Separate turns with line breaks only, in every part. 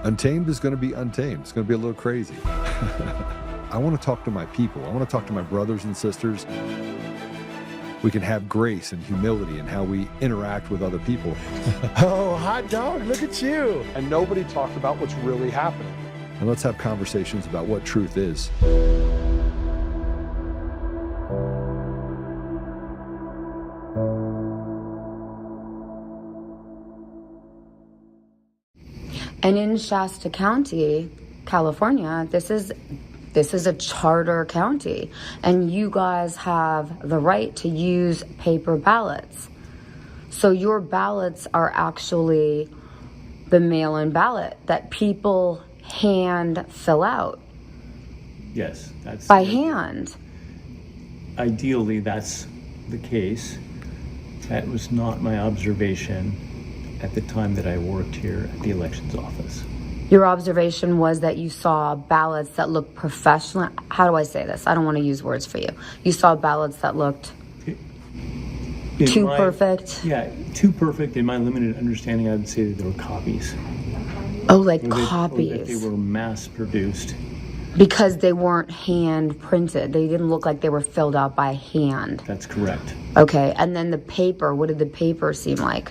Untamed is going to be untamed. It's going to be a little crazy. I want to talk to my people. I want to talk to my brothers and sisters. We can have grace and humility in how we interact with other people.
Oh, hot dog, look at you.
And nobody talked about what's really happening.
And let's have conversations about what truth is.
And in Shasta County, California, this is a charter county, and you guys have the right to use paper ballots. So your ballots are actually the mail-in ballot that people hand fill out.
Yes, that's
by hand.
Ideally, that's the case. That was not my observation at the time that I worked here at the elections office.
Your observation was that you saw ballots that looked professional. How do I say this? I don't want to use words for you. You saw ballots that looked too perfect?
Yeah, too perfect. In my limited understanding, I would say that they were copies.
Oh, like copies.
Or that they were mass-produced.
Because they weren't hand-printed. They didn't look like they were filled out by hand.
That's correct.
Okay, and then the paper, what did the paper seem like?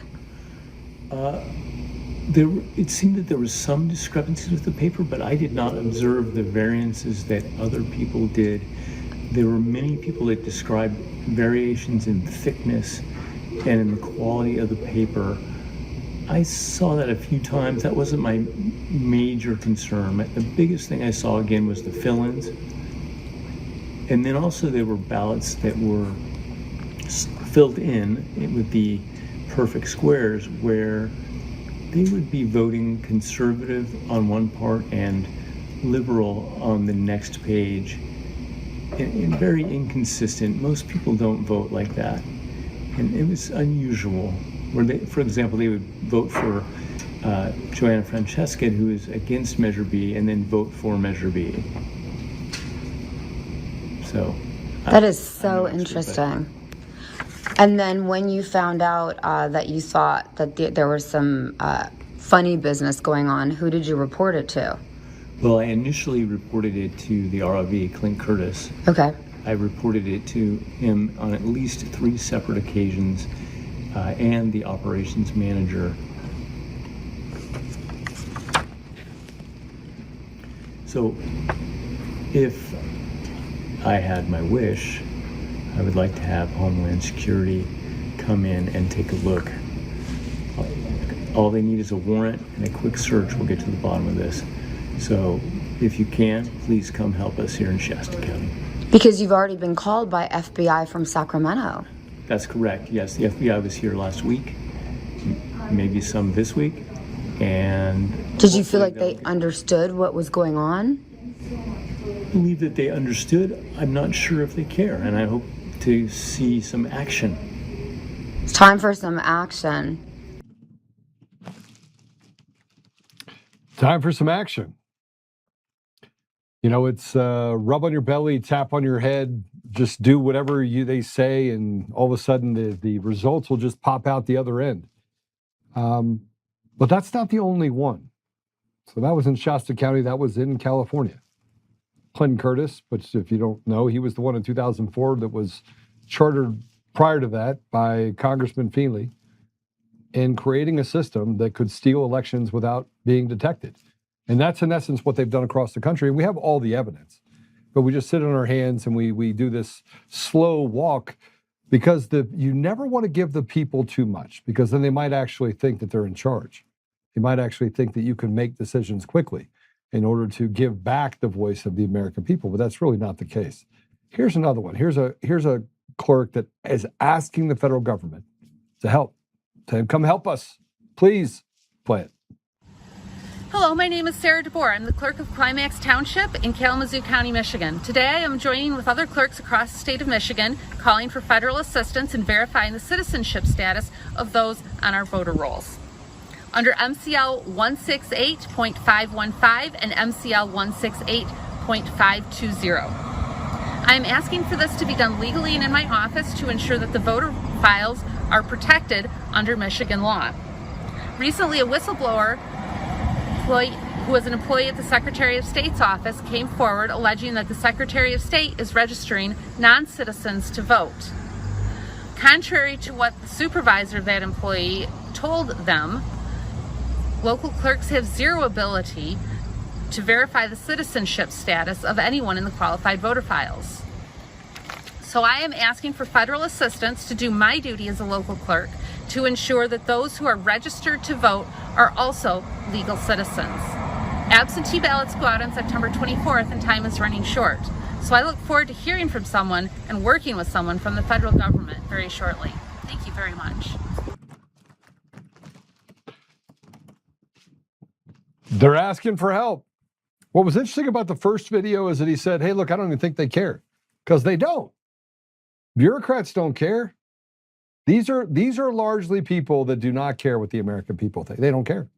It seemed that there was some discrepancies with the paper, but I did not observe the variances that other people did. There were many people that described variations in thickness and in the quality of the paper. I saw that a few times. That wasn't my major concern. The biggest thing I saw again was the fill-ins. And then also there were ballots that were filled in with the perfect squares where they would be voting conservative on one part and liberal on the next page. And very inconsistent. Most people don't vote like that. And it was unusual. Where they, for example, they would vote for Joanna Francesca, who is against Measure B, and then vote for Measure B. So
that is so interesting. And then when you found out that you thought that there was some funny business going on, who did you report it to?
Well, I initially reported it to the ROV, Clint Curtis.
Okay.
I reported it to him on at least 3 separate occasions, and the operations manager. So if I had my wish, I would like to have Homeland Security come in and take a look. All they need is a warrant and a quick search will get to the bottom of this. So if you can, please come help us here in Shasta County.
Because you've already been called by FBI from Sacramento.
That's correct. Yes, the FBI was here last week, maybe some this week. And
did you feel like they understood what was going on?
I believe that they understood. I'm not sure if they care, and I hope to see some action.
It's time for some action.
Time for some action. You know, it's rub on your belly, tap on your head, just do whatever they say, and all of a sudden the results will just pop out the other end. But that's not the only one. So that was in Shasta County. That was in California. Clint Curtis, which if you don't know, he was the one in 2004 that was chartered prior to that by Congressman Feenley in creating a system that could steal elections without being detected. And that's in essence what they've done across the country. And we have all the evidence, but we just sit on our hands and we do this slow walk because you never want to give the people too much, because then they might actually think that they're in charge. They might actually think that you can make decisions quickly in order to give back the voice of the American people, but that's really not the case. Here's another one. Here's a clerk that is asking the federal government to help. To come help us. Please play it.
Hello, my name is Sarah DeBoer. I'm the clerk of Climax Township in Kalamazoo County, Michigan. Today I am joining with other clerks across the state of Michigan, calling for federal assistance in verifying the citizenship status of those on our voter rolls. Under MCL 168.515 and MCL 168.520. I am asking for this to be done legally and in my office to ensure that the voter files are protected under Michigan law. Recently, a whistleblower an employee at the Secretary of State's office, came forward alleging that the Secretary of State is registering non-citizens to vote. Contrary to what the supervisor of that employee told them, local clerks have zero ability to verify the citizenship status of anyone in the qualified voter files. So I am asking for federal assistance to do my duty as a local clerk to ensure that those who are registered to vote are also legal citizens. Absentee ballots go out on September 24th and time is running short. So I look forward to hearing from someone and working with someone from the federal government very shortly. Thank you very much.
They're asking for help. What was interesting about the first video is that he said, hey, look, I don't even think they care, because they don't. Bureaucrats don't care. These are largely people that do not care what the American people think. They don't care.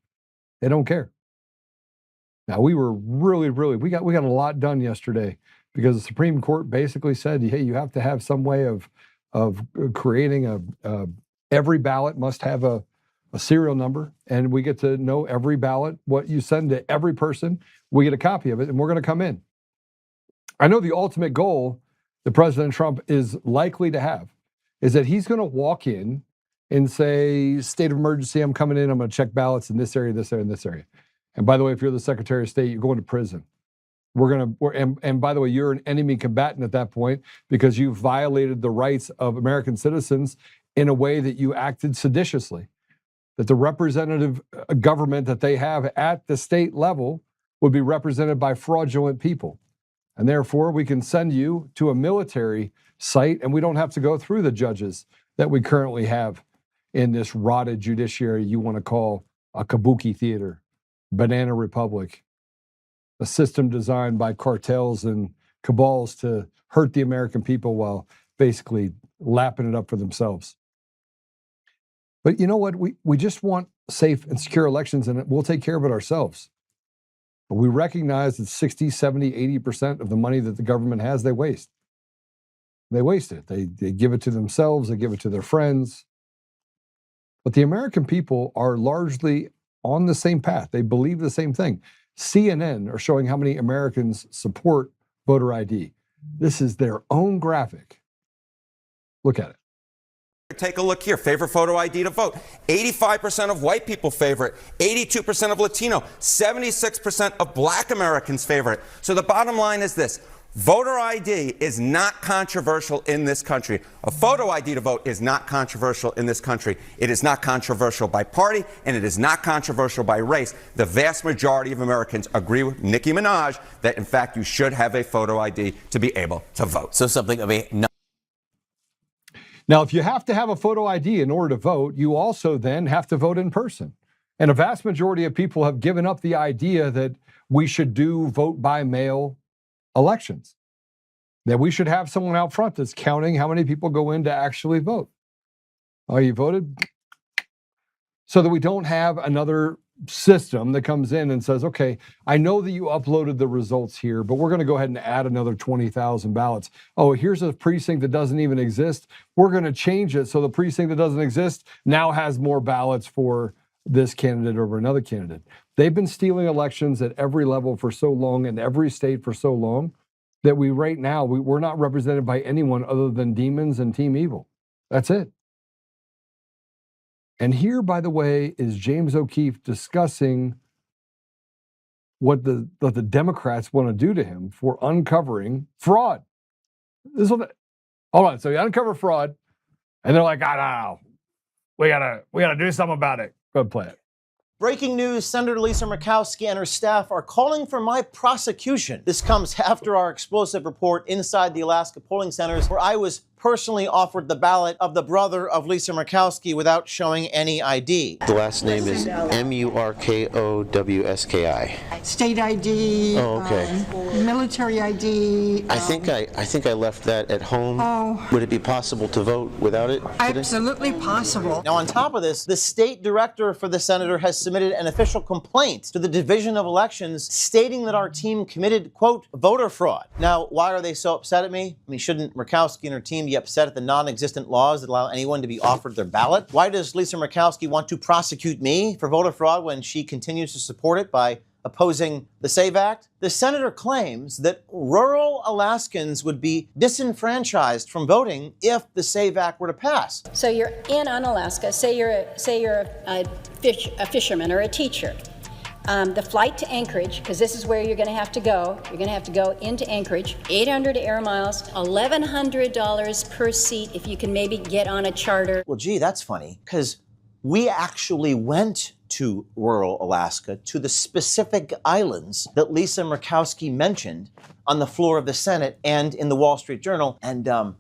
They don't care. Now, we were we got a lot done yesterday because the Supreme Court basically said, hey, you have to have some way of creating every ballot must have a serial number, and we get to know every ballot, what you send to every person, we get a copy of it, and we're going to come in. I know the ultimate goal that President Trump is likely to have is that he's going to walk in and say, state of emergency, I'm coming in, I'm going to check ballots in this area, this area, and this area. And by the way, if you're the Secretary of State, you're going to prison. And by the way, you're an enemy combatant at that point because you violated the rights of American citizens in a way that you acted seditiously. That the representative government that they have at the state level would be represented by fraudulent people. And therefore, we can send you to a military site and we don't have to go through the judges that we currently have in this rotted judiciary you want to call a kabuki theater, banana republic, a system designed by cartels and cabals to hurt the American people while basically lapping it up for themselves. But you know what? We just want safe and secure elections, and we'll take care of it ourselves. But we recognize that 60, 70, 80% of the money that the government has, they waste. They waste it. They give it to themselves. They give it to their friends. But the American people are largely on the same path. They believe the same thing. CNN are showing how many Americans support voter ID. This is their own graphic. Look at it.
Take a look here. Favorite photo ID to vote. 85% of white people favor it. 82% of Latino. 76% of Black Americans favor it. So the bottom line is this. Voter ID is not controversial in this country. A photo ID to vote is not controversial in this country. It is not controversial by party, and it is not controversial by race. The vast majority of Americans agree with Nicki Minaj that, in fact, you should have a photo ID to be able to vote.
So something of a...
Now, if you have to have a photo ID in order to vote, you also then have to vote in person. And a vast majority of people have given up the idea that we should do vote by mail elections, that we should have someone out front that's counting how many people go in to actually vote. Oh, you voted? So that we don't have another system that comes in and says, okay, I know that you uploaded the results here, but we're going to go ahead and add another 20,000 ballots. Oh, here's a precinct that doesn't even exist. We're going to change it so the precinct that doesn't exist now has more ballots for this candidate over another candidate. They've been stealing elections at every level for so long in every state for so long that we're not represented by anyone other than demons and Team Evil. That's it. And here, by the way, is James O'Keefe discussing what the Democrats want to do to him for uncovering fraud. Hold on. So you uncover fraud, and they're like, I don't know. We gotta do something about it. Go ahead, play it.
Breaking news, Senator Lisa Murkowski and her staff are calling for my prosecution. This comes after our explosive report inside the Alaska polling centers where I was personally offered the ballot of the brother of Lisa Murkowski without showing any ID.
The last name is Murkowski.
State ID.
Oh, okay.
Military ID.
I think I left that at home.
Oh.
Would it be possible to vote without it today?
Absolutely possible.
Now, on top of this, the state director for the senator has submitted an official complaint to the Division of Elections stating that our team committed, quote, voter fraud. Now, why are they so upset at me? I mean, shouldn't Murkowski and her team be be upset at the non-existent laws that allow anyone to be offered their ballot? Why does Lisa Murkowski want to prosecute me for voter fraud when she continues to support it by opposing the SAVE Act? The senator claims that rural Alaskans would be disenfranchised from voting if the SAVE Act were to pass.
So you're in on Alaska. Say you're a fisherman or a teacher. The flight to Anchorage, because this is where you're going to have to go. You're going to have to go into Anchorage. 800 air miles, $1,100 per seat if you can maybe get on a charter.
Well, gee, that's funny, because we actually went to rural Alaska, to the specific islands that Lisa Murkowski mentioned on the floor of the Senate and in the Wall Street Journal. And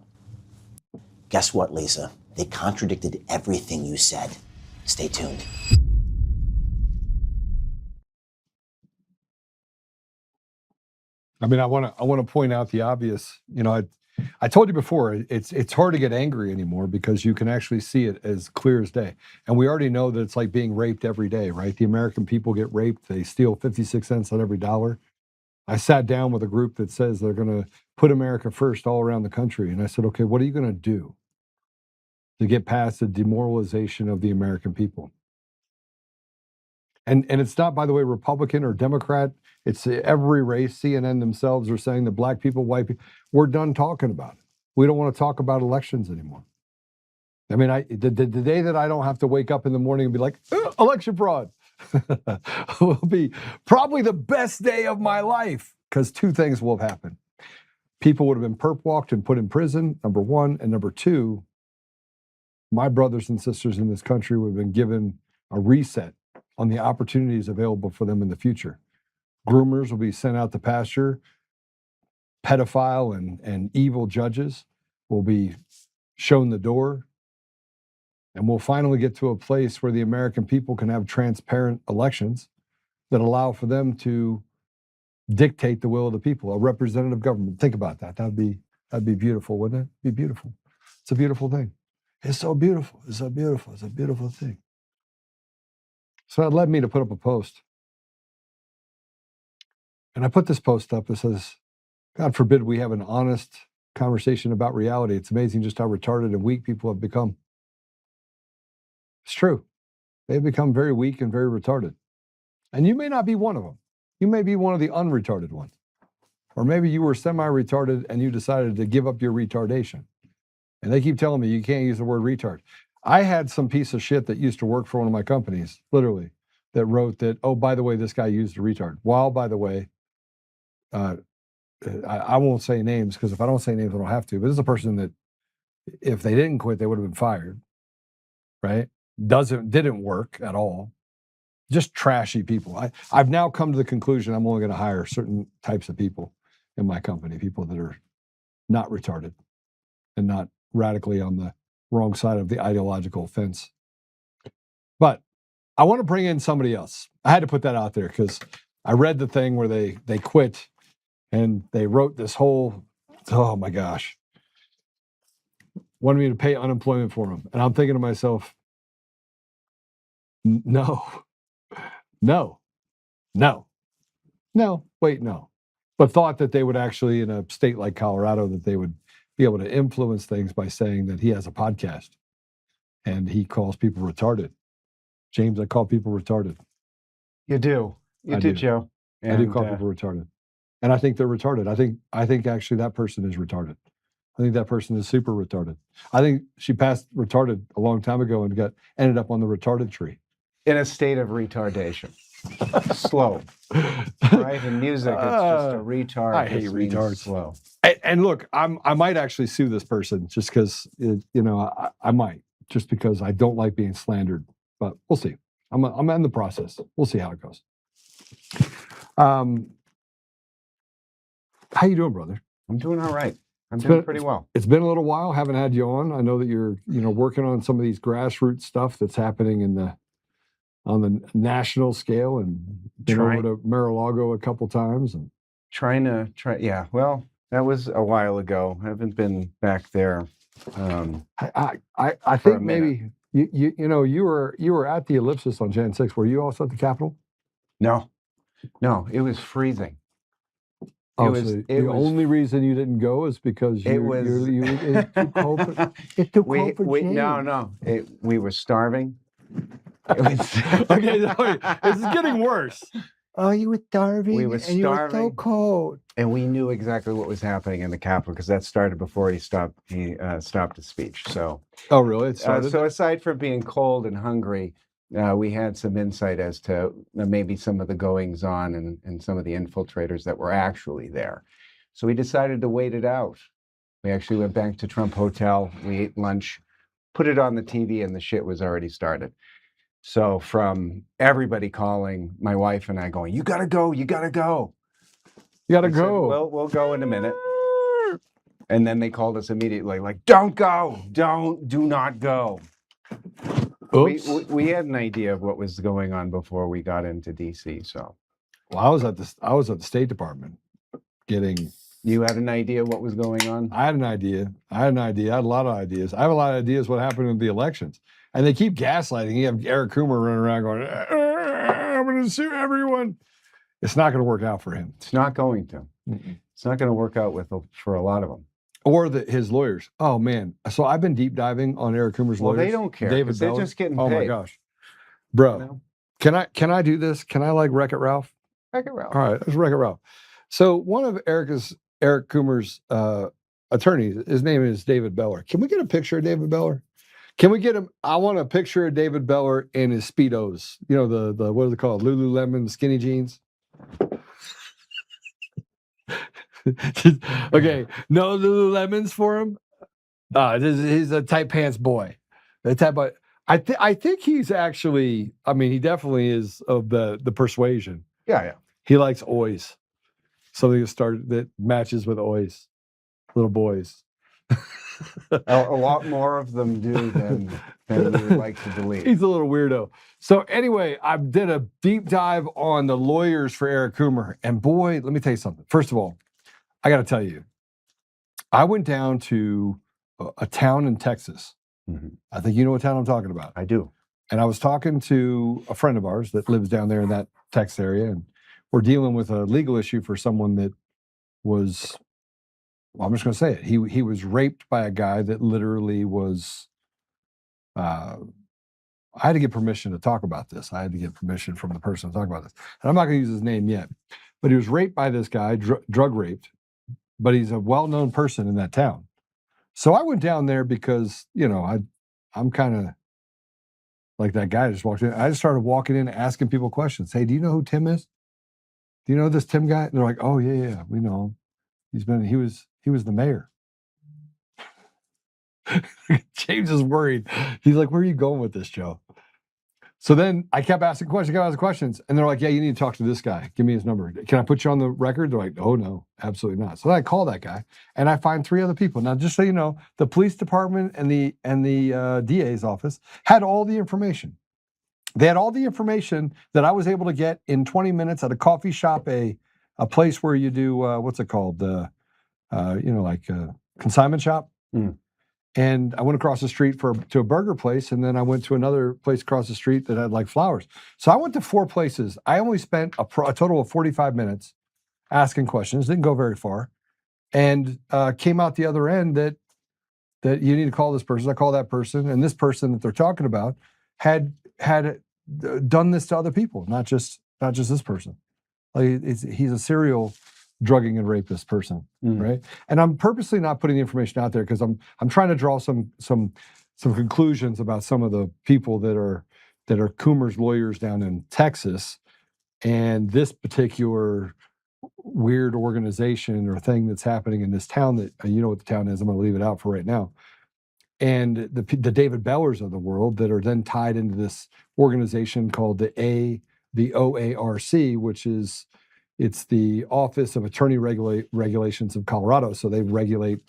guess what, Lisa? They contradicted everything you said. Stay tuned.
I mean, I want to point out the obvious. You know, I told you before, it's hard to get angry anymore because you can actually see it as clear as day. And we already know that it's like being raped every day, right? The American people get raped. They steal 56 cents on every dollar. I sat down with a group that says they're going to put America first all around the country. And I said, okay, what are you going to do to get past the demoralization of the American people? And it's not, by the way, Republican or Democrat. It's every race. CNN themselves are saying that black people, white people, we're done talking about it. We don't want to talk about elections anymore. I mean, the day that I don't have to wake up in the morning and be like, election fraud will be probably the best day of my life, because two things will have happened. People would have been perp walked and put in prison, number one. And number two, my brothers and sisters in this country would have been given a reset on the opportunities available for them in the future. Groomers will be sent out to pasture. Pedophile and evil judges will be shown the door. And we'll finally get to a place where the American people can have transparent elections that allow for them to dictate the will of the people, a representative government. Think about that. That'd be beautiful, wouldn't it? Be beautiful. It's a beautiful thing. It's so beautiful. It's so beautiful. It's a beautiful thing. So that led me to put up a post. And I put this post up. It says, God forbid we have an honest conversation about reality. It's amazing just how retarded and weak people have become. It's true. They've become very weak and very retarded. And you may not be one of them. You may be one of the unretarded ones. Or maybe you were semi-retarded and you decided to give up your retardation. And they keep telling me you can't use the word retard. I had some piece of shit that used to work for one of my companies, literally, that wrote that, oh, by the way, this guy used a retard. While, by the way, I won't say names, because if I don't say names, I don't have to. But this is a person that, if they didn't quit, they would have been fired, right? Didn't work at all. Just trashy people. I've now come to the conclusion I'm only going to hire certain types of people in my company, people that are not retarded and not radically on the wrong side of the ideological fence. But I want to bring in somebody else. I had to put that out there because I read the thing where they quit and they wrote this whole, oh my gosh, wanted me to pay unemployment for them. And I'm thinking to myself, no, wait, no. But thought that they would actually, in a state like Colorado, that they would be able to influence things by saying that he has a podcast and he calls people retarded. James, I call people retarded.
You do. You do, Joe.
I do call people retarded. And I think they're retarded. I think actually that person is retarded. I think that person is super retarded. I think she passed retarded a long time ago and ended up on the retarded tree.
In a state of retardation. Slow. Right? In music, it's just a retard.
I hate retards.
Slow.
And look, I might actually sue this person just because, I might, just because I don't like being slandered. But we'll see. I'm in the process. We'll see how it goes. How you doing, brother?
I'm doing all right. I'm doing pretty well.
It's been a little while. Haven't had you on. I know that you're, working on some of these grassroots stuff that's happening on the national scale, and been over to Mar-a-Lago a couple times. And
Yeah. Well, that was a while ago. I haven't been back there.
I think maybe you were at the Ellipsis on Jan 6. Were you also at the Capitol?
No, it was freezing.
Oh,
was-
so
it
the
was-
only reason you didn't go is because
It was.
it's too cold for, it's too cold for
No.
James.
We were starving. It was,
Okay, no, wait, this is getting worse. Oh, you were starving,
We were
and you were so
starving.
cold.
and we knew exactly what was happening in the Capitol because that started before he stopped. He stopped his speech. So,
Oh, really? It started.
so aside from being cold and hungry, we had some insight as to maybe some of the goings on and some of the infiltrators that were actually there. So we decided to wait it out. We actually went back to Trump Hotel. We ate lunch, put it on the TV, and the shit was already started. So from everybody calling, my wife and I going, "You gotta go, you gotta go."
You gotta
We said,
go.
we'll go in a minute. And then they called us immediately, like, "Don't go, do not go."
Oops.
We had an idea of what was going on before we got into DC. So,
Well, I was at the State Department getting.
you had an idea what was going on?
I had an idea. I had a lot of ideas. I have a lot of ideas what happened in the elections. And they keep gaslighting. You have Eric Coomer running around going, I'm going to sue everyone. It's not going to work out for him.
It's not going to. It's not going to work out for a lot of them.
Or his lawyers. Oh, man. So I've been deep diving on Eric Coomer's
Well,
lawyers.
they don't care.
David
They're
Beller.
just getting
Oh, my
paid.
gosh. Bro,
You know?
can I do this? Can I Wreck-It Ralph?
Wreck-It Ralph.
All right, let's Wreck-It Ralph. So one of Eric Coomer's attorneys, his name is David Beller. Can we get a picture of David Beller? Can we get him? I want a picture of David Beller in his Speedos. You know, the what are they called? Lululemon skinny jeans. Okay, no Lululemons for him. He's a tight pants boy. The type of, I think he's actually. I mean, he definitely is of the persuasion.
Yeah.
He likes oys. Something that matches with oys. Little boys.
A lot more of them do than you would like to believe.
He's a little weirdo. So anyway, I did a deep dive on the lawyers for Eric Coomer. And boy, let me tell you something. First of all, I got to tell you, I went down to a town in Texas.
Mm-hmm.
I think you know what town I'm talking about.
I do.
And I was talking to a friend of ours that lives down there in that Texas area. And we're dealing with a legal issue for someone that was, well, I'm just going to say it. He was raped by a guy that literally was, I had to get permission to talk about this. I had to get permission from the person to talk about this. And I'm not going to use his name yet. But he was raped by this guy, drug raped. But he's a well-known person in that town. So I went down there because, you know, I'm kind of like that guy just walked in. I just started walking in, asking people questions. Hey, do you know who Tim is? Do you know this Tim guy? And they're like, oh, yeah, we know him. He was the mayor. James is worried. He's like, where are you going with this, Joe? So then I kept asking questions. And they're like, yeah, you need to talk to this guy. Give me his number. Can I put you on the record? They're like, oh, no, absolutely not. So then I call that guy and I find 3 other people. Now, just so you know, the police department and the DA's office had all the information. They had all the information that I was able to get in 20 minutes at a coffee shop, a place where you do, what's it called? Consignment shop.
Mm.
And I went across the street to a burger place, and then I went to another place across the street that had like flowers. So I went to 4 places. I only spent a total of 45 minutes asking questions. Didn't go very far, and came out the other end that you need to call this person. I call that person, and this person that they're talking about had done this to other people, not just this person. Like he's a serial drugging and rapist person, right? And I'm purposely not putting the information out there because I'm trying to draw some conclusions about some of the people that are Coomer's lawyers down in Texas, and this particular weird organization or thing that's happening in this town that you know what the town is. I'm going to leave it out for right now. And the David Bellers of the world that are then tied into this organization called the OARC, which is it's the Office of Attorney Regulations of Colorado. So they regulate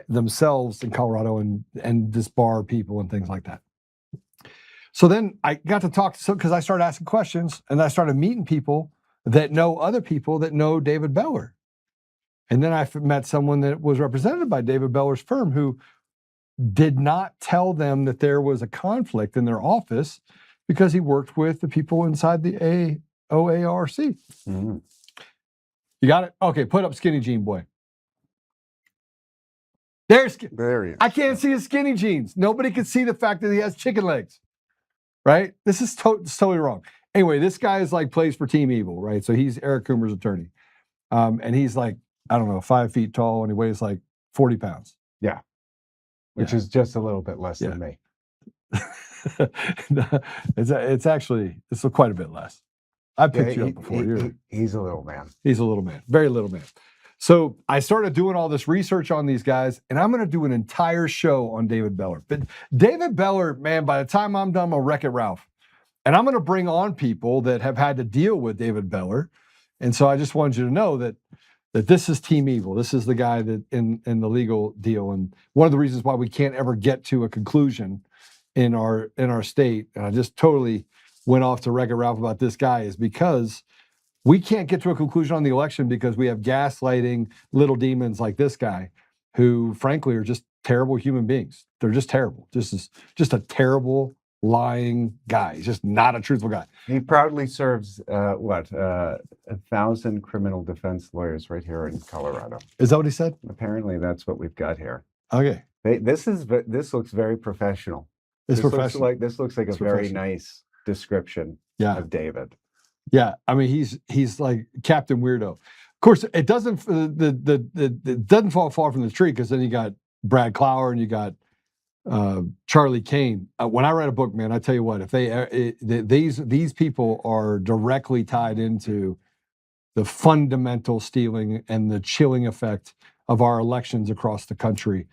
themselves in Colorado and disbar people and things like that. So then I got to talk because I started asking questions and I started meeting people that know other people that know David Beller. And then I met someone that was represented by David Beller's firm who did not tell them that there was a conflict in their office because he worked with the people inside the OARC.
Mm-hmm.
You got it? Okay, put up skinny jean boy. There he is. I can't see his skinny jeans. Nobody can see the fact that he has chicken legs, right? This is totally wrong. Anyway, this guy is like plays for Team Evil, right? So he's Eric Coomer's attorney. And he's like, I don't know, 5 feet tall, and he weighs like 40 pounds.
Yeah. Which is just a little bit less than me.
It's actually quite a bit less. I picked you up before.
He's a little man.
He's a little man, very little man. So I started doing all this research on these guys, and I'm going to do an entire show on David Beller. But David Beller, man, by the time I'm done, I'll wreck it, Ralph. And I'm going to bring on people that have had to deal with David Beller. And so I just wanted you to know that this is Team Evil. This is the guy that in the legal deal. And one of the reasons why we can't ever get to a conclusion in our state, and I just totally went off to Wreck-It Ralph about this guy, is because we can't get to a conclusion on the election because we have gaslighting little demons like this guy who, frankly, are just terrible human beings. They're just terrible. Just a terrible, lying guy. He's just not a truthful guy.
He proudly serves 1,000 criminal defense lawyers right here in Colorado.
Is that what he said?
Apparently, that's what we've got here.
Okay.
This looks very professional. This looks like a very nice description of David.
Yeah, I mean he's like Captain Weirdo. Of course, it doesn't fall far from the tree, because then you got Brad Clower and you got Charlie Kane. When I write a book, man, I tell you what, if these people are directly tied into the fundamental stealing and the chilling effect of our elections across the country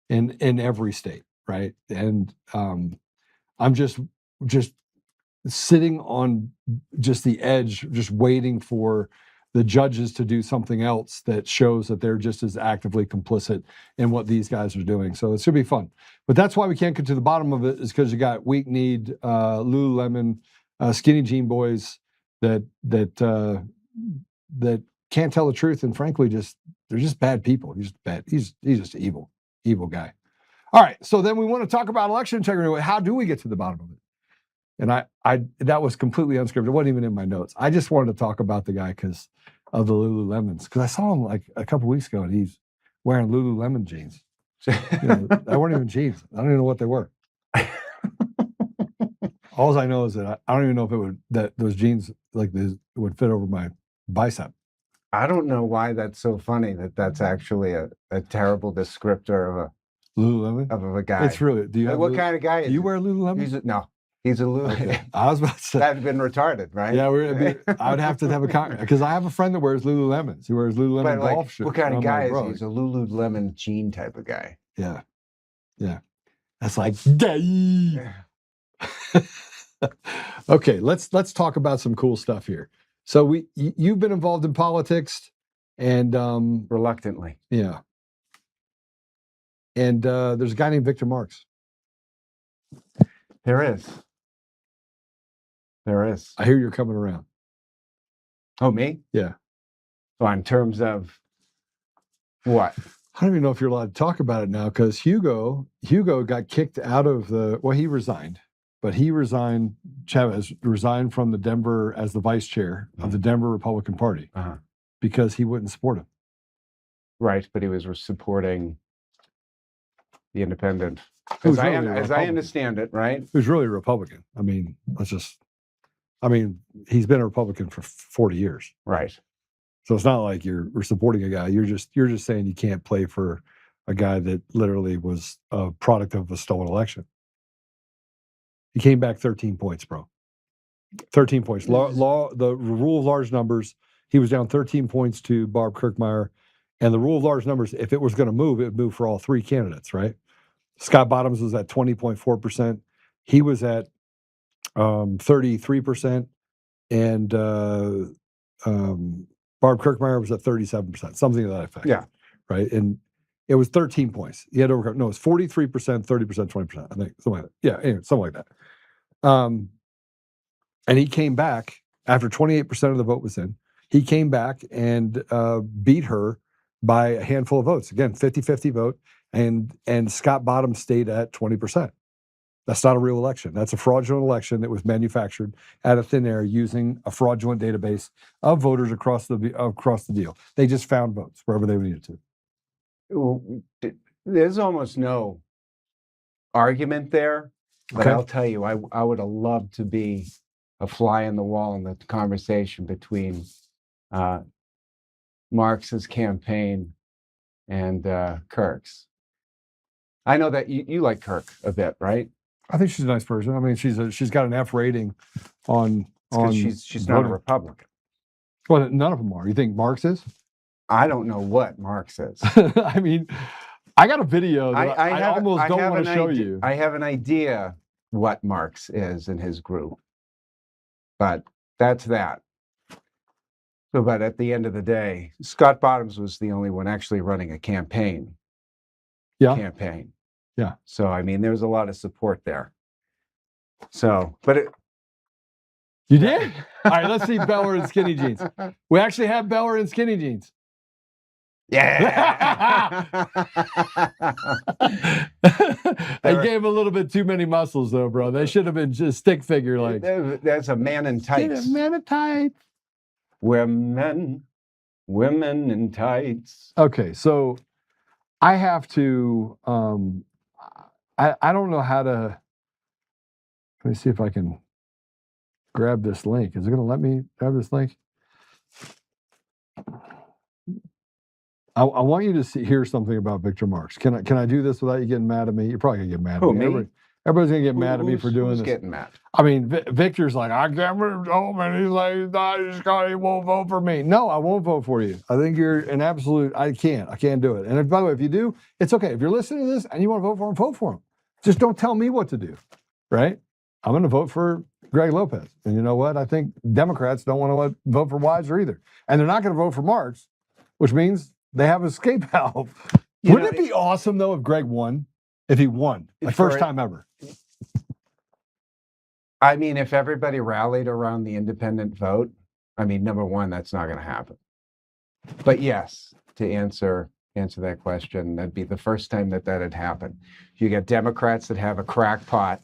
in every state, right? And I'm just sitting on just the edge, just waiting for the judges to do something else that shows that they're just as actively complicit in what these guys are doing. So it should be fun. But that's why we can't get to the bottom of it, is because you got weak-kneed, Lululemon, skinny jean boys that can't tell the truth, and frankly, they're just bad people. He's bad. He's just an evil guy. All right, so then we want to talk about election integrity. How do we get to the bottom of it? And I that was completely unscripted. It wasn't even in my notes. I just wanted to talk about the guy because of the Lululemons. Because I saw him like a couple weeks ago, and he's wearing Lululemon jeans. They weren't even jeans. I don't even know what they were. All I know is that I don't even know if those jeans like this would fit over my bicep.
I don't know why that's so funny. That's actually a terrible descriptor of a
Lululemon
of a guy.
It's really. Do you have
what kind of guy is
you wear Lululemon?
No. He's a Lululemon.
Okay. I was about to say
that'd been retarded, right?
Yeah, I would have to have a because I have a friend that wears Lululemons. He wears Lululemon golf shoes.
What kind of guy is he? He's a Lululemon jean type of guy.
Yeah. That's like gay. Okay, let's talk about some cool stuff here. So you've been involved in politics, and
reluctantly.
Yeah. And there's a guy named Victor Marx.
There is.
I hear you're coming around.
Oh, me?
Yeah.
Well, in terms of what?
I don't even know if you're allowed to talk about it now, because Hugo got kicked out of he resigned, but Chavez resigned from the Denver as the vice chair of the Denver Republican Party because he wouldn't support him.
Right, but he was supporting the independent. As I understand it, right?
He was really a Republican. I mean, he's been a Republican for 40 years.
Right.
So it's not like we're supporting a guy. You're just saying you can't play for a guy that literally was a product of a stolen election. He came back 13 points, bro. 13 points. The rule of large numbers, he was down 13 points to Barb Kirkmeyer. And the rule of large numbers, if it was going to move, it would move for all three candidates, right? Scott Bottoms was at 20.4%. He was at 33%. And Barb Kirkmeyer was at 37%, something to that effect.
Yeah.
Right. And it was 13 points. He had over, no, it's 43%, 30%, 20%, I think. Something like that. Yeah, anyway, something like that. And he came back after 28% of the vote was in. He came back and beat her by a handful of votes. Again, 50-50 vote. And Scott Bottoms stayed at 20%. That's not a real election. That's a fraudulent election that was manufactured out of thin air using a fraudulent database of voters across the deal. They just found votes wherever they needed to.
Well, there's almost no argument there, but
Okay.
I'll tell you, I would have loved to be a fly in the wall in the conversation between Marx's campaign and Kirk's. I know that you like Kirk a bit, right?
I think she's a nice person. I mean, she's got an F rating on
she's not a Republican.
Well, none of them are. You think Marx is?
I don't know what Marx is.
I mean, I got a video that I almost don't want to show you.
I have an idea what Marx is in his group, but that's that. So, but at the end of the day, Scott Bottoms was the only one actually running a campaign.
Yeah. Yeah.
So, I mean, there's a lot of support there. So, but
you did? All right, let's see Beller in skinny jeans. We actually have Beller in skinny jeans.
Yeah.
They gave a little bit too many muscles, though, bro. They should have been just stick figure like.
That's a man in tights.
Man in tights.
Women in tights.
Okay, so I have to. I don't know how to. Let me see if I can grab this link. Is it going to let me grab this link? I want you to hear something about Victor Marx. Can I do this without you getting mad at me? You're probably gonna get mad at me. Everybody's gonna get mad at me for doing this.
Getting mad?
I mean, Victor's like, I can't move home, and he's like, he won't vote for me. No, I won't vote for you. I think you're an absolute. I can't do it. And by the way, if you do, it's okay. If you're listening to this and you want to vote for him, vote for him. Just don't tell me what to do, right? I'm going to vote for Greg Lopez. And you know what? I think Democrats don't want to vote for Weiser either. And they're not going to vote for Marx, which means they have an escape valve. Wouldn't it be awesome, though, if Greg won? If he won, like first time ever.
I mean, if everybody rallied around the independent vote, I mean, number one, that's not going to happen. But yes, to answer that question, that'd be the first time that had happened. You get Democrats that have a crackpot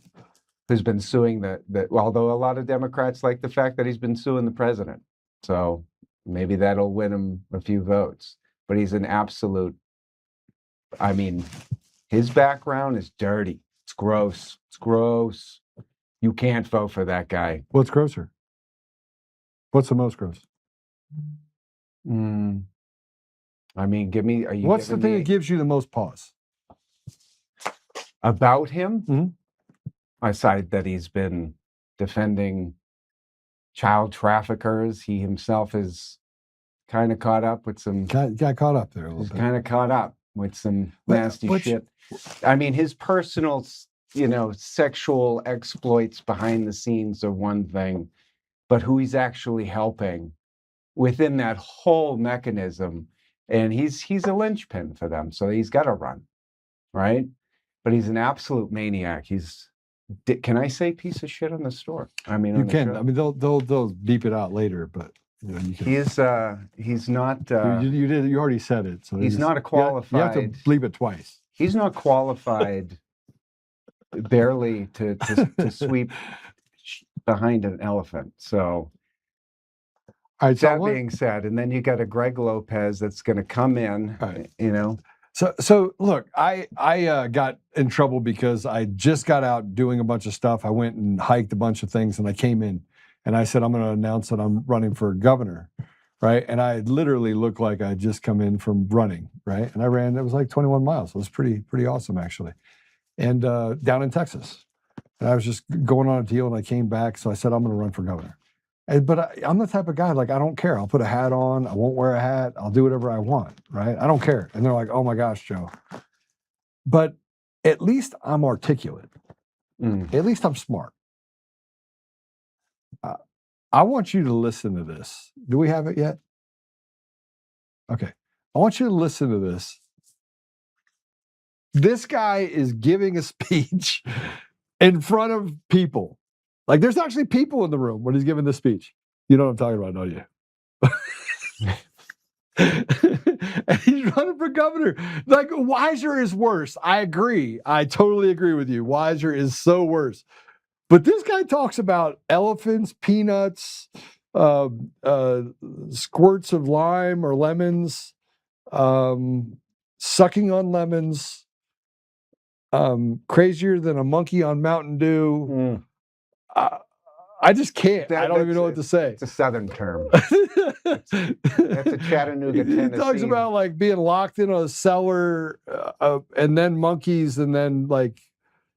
who's been suing although a lot of Democrats like the fact that he's been suing the president. So maybe that'll win him a few votes. But he's an absolute, I mean, his background is dirty. It's gross. It's gross. You can't vote for that guy.
What's grosser? What's the most gross?
I mean,
what's the thing that gives you the most pause?
About him?
Mm-hmm.
Aside that he's been defending child traffickers, he himself is kind of caught up with some.
Got caught up there a little bit.
Kind of caught up with some nasty shit. I mean, his personal, sexual exploits behind the scenes are one thing, but who he's actually helping within that whole mechanism, and he's a linchpin for them, so he's got to run, right? But he's an absolute maniac. Can I say piece of shit on the store? I mean,
you can. I mean, they'll beep it out later, but you can.
He's not.
You already said it. So
he's not a qualified.
You have to bleep it twice.
He's not qualified, barely to sweep behind an elephant. So.
All right,
that being said, and then you got a Greg Lopez that's going to come in.
Right. So look, I got in trouble because I just got out doing a bunch of stuff. I went and hiked a bunch of things, and I came in, and I said I'm going to announce that I'm running for governor, right? And I literally looked like I had just come in from running, right? And I ran. It was like 21 miles. It was pretty awesome actually, and down in Texas. And I was just going on a deal, and I came back. So I said I'm going to run for governor. But I'm the type of guy, like, I don't care. I'll put a hat on. I won't wear a hat. I'll do whatever I want, right? I don't care. And they're like, oh, my gosh, Joe. But at least I'm articulate. At least I'm smart. I want you to listen to this. Do we have it yet? Okay. I want you to listen to this. This guy is giving a speech in front of people. Like, there's actually people in the room when he's giving this speech. You know what I'm talking about, don't you? and he's running for governor. Like, Weiser is worse. I agree. I totally agree with you. Weiser is so worse. But this guy talks about elephants, peanuts, squirts of lime or lemons, sucking on lemons, crazier than a monkey on Mountain Dew. I just can't. I don't even know what to say.
It's a Southern term. That's a Chattanooga, Tennessee.
He talks about like being locked in a cellar and then monkeys and then like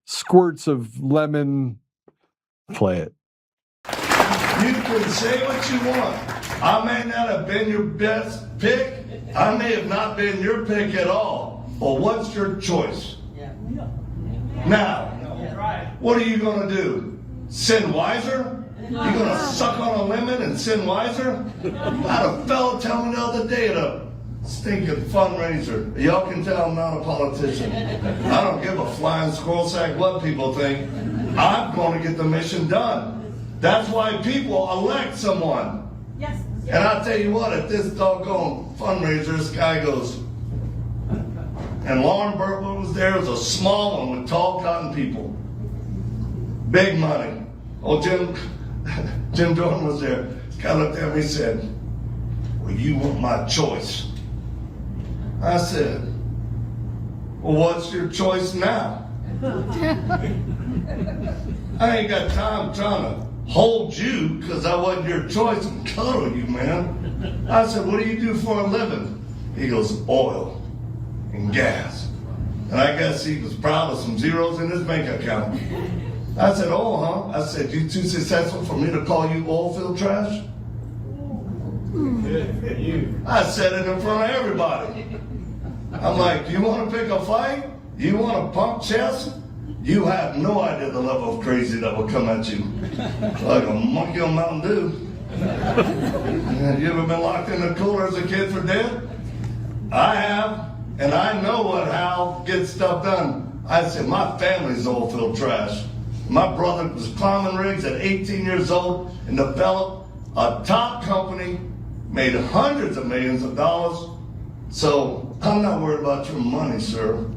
squirts of lemon. Play it.
You can say what you want. I may not have been your best pick. I may have not been your pick at all. But what's your choice? Now, what are you going to do? Send Weiser? You going to suck on a lemon and send Weiser? I had a fellow tell me the other day at a stinking fundraiser. Y'all can tell I'm not a politician. I don't give a flying squirrel sack what people think. I'm going to get the mission done. That's why people elect someone. Yes. And I'll tell you what, at this doggone fundraiser, this guy goes, and Lauren Burtwood was there. It was a small one with tall cotton people. Big money. Oh, Jim Jordan was there. This guy looked at me and said, well, you want my choice. I said, well, what's your choice now? I ain't got time trying to hold you because I wasn't your choice and cuddle you, man. I said, what do you do for a living? He goes, oil and gas. And I guess he was proud of some zeros in his bank account. I said, oh, huh? I said, you too successful for me to call you oil field trash? I said it in front of everybody. I'm like, you want to pick a fight? You want to pump chest? You have no idea the level of crazy that will come at you. Like a monkey on Mountain Dew. You ever been locked in a cooler as a kid for dead? I have, and I know how gets stuff done. I said, my family's oil field trash. My brother was climbing rigs at 18 years old and developed a top company, made hundreds of millions of dollars. So I'm not worried about your money, sir.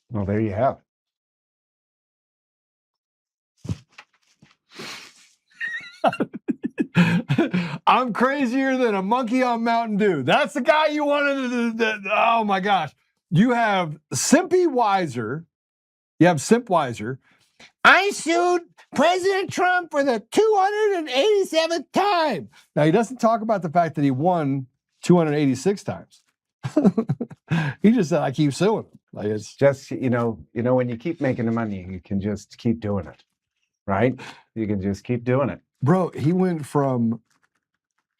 Well, there you have
it. I'm crazier than a monkey on Mountain Dew. That's the guy you wanted to. Oh my gosh. You have Simpy Weiser. You have Simp Weiser. I sued President Trump for the 287th time. Now, he doesn't talk about the fact that he won 286 times. He just said, I keep suing him. Like it's
just, you know, when you keep making the money, you can just keep doing it, right? You can just keep doing it.
Bro, he went from...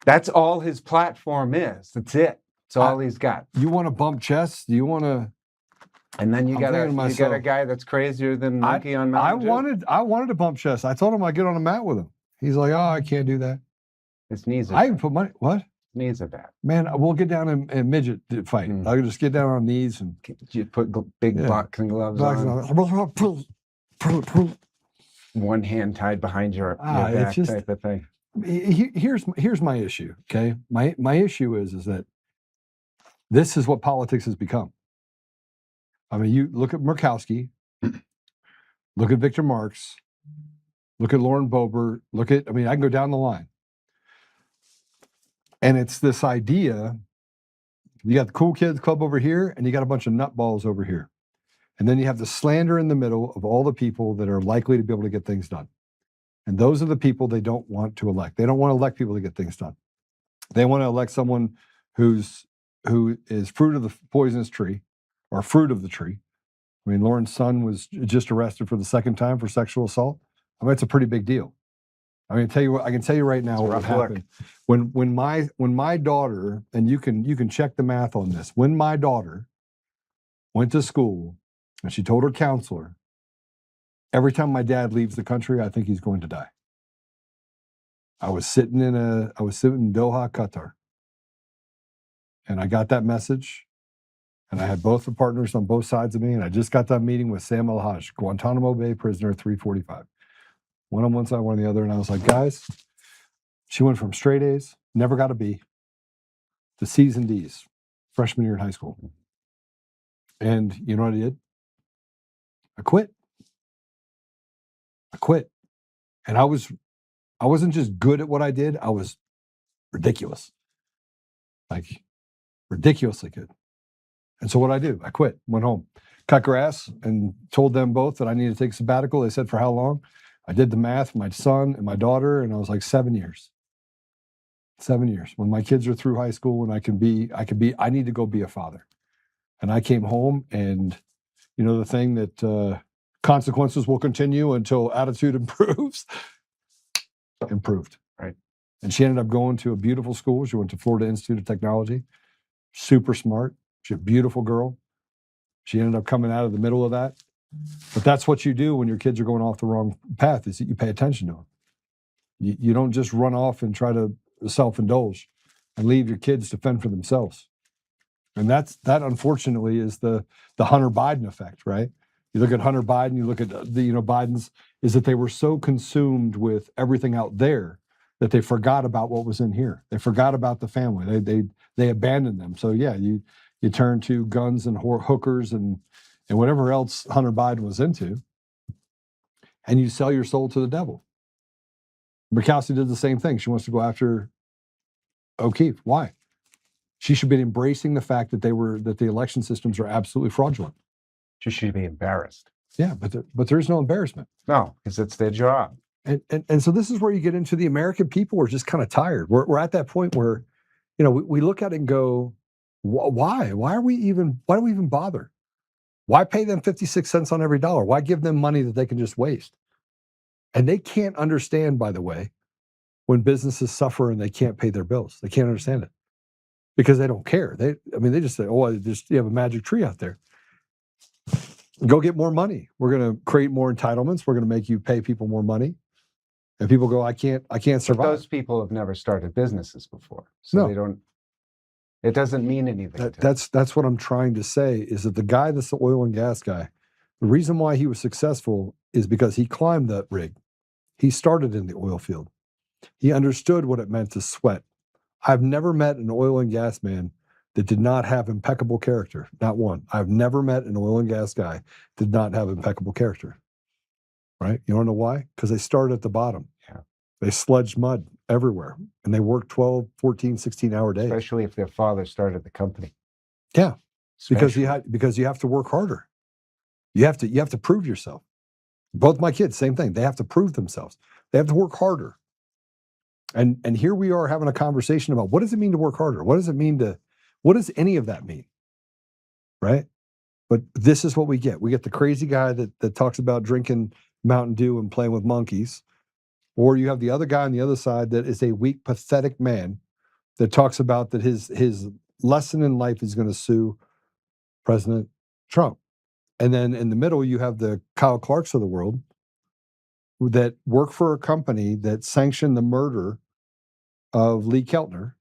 That's all his platform is. That's it. That's all he's got.
You want to bump chests? Do you want to...
And then you got a guy that's crazier than monkey on Mountain Dew.
I wanted to bump chests. I told him I'd get on a mat with him. He's like, oh, I can't do that.
His knees are
I even put money... What?
Knees are bad.
Man, we'll get down and midget fight. I can just get down on knees and...
You put big boxing gloves on. One hand tied behind your back type of thing.
Here's my issue, okay? My issue is that this is what politics has become. I mean, you look at Murkowski, look at Victor Marx, look at Lauren Boebert, I can go down the line. And it's this idea, you got the cool kids club over here, and you got a bunch of nutballs over here. And then you have the slander in the middle of all the people that are likely to be able to get things done. And those are the people they don't want to elect. They don't want to elect people to get things done. They want to elect someone who is fruit of the poisonous tree, or fruit of the tree. I mean, Lauren's son was just arrested for the second time for sexual assault. I mean, it's a pretty big deal. I can tell you right now what happened. When my daughter, and you can check the math on this, when my daughter went to school and she told her counselor, every time my dad leaves the country, I think he's going to die. I was sitting in Doha, Qatar. And I got that message. And I had both the partners on both sides of me. And I just got that meeting with Sam El-Haj, Guantanamo Bay prisoner 345. One on one side, one on the other. And I was like, guys, She went from straight A's, never got a B, to C's and D's, freshman year in high school. And you know what I did? I quit. And I wasn't just good at what I did, I was ridiculous. Like ridiculously good. And so what I do? I quit, went home, cut grass, and told them both that I needed to take a sabbatical. They said, for how long? I did the math, my son and my daughter, and I was like 7 years. 7 years. When my kids are through high school and I need to go be a father. And I came home, and you know the thing that consequences will continue until attitude improves? Improved.
Right.
And she ended up going to a beautiful school. She went to Florida Institute of Technology. Super smart. She's a beautiful girl. She ended up coming out of the middle of that. But that's what you do when your kids are going off the wrong path, is that you pay attention to them. You don't just run off and try to self-indulge and leave your kids to fend for themselves. And that unfortunately is the Hunter Biden effect, right? You look at Hunter Biden, you look at Biden's, is that they were so consumed with everything out there that they forgot about what was in here. They forgot about the family. They abandoned them. So yeah, you turn to guns and hookers and whatever else Hunter Biden was into, and you sell your soul to the devil. Murkowski did the same thing. She wants to go after O'Keefe. Why? She should be embracing the fact that the election systems are absolutely fraudulent.
She should be embarrassed.
Yeah, but there is no embarrassment.
No, because it's their job.
And so this is where you get into the American people are just kind of tired. We're at that point where, we look at it and go, why? Why do we even bother? Why pay them 56 cents on every dollar? Why give them money that they can just waste? And they can't understand, by the way, when businesses suffer and they can't pay their bills. They can't understand it because they don't care. They just say, you have a magic tree out there. Go get more money. We're going to create more entitlements. We're going to make you pay people more money. And people go, I can't survive.
But those people have never started businesses before. So they don't, it doesn't mean anything.
That's what I'm trying to say, is that the guy that's the oil and gas guy, the reason why he was successful is because he climbed that rig. He started in the oil field. He understood what it meant to sweat. I've never met an oil and gas man that did not have impeccable character. Not one. I've never met an oil and gas guy that did not have impeccable character. Right? You want to know why? Because they started at the bottom.
Yeah.
They sludged mud everywhere. And they worked 12, 14, 16-hour days.
Especially if their father started the company.
Yeah. Because you have to work harder. You have to prove yourself. Both my kids, same thing. They have to prove themselves. They have to work harder. And here we are having a conversation about what does it mean to work harder? What does any of that mean? Right? But this is what we get. We get the crazy guy that talks about drinking Mountain Dew and playing with monkeys. Or you have the other guy on the other side that is a weak, pathetic man that talks about that his lesson in life is going to sue President Trump. And then in the middle, you have the Kyle Clarks of the world that work for a company that sanctioned the murder of Lee Keltner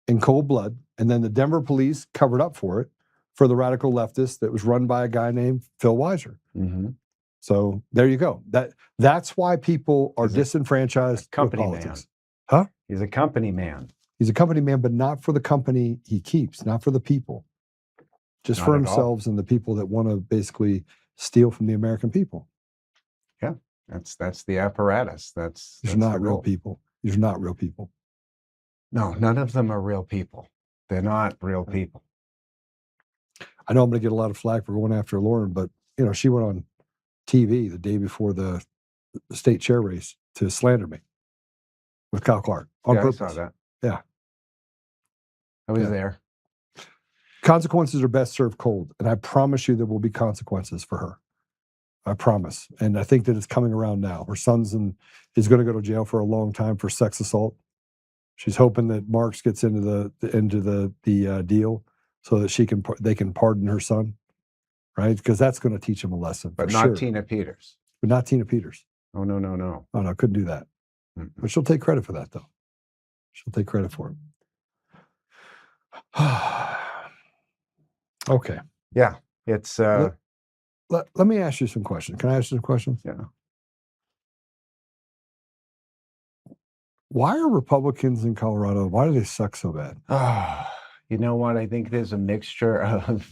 in cold blood. And then the Denver police covered up for it for the radical leftists that was run by a guy named Phil Weiser.
Mm-hmm.
So there you go. That's why people are disenfranchised with politics. Huh?
He's a company man.
He's a company man, but not for the company he keeps, not for the people. Just for themselves and the people that want to basically steal from the American people.
Yeah, that's the apparatus.
These are not real people. These are not real people.
No, none of them are real people. They're not real people.
I know I'm going to get a lot of flack for going after Lauren, but she went on TV the day before the state chair race to slander me with Kyle Clark on purpose.
I saw that.
Yeah,
I was there.
Consequences are best served cold, and I promise you there will be consequences for her. I promise. And I think that it's coming around now. Her son's is going to go to jail for a long time for sex assault. She's hoping that Marks gets into the deal so that they can pardon her son, right? Because that's going to teach him a lesson.
But not Tina Peters.
But not Tina Peters.
Oh no.
Oh no, couldn't do that. Mm-hmm. But she'll take credit for that, though. She'll take credit for it. Okay.
Yeah, it's.
Let me ask you some questions. Can I ask you some questions?
Yeah.
Why are Republicans in Colorado, why do they suck so bad?
You know what? I think there's a mixture of,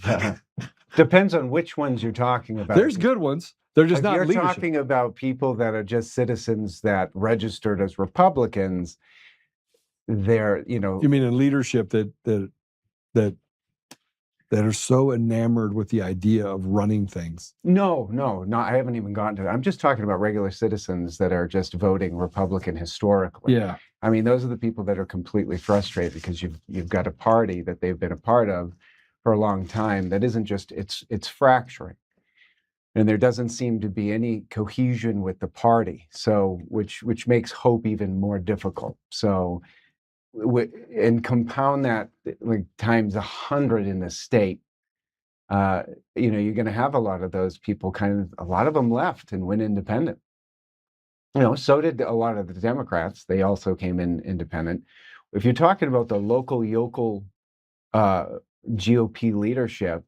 depends on which ones you're talking about.
There's good ones. They're just
If
not
you're
leadership.
talking about people that are just citizens that registered as Republicans, they're, you know.
You mean in leadership that are so enamored with the idea of running things?
No, I haven't even gotten to that. I'm just talking about regular citizens that are just voting Republican historically.
Yeah.
I mean, those are the people that are completely frustrated because you've got a party that they've been a part of for a long time that isn't just, it's fracturing. And there doesn't seem to be any cohesion with the party, so which makes hope even more difficult. So, and compound that like times 100 in the state, you know, you're going to have a lot of those people. A lot of them left and went independent. You know, so did a lot of the Democrats. They also came in independent. If you're talking about the local yokel GOP leadership,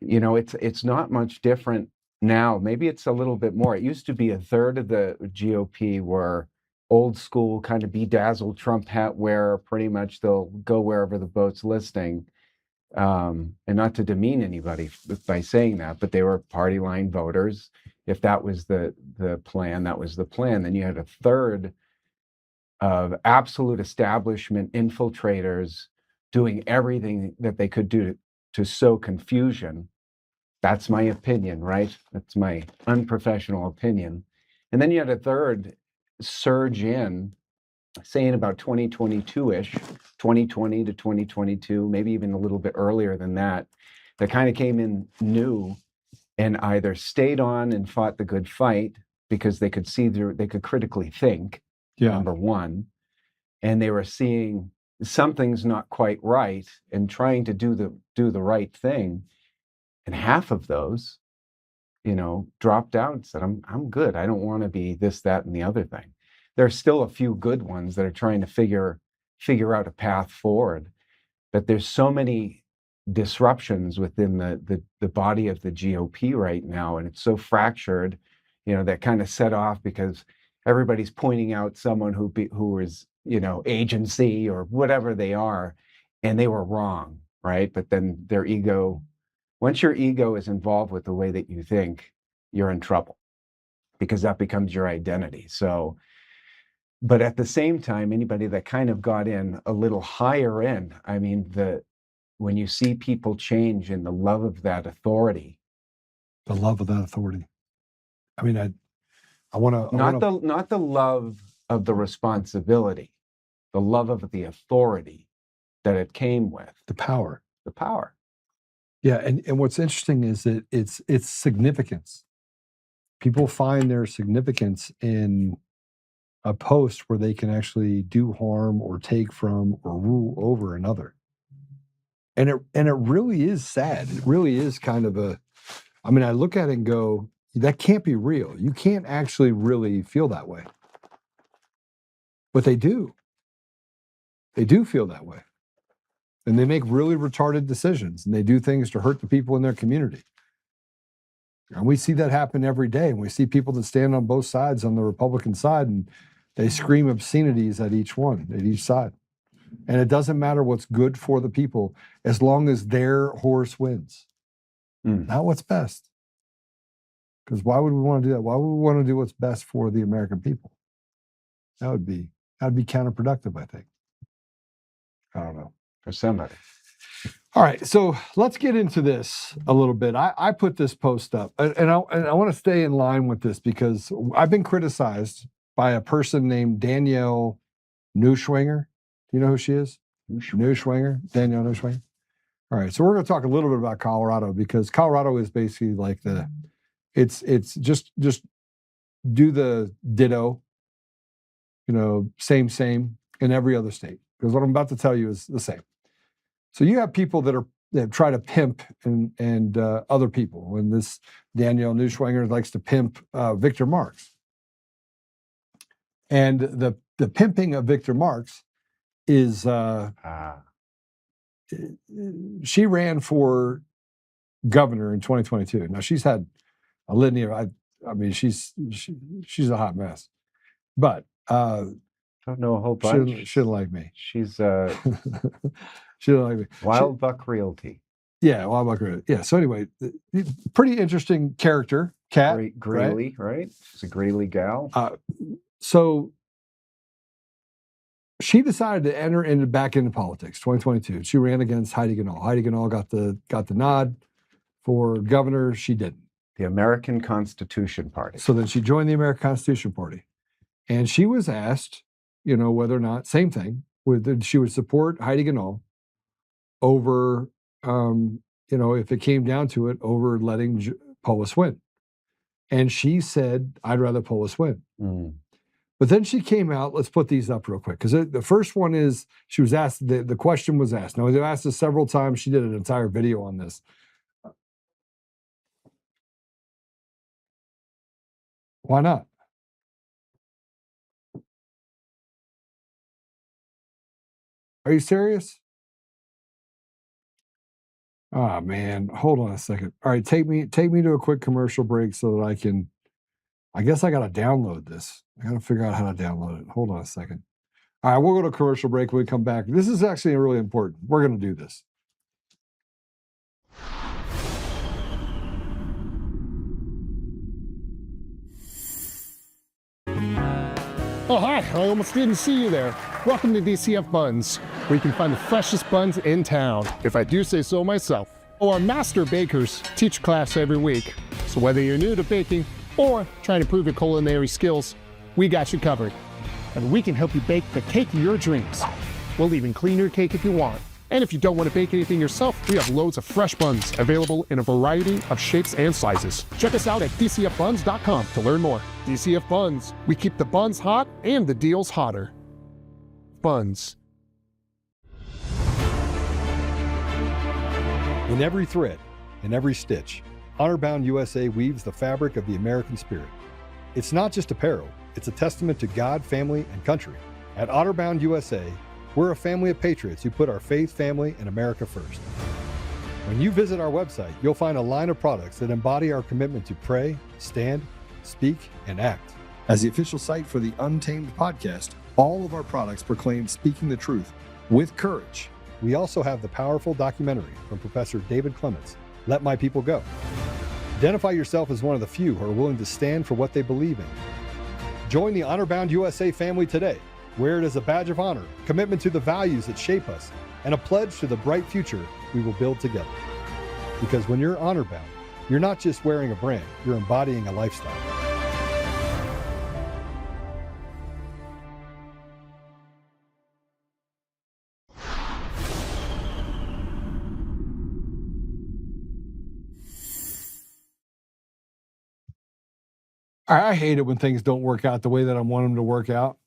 you know, it's not much different now. Maybe it's a little bit more. It used to be a third of the GOP were old school, kind of bedazzled Trump hat wearer. Pretty much they'll go wherever the vote's listing. And not to demean anybody by saying that, but they were party line voters. If that was the plan, that was the plan. Then you had a third of absolute establishment infiltrators doing everything that they could do to sow confusion. That's my opinion, right? That's my unprofessional opinion. And then you had a third surge in, saying about 2022-ish, 2020 to 2022, maybe even a little bit earlier than that, that kind of came in new and either stayed on and fought the good fight because they could see they could critically think, number one, and they were seeing something's not quite right and trying to do the right thing. And half of those, you know, dropped out and said, I'm good. I don't want to be this, that, and the other thing. There's still a few good ones that are trying to figure out a path forward. But there's so many disruptions within the body of the GOP right now, and it's so fractured, you know, that kind of set off because everybody's pointing out someone who is, you know, agency or whatever they are, and they were wrong, right? But then their ego, once your ego is involved with the way that you think, you're in trouble because that becomes your identity. So, but at the same time, anybody that kind of got in a little higher in, I mean, when you see people change in the love of that authority.
The love of that authority. I mean, I want to...
Not the love of the responsibility, the love of the authority that it came with.
The power.
The power.
Yeah, and what's interesting is that it's significance. People find their significance in a post where they can actually do harm or take from or rule over another. And it really is sad. It really is kind of I mean, I look at it and go, that can't be real. You can't actually really feel that way. But they do. They do feel that way. And they make really retarded decisions, and they do things to hurt the people in their community. And we see that happen every day. And we see people that stand on both sides, on the Republican side, and they scream obscenities at each side. And it doesn't matter what's good for the people, as long as their horse wins. Not what's best. Because why would we want to do that? Why would we want to do what's best for the American people? That would be counterproductive, I think. I don't know.
For somebody.
All right, so let's get into this a little bit. I put this post up, and I want to stay in line with this because I've been criticized by a person named Danielle Neuschwanger. Do you know who she is? Neuschwanger. Danielle Neuschwanger. All right, so we're going to talk a little bit about Colorado because Colorado is basically like it's just do the ditto, you know, same in every other state. Because what I'm about to tell you is the same. So you have people that try to pimp and other people. And this Danielle Neuschwanger likes to pimp Victor Marx. And the pimping of Victor Marx is she ran for governor in 2022. Now she's had a litany of I mean she's a hot mess. But
Don't know a whole bunch.
She didn't like me.
She's
She didn't like me.
Wild Buck Realty.
Yeah, Wild Buck Realty. Yeah. So anyway, pretty interesting character, Kat.
Greeley, right? She's a Greeley gal.
So she decided to enter back into politics, 2022. She ran against Heidi Ganahl. Heidi Ganahl got the nod for governor. She didn't.
The American Constitution Party.
So then she joined the American Constitution Party. And she was asked, whether or not, same thing, whether she would support Heidi Ganahl over, if it came down to it, over letting Polis win. And she said, I'd rather Polis win.
Mm.
But then she came out, let's put these up real quick, because the first one is, she was asked, the question was asked. Now, they asked us several times. She did an entire video on this. Why not? Are you serious? Oh, man. Hold on a second. All right, take me to a quick commercial break so that I guess I got to download this. I got to figure out how to download it. Hold on a second. All right, we'll go to commercial break when we come back. This is actually really important. We're going to do this.
Oh, hi. I almost didn't see you there. Welcome to DCF Buns, where you can find the freshest buns in town, if I do say so myself. Our master bakers teach class every week. So whether you're new to baking or trying to improve your culinary skills, we got you covered. And we can help you bake the cake of your dreams. We'll even clean your cake if you want. And if you don't want to bake anything yourself, we have loads of fresh buns available in a variety of shapes and sizes. Check us out at dcfbuns.com to learn more. DCF Buns. We keep the buns hot and the deals hotter. Buns.
In every thread, in every stitch, Honor-Bound USA weaves the fabric of the American spirit. It's not just apparel, it's a testament to God, family, and country. At Honor-Bound USA, we're a family of patriots who put our faith, family, and America first. When you visit our website, you'll find a line of products that embody our commitment to pray, stand, speak, and act. As the official site for the Untamed podcast, all of our products proclaim speaking the truth with courage. We also have the powerful documentary from Professor David Clements, Let My People Go. Identify yourself as one of the few who are willing to stand for what they believe in. Join the Honor-Bound USA family today. Wear it as a badge of honor, commitment to the values that shape us, and a pledge to the bright future we will build together. Because when you're honor-bound, you're not just wearing a brand, you're embodying a lifestyle. I hate it when things don't work out the way that I want them to work out.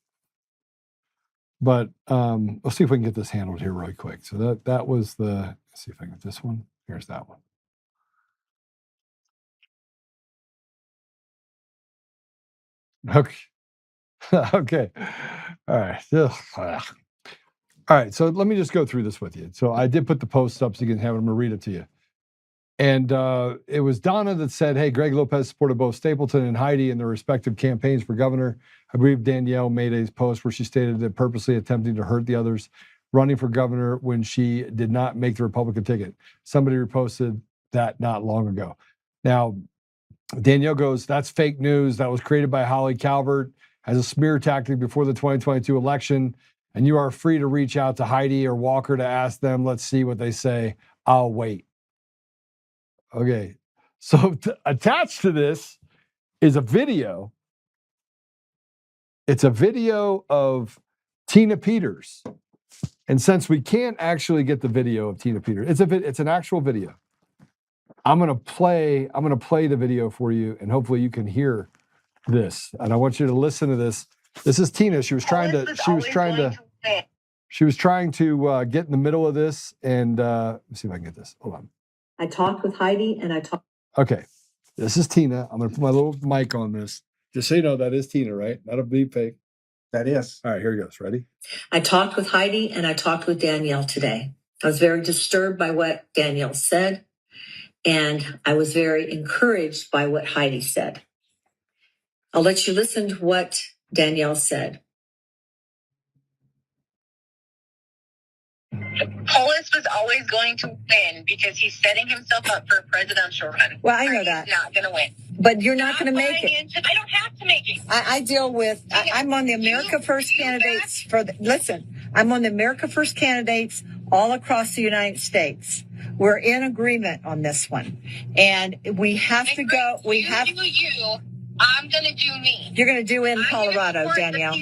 But let's see if we can get this handled here really quick. So that was let's see if I can get this one. Here's that one. Okay. Okay. All right. All right. So let me just go through this with you. So I did put the post up so you can have them to read it to you. And it was Donna that said, hey, Greg Lopez supported both Stapleton and Heidi in their respective campaigns for governor. I believe Danielle made a post where she stated that purposely attempting to hurt the others running for governor when she did not make the Republican ticket. Somebody reposted that not long ago. Now, Danielle goes, that's fake news. That was created by Holly Calvert as a smear tactic before the 2022 election. And you are free to reach out to Heidi or Walker to ask them. Let's see what they say. I'll wait. Okay, so attached to this is a video. It's a video of Tina Peters. And since we can't actually get the video of Tina Peters, it's an actual video. I'm gonna play the video for you, and hopefully you can hear this. And I want you to listen to this. This is Tina. She was trying to get in the middle of this, and let's see if I can get this. Hold on.
I talked with Heidi and I talked.
Okay, this is Tina. I'm going to put my little mic on this. Just so you know, that is Tina, right? Not a deep fake.
That is.
All right, here it goes. Ready?
I talked with Heidi and I talked with Danielle today. I was very disturbed by what Danielle said, and I was very encouraged by what Heidi said. I'll let you listen to what Danielle said.
Polis was always going to win because he's setting himself up for a presidential run.
Well, I know that.
He's not going to win.
But you're not going to make it.
I don't have to make it.
I deal with, I'm on the America First candidates I'm on the America First candidates all across the United States. We're in agreement on this one. And we have to go,
do you. I'm going to do me.
You're going to do in Colorado, Danielle.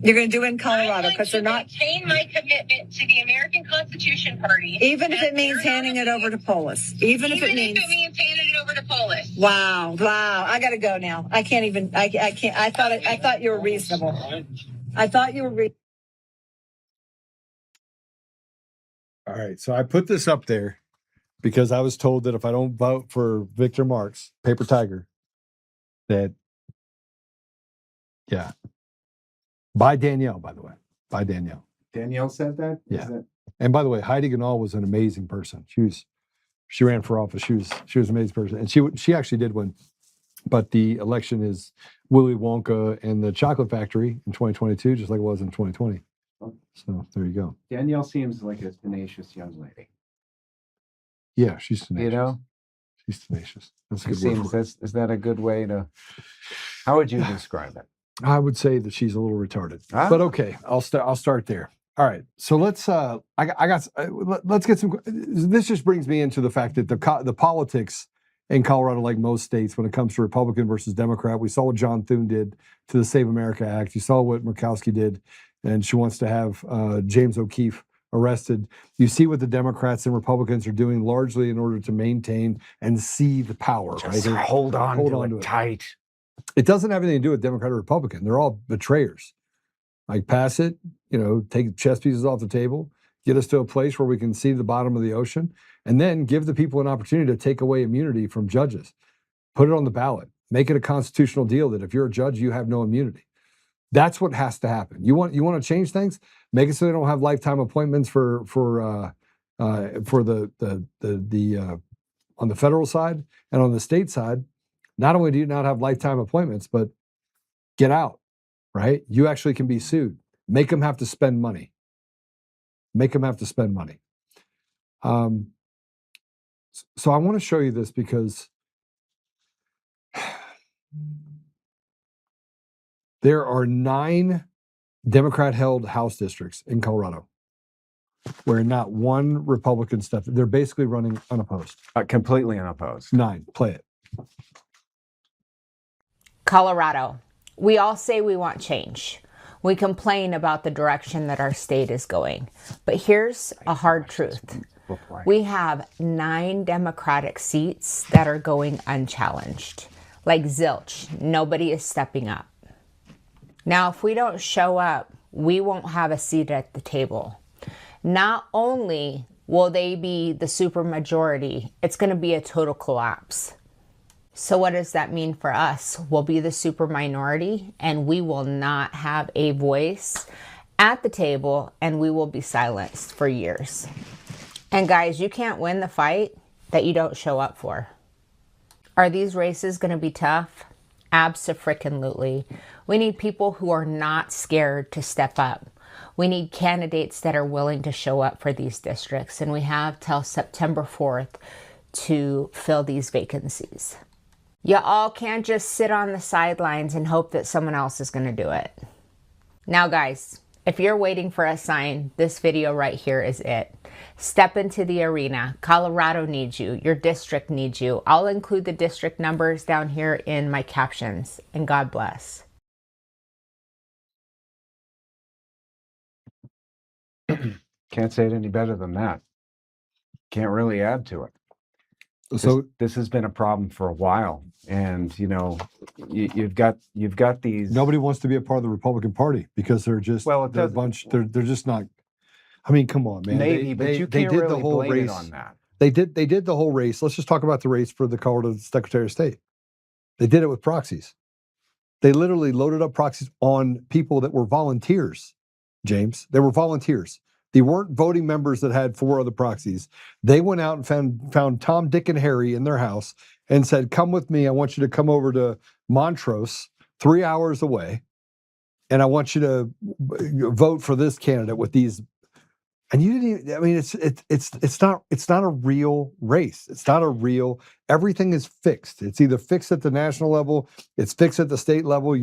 You're going to do in Colorado because they're not.
Maintain my commitment to the American Constitution Party.
Even if it means handing it over to Polis. Even if it means
handing it over to Polis.
Wow. I got to go now. I can't even, I can't, I thought you were reasonable. I thought you were reasonable.
All right. So I put this up there because I was told that if I don't vote for Victor Marx, Paper Tiger, that, yeah. By Danielle, by the way. By Danielle.
Danielle said that?
Yeah. And by the way, Heidi Ganahl was an amazing person. She ran for office. She was an amazing person. And she actually did win. But the election is Willy Wonka and the Chocolate Factory in 2022, just like it was in 2020. So there you go.
Danielle seems like a tenacious young lady.
Yeah, she's tenacious.
You know?
She's tenacious. That's a good word for it.
Is that a good way to, how would you describe it?
I would say that she's a little retarded, but okay, I'll start there. All right, so let's let's get some. This just brings me into the fact that the politics in Colorado, like most states, when it comes to Republican versus Democrat, we saw what John Thune did to the Save America Act. You saw what Murkowski did, and she wants to have James O'Keefe arrested. You see what the Democrats and Republicans are doing, largely in order to maintain and seethe power.
Just
right?
hold on to it tight.
It doesn't have anything to do with Democrat or Republican. They're all betrayers. Like, pass it, take chess pieces off the table, get us to a place where we can see the bottom of the ocean, and then give the people an opportunity to take away immunity from judges. Put it on the ballot. Make it a constitutional deal that if you're a judge, you have no immunity. That's what has to happen. You want to change things? Make it so they don't have lifetime appointments for the on the federal side and on the state side. Not only do you not have lifetime appointments, but get out, right? You actually can be sued. Make them have to spend money. Make them have to spend money. So I want to show you this because there are 9 Democrat-held House districts in Colorado where not one Republican stepped. They're basically running unopposed.
Completely unopposed.
9. Play it.
Colorado. We all say we want change. We complain about the direction that our state is going. But here's a hard truth. We have 9 Democratic seats that are going unchallenged. Like zilch, nobody is stepping up. Now, if we don't show up, we won't have a seat at the table. Not only will they be the supermajority, it's going to be a total collapse. So what does that mean for us? We'll be the super minority and we will not have a voice at the table and we will be silenced for years. And guys, you can't win the fight that you don't show up for. Are these races going to be tough? Abso-frickin-lutely. We need people who are not scared to step up. We need candidates that are willing to show up for these districts, and we have till September 4th to fill these vacancies. You all can't just sit on the sidelines and hope that someone else is going to do it. Now guys, if you're waiting for a sign, this video right here is it. Step into the arena. Colorado needs you. Your district needs you. I'll include the district numbers down here in my captions, and God bless.
Can't say it any better than that. Can't really add to it.
So
this has been a problem for a while, and you've got these.
Nobody wants to be a part of the Republican Party because they're just they're a bunch. They're just not. I mean, come on, man.
Maybe, but you can't really blame it on that.
They did the whole race. Let's just talk about the race for the Colorado Secretary of State. They did it with proxies. They literally loaded up proxies on people that were volunteers, James. They were volunteers. They weren't voting members that had 4 other proxies. They went out and found Tom, Dick, and Harry in their house and said, come with me. I want you to come over to Montrose, 3 hours away, and I want you to vote for this candidate with these And you didn't even, I mean, it's not a real race. It's not a real, everything is fixed. It's either fixed at the national level, it's fixed at the state level.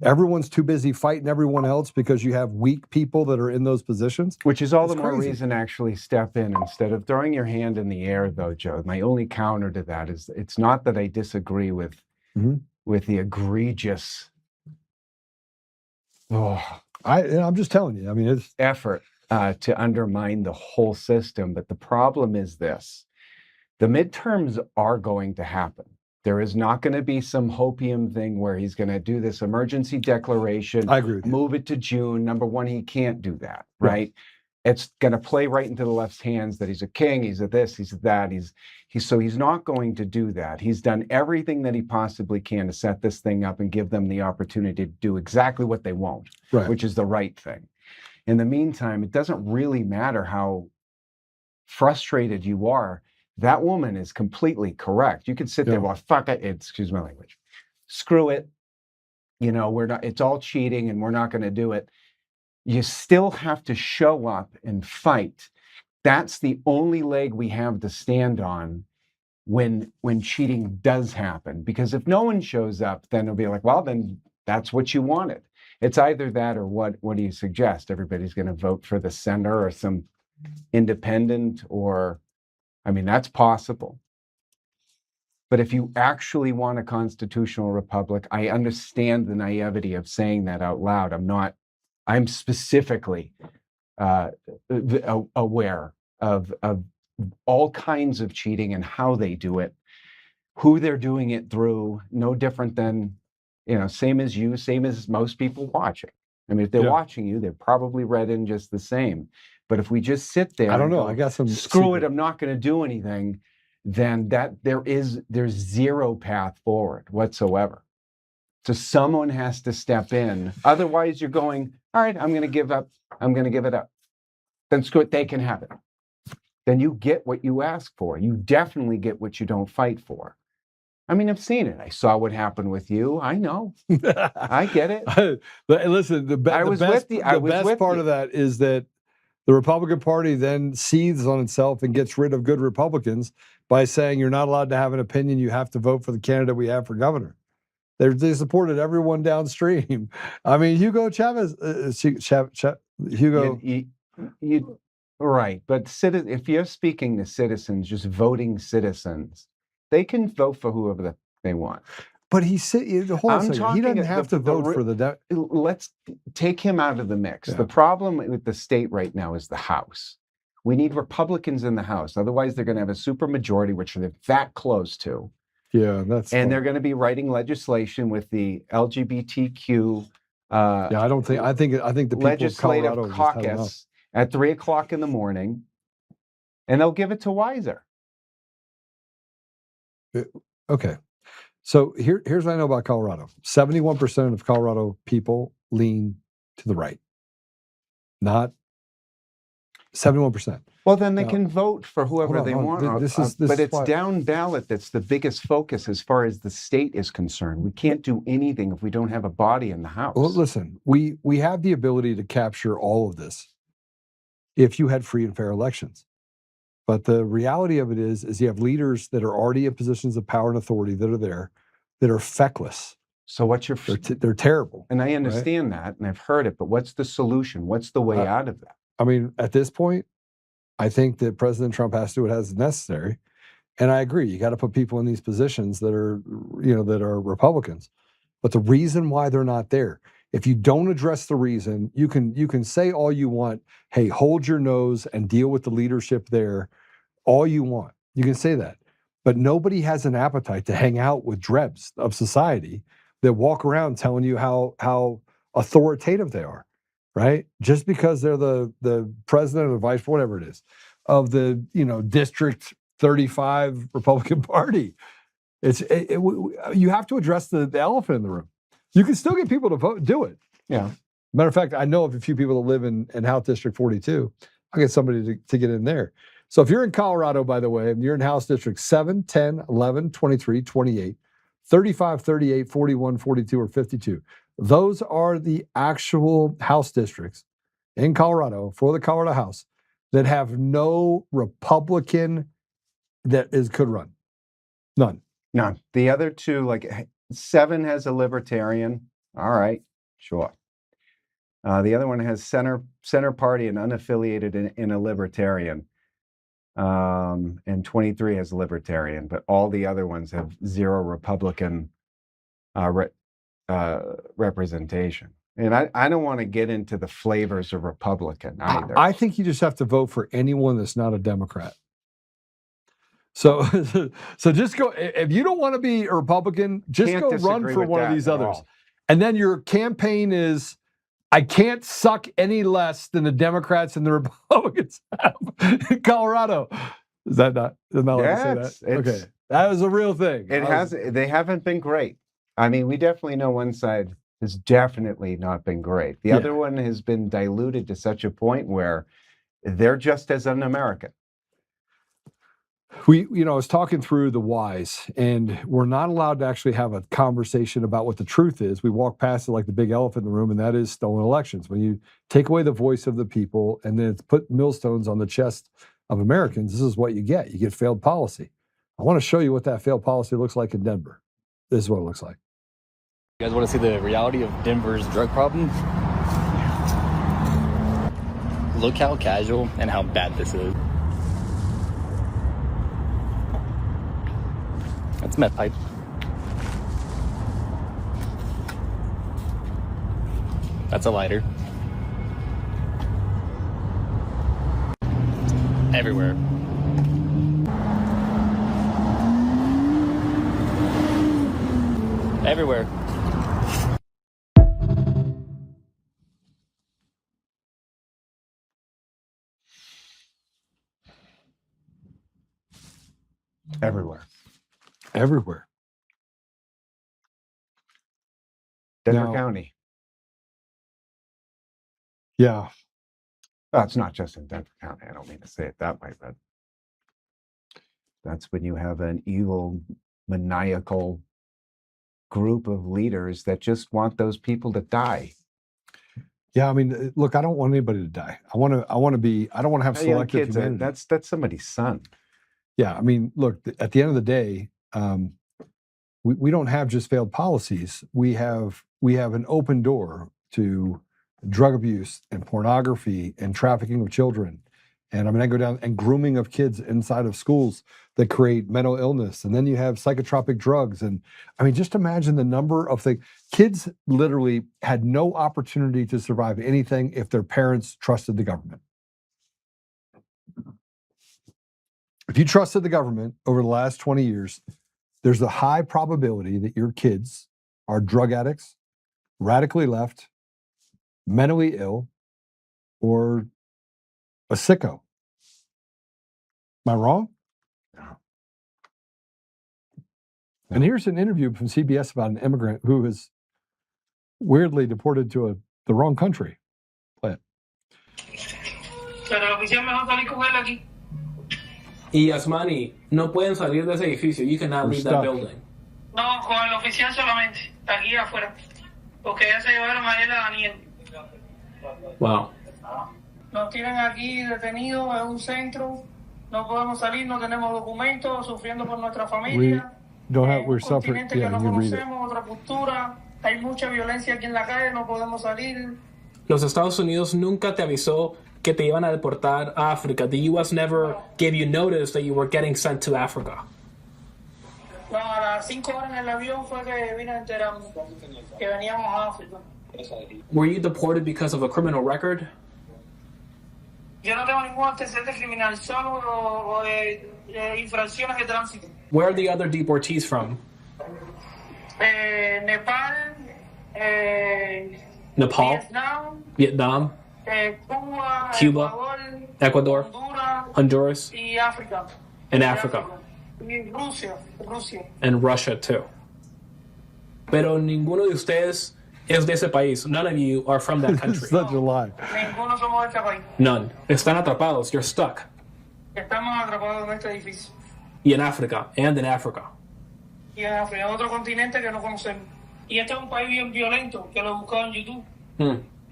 Everyone's too busy fighting everyone else because you have weak people that are in those positions.
Which is all the more reason to actually step in instead of throwing your hand in the air, though, Joe. My only counter to that is it's not that I disagree with the egregious
I'm just telling you. I mean, it's
effort to undermine the whole system. But the problem is this. The midterms are going to happen. There is not going to be some hopium thing where he's going to do this emergency declaration,
I agree with you.
move it to June. Number one, he can't do that, right? It's going to play right into the left's hands that he's a king, he's a this, he's a that. So he's not going to do that. He's done everything that he possibly can to set this thing up and give them the opportunity to do exactly what they want, which is the right thing. In the meantime, it doesn't really matter how frustrated you are. That woman is completely correct. You can sit there, well, fuck it, excuse my language. Screw it. You know, it's all cheating and we're not going to do it. You still have to show up and fight. That's the only leg we have to stand on when cheating does happen. Because if no one shows up, then it'll be like, well, then that's what you wanted. It's either that or what do you suggest? Everybody's going to vote for the center or some independent or, I mean, that's possible. But if you actually want a constitutional republic, I understand the naivety of saying that out loud. I'm specifically aware of all kinds of cheating and how they do it, who they're doing it through, no different than, same as you, same as most people watching. I mean, if they're watching you, they're probably read in just the same. But if we just sit there,
I don't know. I got some
screw it. I'm not going to do anything. Then there's zero path forward whatsoever. So someone has to step in. Otherwise, you're going, all right, I'm going to give up. I'm going to give it up. Then screw it. They can have it. Then you get what you ask for. You definitely get what you don't fight for. I mean, I've seen it. I saw what happened with you. I know. I get it.
Listen, the best part of that is that the Republican Party then seethes on itself and gets rid of good Republicans by saying you're not allowed to have an opinion. You have to vote for the candidate we have for governor. They supported everyone downstream. I mean, Hugo Chavez, Hugo.
Right, but if you're speaking to citizens, just voting citizens, they can vote for whoever they want.
But hold on a second. He doesn't have to vote for the.
Let's take him out of the mix. Yeah. The problem with the state right now is the House. We need Republicans in the House. Otherwise, they're going to have a supermajority, which they're that close to.
Yeah,
they're going to be writing legislation with the LGBTQ.
I think the people
legislative
of Colorado
caucus at 3:00 in the morning, and they'll give it to Weiser.
Okay. So here's what I know about Colorado. 71% of Colorado people lean to the right. Not 71%.
Well, then they can vote for whoever they want. But it's down ballot that's the biggest focus as far as the state is concerned. We can't do anything if we don't have a body in the House.
Well, listen, we have the ability to capture all of this if you had free and fair elections. But the reality of it is you have leaders that are already in positions of power and authority that are there, that are feckless.
So what's your...
They're terrible.
And I understand that, and I've heard it, but what's the solution? What's the way out of that?
I mean, at this point, I think that President Trump has to do what is necessary. And I agree, you got to put people in these positions that are, that are Republicans. But the reason why they're not there, if you don't address the reason, you can say all you want, hey, hold your nose and deal with the leadership there, all you want. You can say that. But nobody has an appetite to hang out with drebs of society that walk around telling you how authoritative they are, right? Just because they're the president or vice, whatever it is, of the, District 35 Republican Party. You have to address the elephant in the room. You can still get people to vote, do it.
Yeah.
Matter of fact, I know of a few people that live in House District 42. I'll get somebody to get in there. So if you're in Colorado, by the way, and you're in House District 7, 10, 11, 23, 28, 35, 38, 41, 42, or 52, those are the actual House districts in Colorado for the Colorado House that have no Republican that could run. None.
None. The other two, like 7 has a libertarian. All right, sure. The other one has center party and unaffiliated in a libertarian. And 23 has libertarian, but all the other ones have 0 Republican representation. And I don't want to get into the flavors of Republican either.
I think you just have to vote for anyone that's not a Democrat. So just go. If you don't want to be a Republican, just go run for one of these others. And then your campaign is, I can't suck any less than the Democrats and the Republicans have in Colorado. Is that not? Am I allowed to say that? Okay, that was a real thing.
They haven't been great. I mean, we definitely know one side has definitely not been great. The other one has been diluted to such a point where they're just as un-American.
I was talking through the whys, and we're not allowed to actually have a conversation about what the truth is. We walk past it like the big elephant in the room, and that is stolen elections. When you take away the voice of the people and then put millstones on the chest of Americans, this is what you get. You get failed policy. I want to show you what that failed policy looks like in Denver. This is what it looks like.
You guys want to see the reality of Denver's drug problem? Look how casual and how bad this is. That's meth pipe. That's a lighter. Everywhere. Everywhere.
Everywhere.
Everywhere.
Denver County.
Yeah.
Well, it's not just in Denver County. I don't mean to say it that way, but that's when you have an evil, maniacal group of leaders that just want those people to die.
Yeah, I mean, look, I don't want anybody to die. I want to have selective humanity.
That's somebody's son.
Yeah, I mean, look, at the end of the day, we don't have just failed policies. We have an open door to drug abuse and pornography and trafficking of children. And I mean, I go down and grooming of kids inside of schools that create mental illness. And then you have psychotropic drugs. And I mean, just imagine the number of things. Kids literally had no opportunity to survive anything if their parents trusted the government. If you trusted the government over the last 20 years, there's a high probability that your kids are drug addicts, radically left, mentally ill, or a sicko. Am I wrong? No. And here's an interview from CBS about an immigrant who was weirdly deported to the wrong country. Play it.
Y Yasmani, no pueden salir de ese edificio. You cannot leave that building.
No, con el oficial solamente, aquí afuera. Porque ya se llevaron a él a Daniel.
Wow.
Nos tienen aquí detenidos en un centro. No podemos salir, no tenemos documentos, sufriendo por nuestra familia.
We're suffering.
Que no conocemos, otra cultura. Hay mucha violencia aquí en la calle, no podemos salir.
Los Estados Unidos nunca te avisó que te iban a deportar a África. The U.S. never gave you notice that you were getting sent to Africa.
No, a las 5 horas en el avión fue que vine enterando que veníamos a África.
Were you deported because of a criminal record?
Yo no tengo ningún antecedente criminal, solo de infracciones de tránsito.
Where are the other deportees from?
Nepal,
Nepal, Vietnam, Cuba, Ecuador, Honduras,
y África.
And Africa.
Y Rusia.
And Russia too. Pero ninguno de ustedes es de ese país. None of you are from that country.
Such a lie.
Ninguno somos de este país.
None. Están atrapados. You're stuck.
Estamos atrapados en este edificio.
Y en África. And in Africa.
Y en África, en otro continente que no conocemos. Y este es un país bien violento, que lo he buscado en YouTube.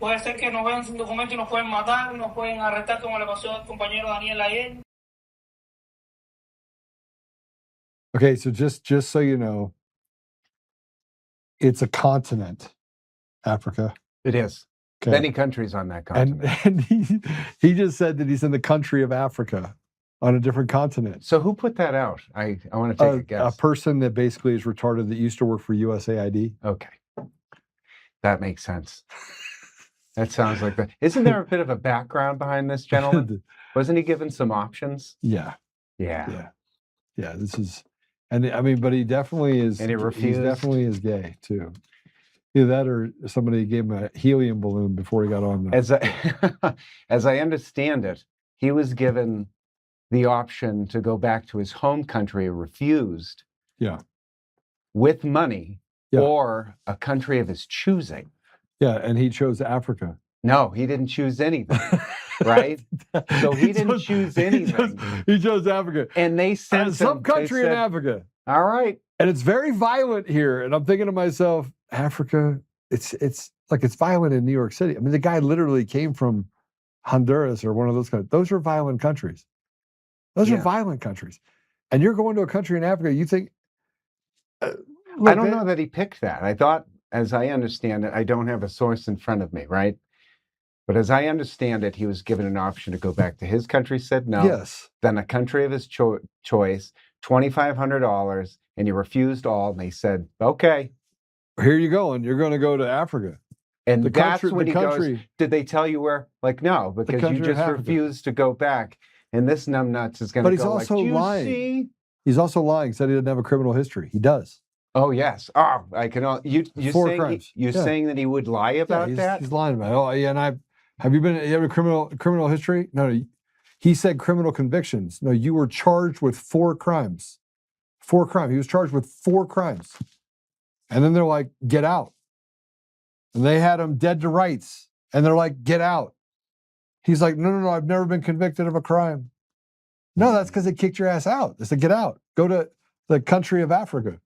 Puede ser que nos vean sin documento y nos pueden matar, nos pueden arrestar como le pasó al compañero Daniel ayer.
Okay, so just so you know, it's a continent, Africa.
It is.
Okay.
Many countries on that continent.
And he just said that he's in the country of Africa on a different continent.
So who put that out? I want to take a guess.
A person that basically is retarded that used to work for USAID.
Okay. That makes sense. That sounds like that. Isn't there a bit of a background behind this gentleman? Wasn't he given some options?
Yeah.
Yeah.
This is, and I mean, but he definitely is.
And he refused.
He definitely is gay too. Either that, or somebody gave him a helium balloon before he got on.
As I understand it, he was given the option to go back to his home country, refused.
Yeah.
With money, or a country of his choosing.
Yeah, and he chose Africa.
No, he didn't choose anything, right? So he didn't choose anything.
He chose Africa.
And they sent
some country in Africa.
All right.
And it's very violent here. And I'm thinking to myself, Africa, it's like it's violent in New York City. I mean, the guy literally came from Honduras or one of those countries. Those are violent countries. Those are violent countries. And you're going to a country in Africa, you think...
I don't know that he picked that. I thought, as I understand it, I don't have a source in front of me, right? But as I understand it, he was given an option to go back to his country, said no.
Yes.
Then a country of his choice, $2,500, and he refused all. And they said, okay.
Here you go, and you're going to go to Africa.
And that's when he goes, did they tell you where? Like, no, because you just refused to go back. And this numbnuts is going to go like, do you see?
He's also lying. He said he didn't have a criminal history. He does.
Oh, yes. Oh, I can. You
4
saying
crimes.
Saying that he would lie about that?
He's lying about it. Oh, yeah. And have you have a criminal history? No. He said criminal convictions. No, you were charged with 4 crimes. 4 crimes. He was charged with 4 crimes. And then they're like, get out. And they had him dead to rights. And they're like, get out. He's like, no, I've never been convicted of a crime. No, that's because they kicked your ass out. They said, get out. Go to the country of Africa.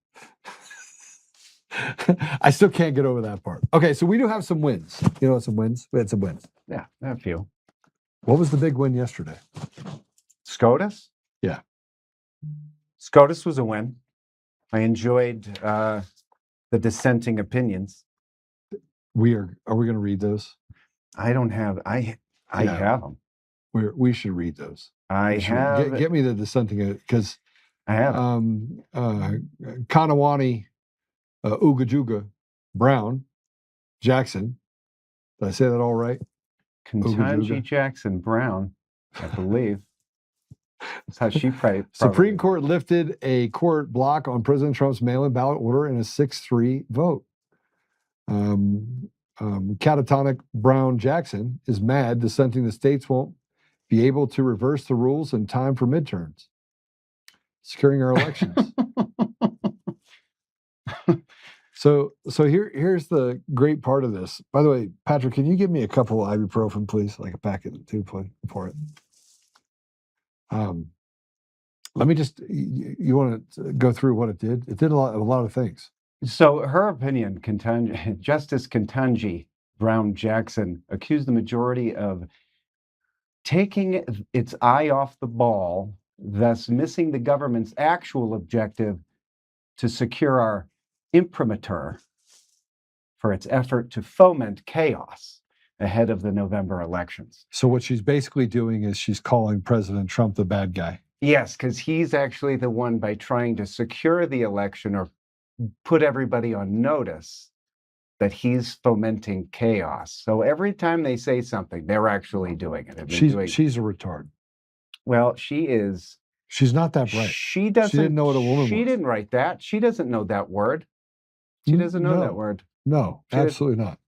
I still can't get over that part. Okay, so we do have some wins. You know, some wins? We had some wins.
Yeah, a few.
What was the big win yesterday?
SCOTUS?
Yeah.
SCOTUS was a win. I enjoyed the dissenting opinions.
Are we going to read those?
I don't have. I have them.
We should read those.
Get
me the dissenting, because
I have
Kanawani, Ugajuga, Brown, Jackson. Did I say that all right?
Ketanji Jackson Brown, I believe. That's how she probably.
Supreme Court lifted a court block on President Trump's mail-in ballot order in a 6-3 vote. Catatonic Brown Jackson is mad, dissenting the states won't be able to reverse the rules in time for midterms, securing our elections. So here's the great part of this. By the way, Patrick, can you give me a couple of ibuprofen, please? Like a packet of 2 for it. Let me just, you want to go through what it did? It did a lot of things.
So her opinion, Justice Ketanji Brown Jackson accused the majority of taking its eye off the ball, thus missing the government's actual objective to secure our imprimatur for its effort to foment chaos ahead of the November elections.
So what she's basically doing is she's calling President Trump the bad guy.
Yes, because he's actually the one, by trying to secure the election or put everybody on notice, that he's fomenting chaos. So every time they say something, they're actually doing it.
She's a retard.
Well, she is.
She's not that bright.
She doesn't.
She didn't know what a woman was.
She didn't write that. She doesn't know that word. She doesn't know that word.
No, absolutely not.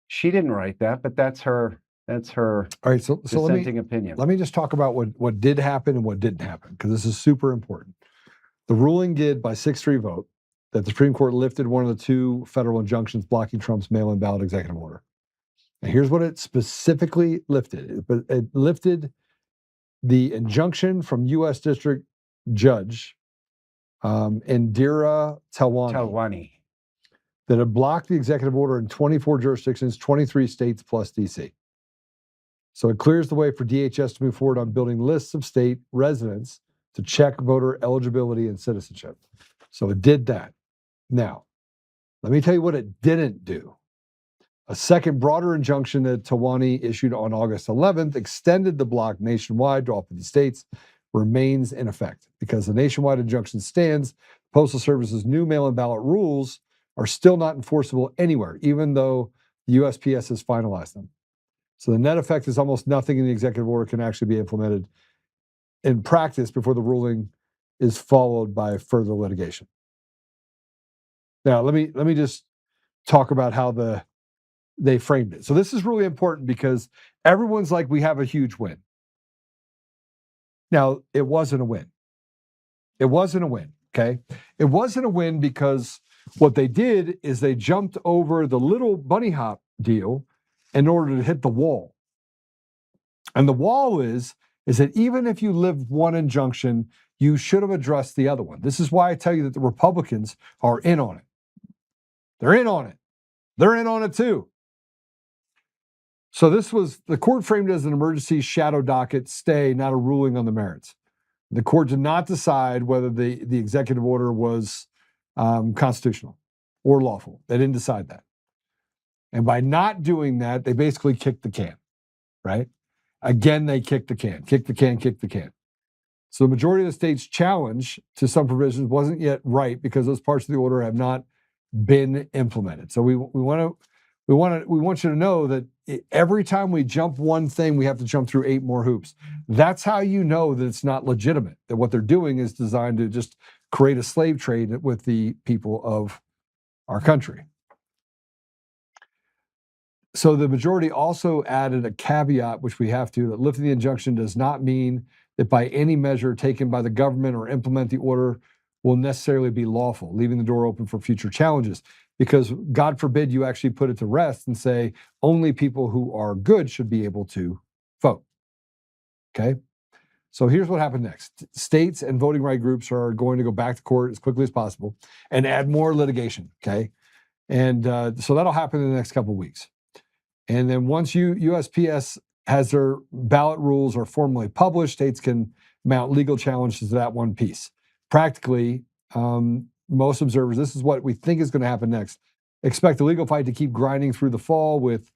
She didn't write that, but that's her. All right, so dissenting opinion.
Let me just talk about what did happen and what didn't happen, because this is super important. The ruling did, by 6-3 vote, that the Supreme Court lifted one of the 2 federal injunctions blocking Trump's mail-in ballot executive order. And here's what it specifically lifted. It lifted the injunction from U.S. District Judge Indira Talwani. that have blocked the executive order in 24 jurisdictions, 23 states plus DC. So it clears the way for DHS to move forward on building lists of state residents to check voter eligibility and citizenship. So it did that. Now, let me tell you what it didn't do. A second broader injunction that Tawani issued on August 11th extended the block nationwide to all 50 states, remains in effect. Because the nationwide injunction stands, Postal Service's new mail-in ballot rules are still not enforceable anywhere, even though the USPS has finalized them. So the net effect is almost nothing in the executive order can actually be implemented in practice before the ruling is followed by further litigation. Now, let me just talk about how they framed it. So this is really important because everyone's like, we have a huge win. Now, it wasn't a win. It wasn't a win, okay? It wasn't a win because what they did is they jumped over the little bunny hop deal in order to hit the wall. And the wall is that even if you live one injunction, you should have addressed the other one. This is why I tell you that the Republicans are in on it. They're in on it. They're in on it too. So this was, the court framed it as an emergency shadow docket stay, not a ruling on the merits. The court did not decide whether the executive order was constitutional or lawful. They didn't decide that. And by not doing that, they basically kicked the can, right? Again, they kicked the can, kicked the can, kicked the can. So the majority of the states' challenge to some provisions wasn't yet right because those parts of the order have not been implemented. So we want you to know that every time we jump one thing, we have to jump through 8 more hoops. That's how you know that it's not legitimate, that what they're doing is designed to just create a slave trade with the people of our country. So the majority also added a caveat, which we have to, that lifting the injunction does not mean that by any measure taken by the government or implement the order will necessarily be lawful, leaving the door open for future challenges. Because God forbid you actually put it to rest and say only people who are good should be able to vote. Okay? So here's what happened next. States and voting right groups are going to go back to court as quickly as possible and add more litigation. Okay? And so that'll happen in the next couple of weeks. And then once USPS has their ballot rules are formally published, states can mount legal challenges to that one piece. Practically, most observers, this is what we think is going to happen next. Expect the legal fight to keep grinding through the fall with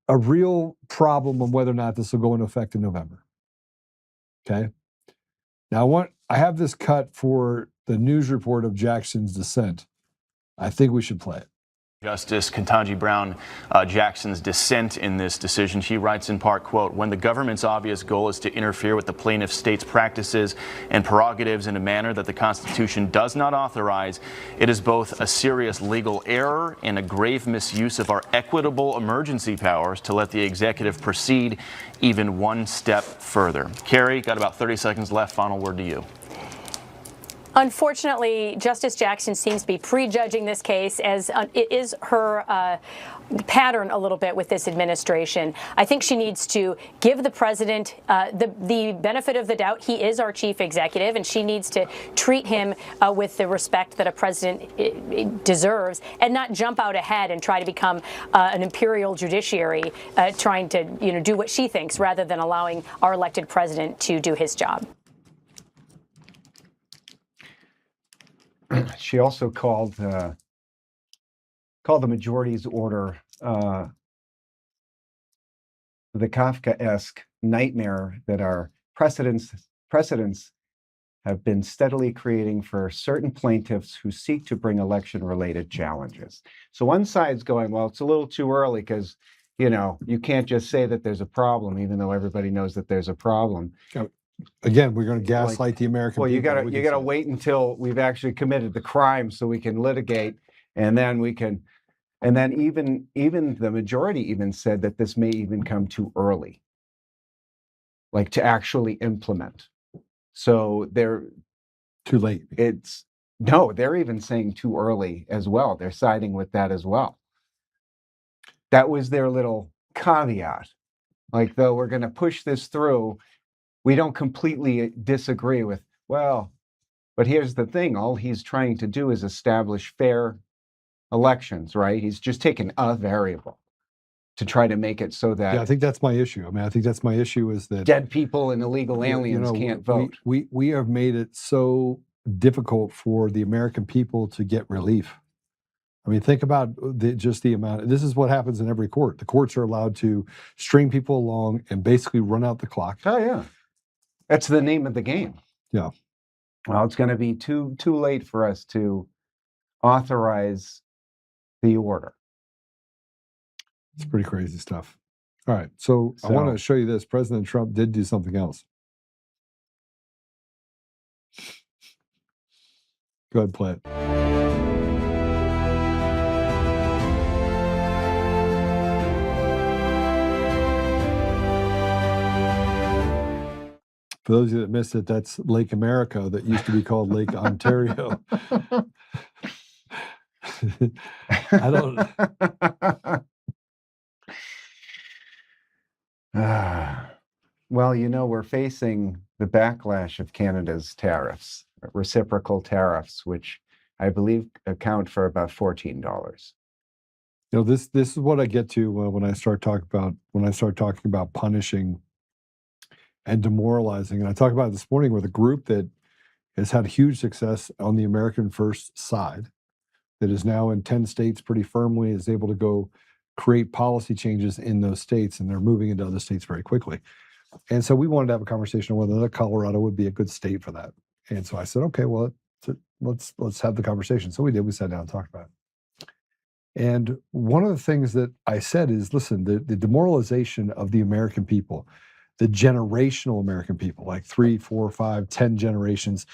a real problem on whether or not this will go into effect in November. Okay. Now I have this cut for the news report of Jackson's dissent. I think we should play it.
Justice Ketanji Brown Jackson's dissent in this decision. She writes in part, quote, when the government's obvious goal is to interfere with the plaintiff's state's practices and prerogatives in a manner that the Constitution does not authorize, it is both a serious legal error and a grave misuse of our equitable emergency powers to let the executive proceed even one step further. Carrie, got about 30 seconds left. Final word to you.
Unfortunately, Justice Jackson seems to be prejudging this case, as it is her pattern a little bit with this administration. I think she needs to give the president the benefit of the doubt. He is our chief executive, and she needs to treat him with the respect that a president deserves, and not jump out ahead and try to become an imperial judiciary, trying to do what she thinks rather than allowing our elected president to do his job.
She also called the majority's order the Kafkaesque nightmare that our precedents have been steadily creating for certain plaintiffs who seek to bring election-related challenges. So one side's going, well, it's a little too early because, you can't just say that there's a problem, even though everybody knows that there's a problem.
Again, we're going to gaslight the American people.
Well, you gotta wait until we've actually committed the crime so we can litigate, and then even the majority even said that this may even come too early, like to actually implement. So they're
too late.
They're even saying too early as well. They're siding with that as well. That was their little caveat. Like, though we're going to push this through, we don't completely disagree with, but here's the thing. All he's trying to do is establish fair elections, right? He's just taken a variable to try to make it so that
Yeah, I think that's my issue. I mean, I think that's my issue is that
dead people and illegal aliens can't vote.
We have made it so difficult for the American people to get relief. I mean, think about just the amount. This is what happens in every court. The courts are allowed to string people along and basically run out the clock.
Oh yeah, that's the name of the game.
Yeah.
Well, it's going to be too late for us to authorize the order.
It's pretty crazy stuff. All right, so I want to show you this. President Trump did do something else. Go ahead, play it. For those of you that missed it, that's Lake America that used to be called Lake Ontario. I don't.
Well, you know, we're facing the backlash of Canada's tariffs, reciprocal tariffs, which I believe account for about $14.
You know, this is what I get to when I start talking about punishing and demoralizing. And I talked about it this morning with a group that has had huge success on the American First side, that is now in 10 states pretty firmly, is able to go create policy changes in those states, and they're moving into other states very quickly. And so we wanted to have a conversation on whether Colorado would be a good state for that. And so I said, okay, well, let's have the conversation. So we did. We sat down and talked about it. And one of the things that I said is, listen, the demoralization of the American people, the generational American people, like 3, 4, 5, 10 generations,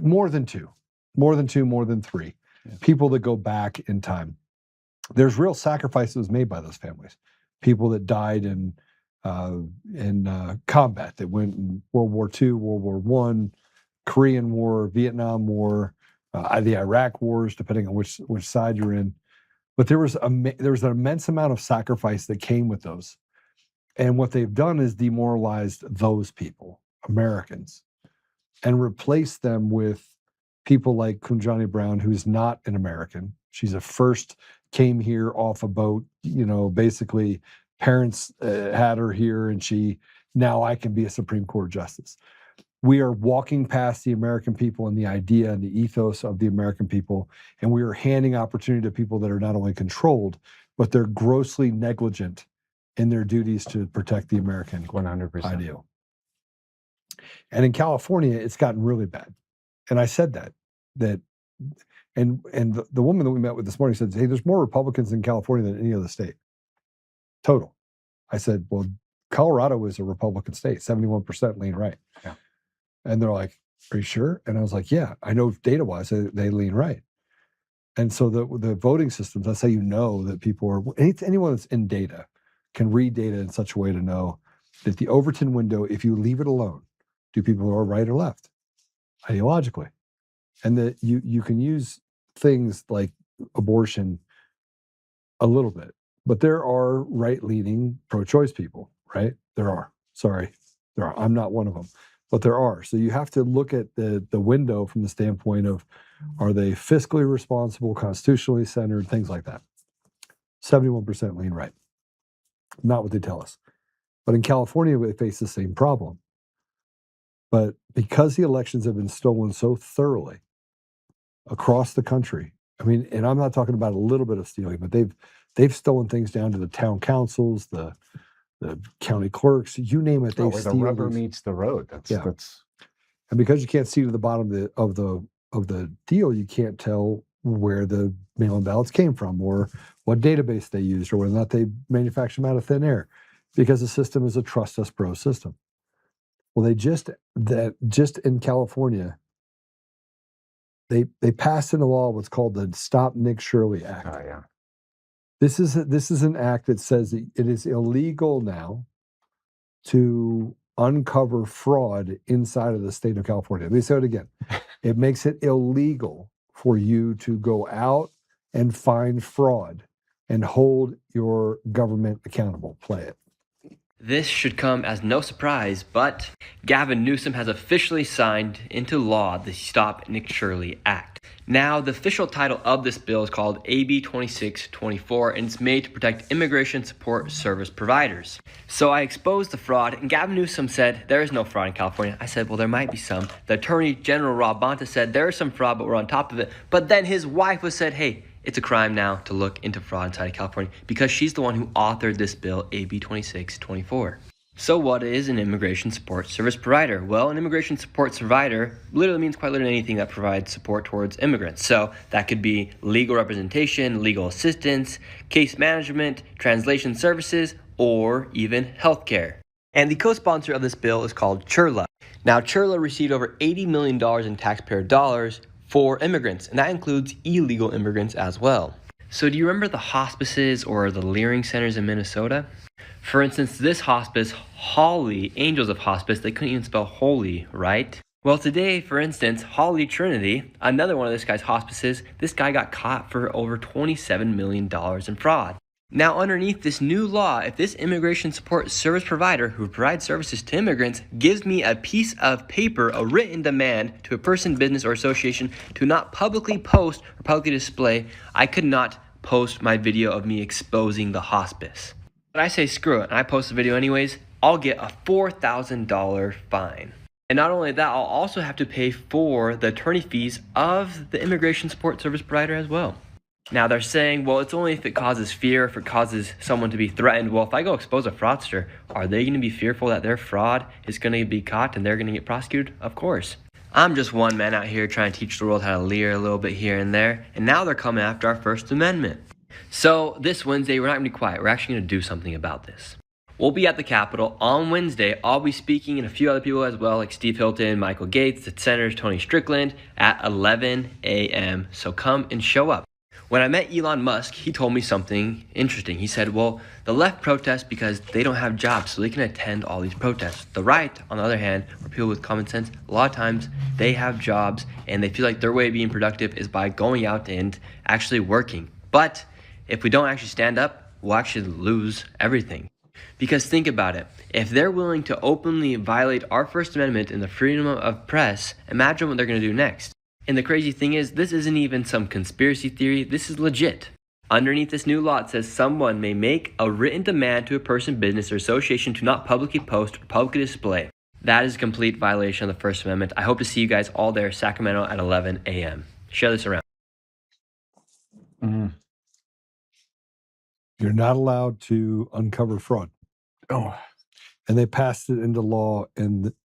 more than two, more than three, people that go back in time. There's real sacrifices made by those families. People that died in combat, that went in World War II, World War I, Korean War, Vietnam War, the Iraq wars, depending on which side you're in. But there was an immense amount of sacrifice that came with those. And what they've done is demoralized those people, Americans, and replaced them with people like Kunjani Brown, who's not an American. She's came here off a boat, you know, basically parents had her here, and now I can be a Supreme Court justice. We are walking past the American people and the idea and the ethos of the American people, and we are handing opportunity to people that are not only controlled, but they're grossly negligent in their duties to protect the American
100%
ideal. And in California, it's gotten really bad. And I said that and the woman that we met with this morning said, hey, there's more Republicans in California than any other state. Total. I said, well, Colorado is a Republican state, 71% lean right.
Yeah. And
they're like, are you sure? And I was like, yeah, I know data-wise they lean right. And so the voting systems, that's how you know that people are, anyone that's in data can read data in such a way to know that the Overton window, if you leave it alone, do people are right or left, ideologically? And that you can use things like abortion a little bit, but there are right-leaning pro-choice people, right? There are. Sorry, there are. I'm not one of them, but there are. So you have to look at the window from the standpoint of, are they fiscally responsible, constitutionally centered, things like that. 71% lean right. Not what they tell us. But in California, they face the same problem. But because the elections have been stolen so thoroughly across the country, I mean, and I'm not talking about a little bit of stealing, but they've stolen things down to the town councils, the county clerks, you name it.
Where the rubber meets the road. That's
and because you can't see to the bottom of the deal, you can't tell where the mail-in ballots came from, or what database they used, or whether or not they manufactured them out of thin air, because the system is a trust us bro system. Well, just in California, they passed into law what's called the Stop Nick Shirley Act.
Oh yeah.
This is an act that says that it is illegal now to uncover fraud inside of the state of California. Let me say it again. It makes it illegal for you to go out and find fraud and hold your government accountable. Play it.
This should come as no surprise, but Gavin Newsom has officially signed into law the Stop Nick Shirley Act. Now, the official title of this bill is called AB 2624, and it's made to protect immigration support service providers. So I exposed the fraud, and Gavin Newsom said, there is no fraud in California. I said, well, there might be some. The Attorney General Rob Bonta said, there is some fraud, but we're on top of it. But then his wife was said, hey, it's a crime now to look into fraud inside of California because she's the one who authored this bill, AB 2624. So what is an immigration support service provider? Well, an immigration support provider literally means quite literally anything that provides support towards immigrants. So that could be legal representation, legal assistance, case management, translation services, or even healthcare. And the co-sponsor of this bill is called CHRLA. Now, CHRLA received over $80 million in taxpayer dollars for immigrants, and that includes illegal immigrants as well. So do you remember the hospices or the Leering centers in Minnesota? For instance, this hospice, Holly, Angels of Hospice, they couldn't even spell holy, right? Well, today, for instance, Holly Trinity, another one of this guy's hospices, this guy got caught for over $27 million in fraud. Now, underneath this new law, if this immigration support service provider who provides services to immigrants gives me a piece of paper, a written demand to a person, business, or association to not publicly post or publicly display, I could not post my video of me exposing the hospice. But I say screw it, and I post the video anyways, I'll get a $4,000 fine. And not only that, I'll also have to pay for the attorney fees of the immigration support service provider as well. Now they're saying, well, it's only if it causes fear, if it causes someone to be threatened. Well, if I go expose a fraudster, are they going to be fearful that their fraud is going to be caught and they're going to get prosecuted? Of course. I'm just one man out here trying to teach the world how to leer a little bit here and there, and now they're coming after our First Amendment. So this Wednesday, we're not going to be quiet. We're actually going to do something about this. We'll be at the Capitol on Wednesday. I'll be speaking and a few other people as well, like Steve Hilton, Michael Gates, the Senator Tony Strickland at 11 a.m. So come and show up. When I met Elon Musk, he told me something interesting. He said, well, the left protests because they don't have jobs, so they can attend all these protests. The right, on the other hand, or people with common sense, a lot of times they have jobs and they feel like their way of being productive is by going out and actually working. But if we don't actually stand up, we'll actually lose everything. Because think about it. If they're willing to openly violate our First Amendment and the freedom of press, imagine what they're going to do next. And the crazy thing is, this isn't even some conspiracy theory, this is legit. Underneath this new law, it says someone may make a written demand to a person, business, or association to not publicly post or publicly display. That is a complete violation of the First Amendment. I hope to see you guys all there, Sacramento at 11 a.m. Share this around.
You're not allowed to uncover fraud. Oh, and they passed it into law.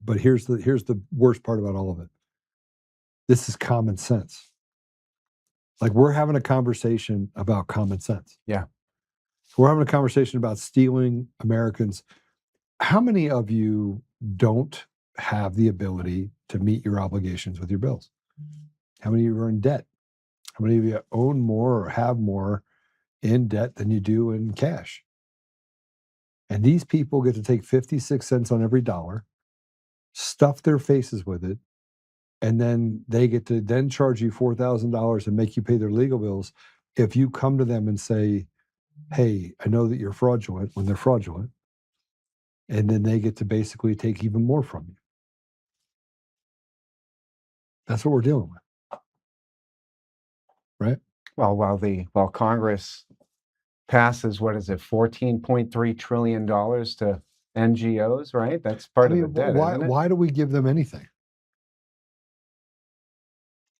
But here's the worst part about all of it. This is common sense. Like, we're having a conversation about common sense.
Yeah.
We're having a conversation about stealing Americans. How many of you don't have the ability to meet your obligations with your bills? How many of you are in debt? How many of you own more or have more in debt than you do in cash? And these people get to take 56 cents on every dollar, stuff their faces with it, and then they get to then charge you $4,000 and make you pay their legal bills if you come to them and say, hey, I know that you're fraudulent, when they're fraudulent. And then they get to basically take even more from you. That's what we're dealing with. Right?
Well, while Congress passes, what is it, $14.3 trillion to NGOs, right? That's part of the debt.
Why do we give them anything?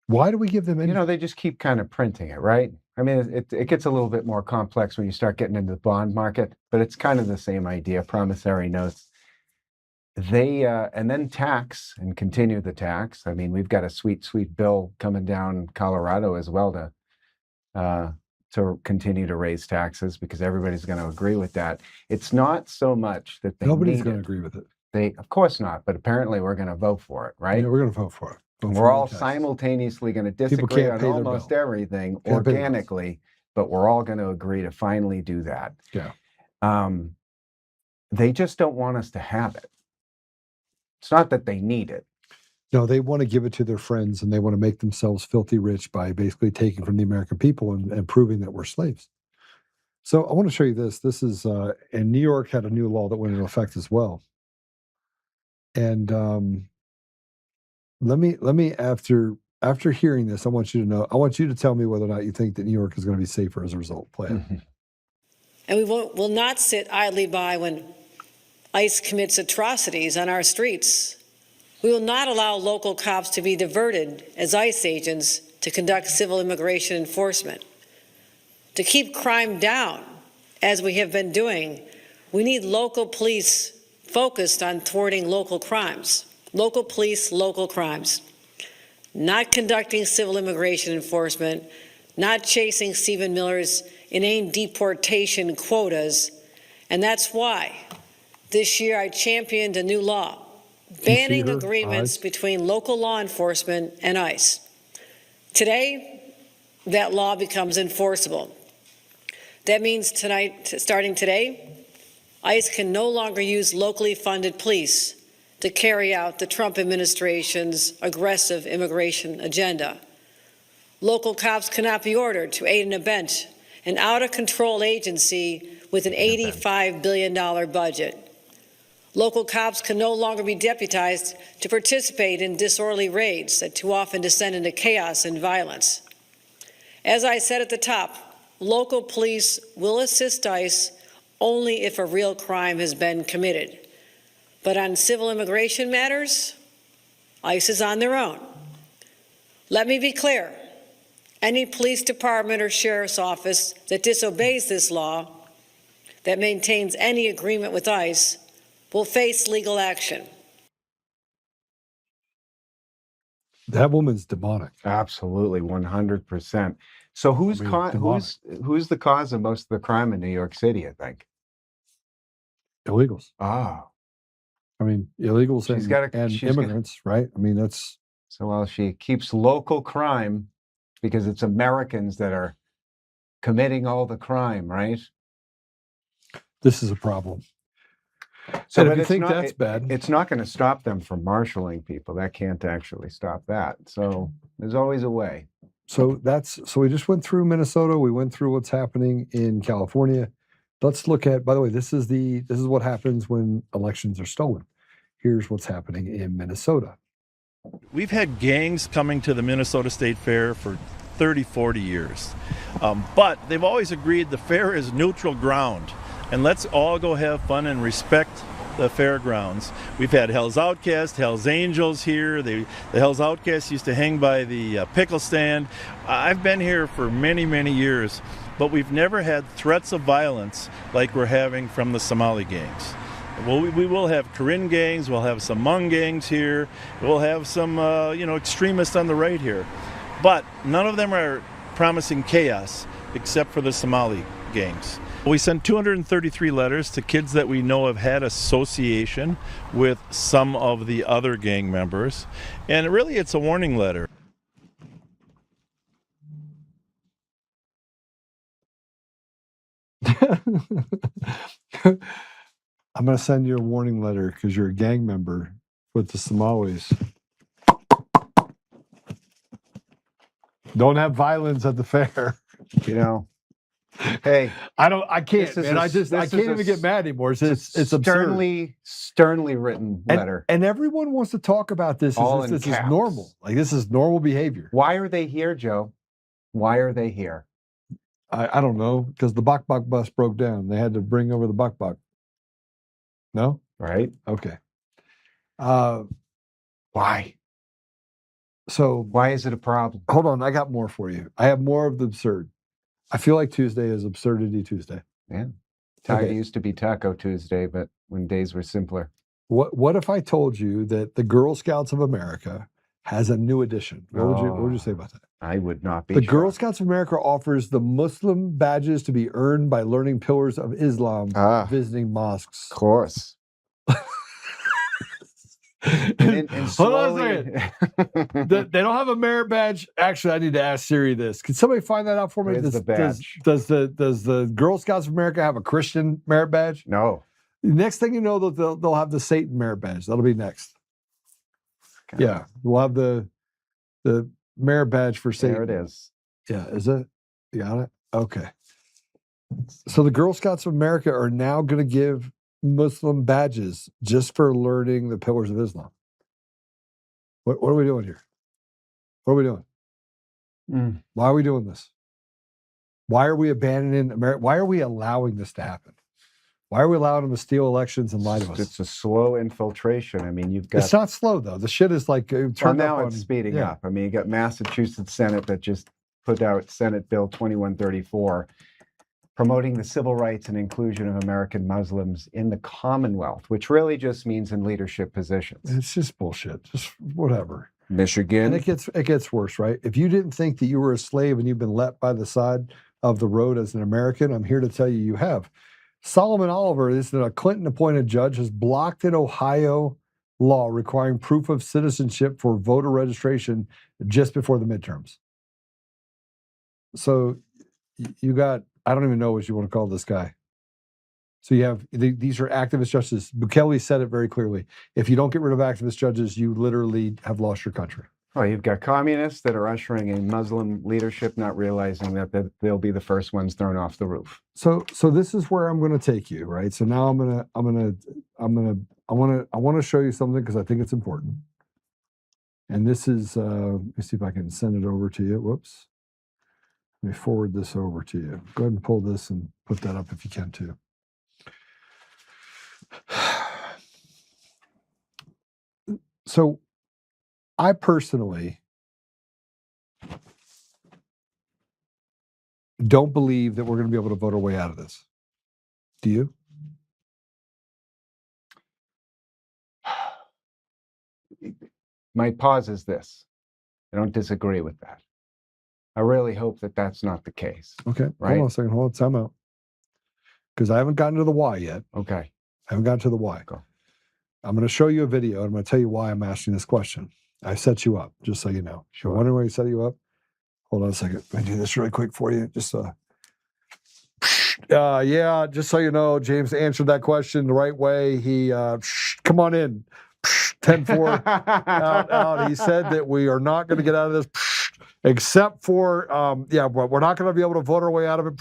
Why do we give them anything?
They just keep kind of printing it, right? I mean, it gets a little bit more complex when you start getting into the bond market, but it's kind of the same idea, promissory notes. They, and then tax and continue the tax. I mean, we've got a sweet, sweet bill coming down Colorado as well to continue to raise taxes because everybody's going to agree with that. It's not so much that
nobody's going to agree with it.
Of course not, but apparently we're going to vote for it, right?
Yeah, we're going to vote for it.
We're all simultaneously going to disagree on almost everything organically, but we're all going to agree to finally do that.
Yeah.
They just don't want us to have it. It's not that they need it.
No, they want to give it to their friends and they want to make themselves filthy rich by basically taking from the American people and proving that we're slaves. So I want to show you this. This is, and New York had a new law that went into effect as well. And let me after hearing this, I want you to tell me whether or not you think that New York is going to be safer as a result. Play it.
And we will not sit idly by when ICE commits atrocities on our streets. We will not allow local cops to be diverted as ICE agents to conduct civil immigration enforcement. To keep crime down, as we have been doing, we need local police focused on thwarting local crimes. Local police, local crimes. Not conducting civil immigration enforcement, not chasing Stephen Miller's inane deportation quotas. And that's why this year I championed a new law banning agreements between local law enforcement and ICE. Today, that law becomes enforceable. That means starting today, ICE can no longer use locally funded police to carry out the Trump administration's aggressive immigration agenda. Local cops cannot be ordered to aid and abet an out-of-control agency with an $85 billion budget. Local cops can no longer be deputized to participate in disorderly raids that too often descend into chaos and violence. As I said at the top, local police will assist ICE only if a real crime has been committed. But on civil immigration matters, ICE is on their own. Let me be clear. Any police department or sheriff's office that disobeys this law, that maintains any agreement with ICE, will face legal action.
That woman's demonic.
Absolutely, 100%. So who's the cause of most of the crime in New York City, I think?
Illegals.
Ah.
I mean, illegals and immigrants, right? I mean, that's...
So while she keeps local crime because it's Americans that are committing all the crime, right?
This is a problem.
So
and if you think that's bad...
It's not going to stop them from marshaling people. That can't actually stop that. So there's always a way.
So we just went through Minnesota. We went through what's happening in California. Let's look at, by the way, this is what happens when elections are stolen. Here's what's happening in Minnesota.
We've had gangs coming to the Minnesota State Fair for 30, 40 years. But they've always agreed the fair is neutral ground. And let's all go have fun and respect the fairgrounds. We've had Hell's Outcast, Hell's Angels here. The Hell's Outcast used to hang by the pickle stand. I've been here for many, many years, but we've never had threats of violence like we're having from the Somali gangs. Well, we will have Karen gangs, we'll have some Hmong gangs here, we'll have some extremists on the right here. But none of them are promising chaos except for the Somali gangs. We sent 233 letters to kids that we know have had association with some of the other gang members. And really, it's a warning letter.
I'm going to send you a warning letter because you're a gang member with the Somalis. Don't have violence at the fair.
You know. Hey,
I can't, man. I can't even get mad anymore. It's absurd.
Sternly written letter.
And everyone wants to talk about this as this is normal. Like this is normal behavior.
Why are they here, Joe? Why are they here?
I don't know, because the Bok Bok bus broke down. They had to bring over the Bok Bok. No?
Right.
Okay.
Why?
So
why is it a problem?
Hold on, I got more for you. I have more of the absurd. I feel like Tuesday is Absurdity Tuesday.
Yeah. It used to be Taco Tuesday, but when days were simpler.
What if I told you that the Girl Scouts of America has a new edition? What would you say about that?
I would not be.
The Girl Scouts of America offers the Muslim badges to be earned by learning pillars of Islam, visiting mosques.
Of course.
Hold on a second. They don't have a merit badge. Actually, I need to ask Siri this. Can somebody find that out for me?
Where's the badge?
Does the Girl Scouts of America have a Christian merit badge?
No.
Next thing you know, they'll have the Satan merit badge. That'll be next. Okay. Yeah, we'll have the merit badge for Satan.
There it is.
Yeah, is it? You got it? Okay. So the Girl Scouts of America are now going to give Muslim badges just for learning the pillars of Islam. What are we doing here? What are we doing? Why are we doing this? Why are we abandoning America? Why are we allowing this to happen? Why are we allowing them to steal elections and lie to us?
It's a slow infiltration. I mean, you've got...
It's not slow, though. The shit is like turned
well, now
up
it's
on,
speeding up. I mean, you got Massachusetts Senate that just put out Senate Bill 2134, promoting the civil rights and inclusion of American Muslims in the Commonwealth, which really just means in leadership positions.
It's just bullshit. Just whatever.
Michigan.
And it gets worse, right? If you didn't think that you were a slave and you've been let by the side of the road as an American, I'm here to tell you you have. Solomon Oliver, this is a Clinton-appointed judge, has blocked an Ohio law requiring proof of citizenship for voter registration just before the midterms. So you got, I don't even know what you want to call this guy. So you have, these are activist judges. Bukele said it very clearly. If you don't get rid of activist judges, you literally have lost your country.
Well, you've got communists that are ushering in Muslim leadership, not realizing that they'll be the first ones thrown off the roof.
So this is where I'm going to take you, right? So now I want to show you something because I think it's important. And this is, let me see if I can send it over to you. Whoops. Let me forward this over to you. Go ahead and pull this and put that up if you can too. So I personally don't believe that we're going to be able to vote our way out of this. Do you?
My pause is this. I don't disagree with that. I really hope that that's not the case.
Okay.
Right?
Hold on a second. Hold on. Time out. Because I haven't gotten to the why yet.
Okay.
I haven't gotten to the why.
Go.
I'm going to show you a video and I'm going to tell you why I'm asking this question. I set you up, just so you know.
Sure.
You're wondering why I set you up? Hold on a second. Let me do this really quick for you. Just yeah, just so you know, James answered that question the right way. He, come on in. 10-4, out. He said that we are not going to get out of this, except for, we're not going to be able to vote our way out of it.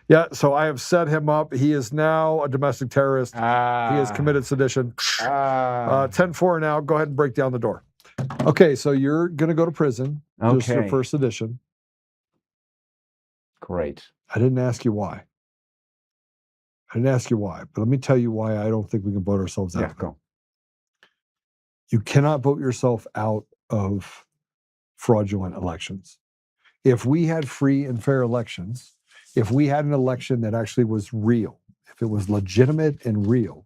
Yeah, so I have set him up. He is now a domestic terrorist. He has committed sedition. 10-4 now. Go ahead and break down the door. Okay, so you're going to go to prison just for first sedition.
Great.
I didn't ask you why. But let me tell you why I don't think we can vote ourselves out.
Yeah, go.
You cannot vote yourself out of fraudulent elections. If we had free and fair elections, if we had an election that actually was real, if it was legitimate and real,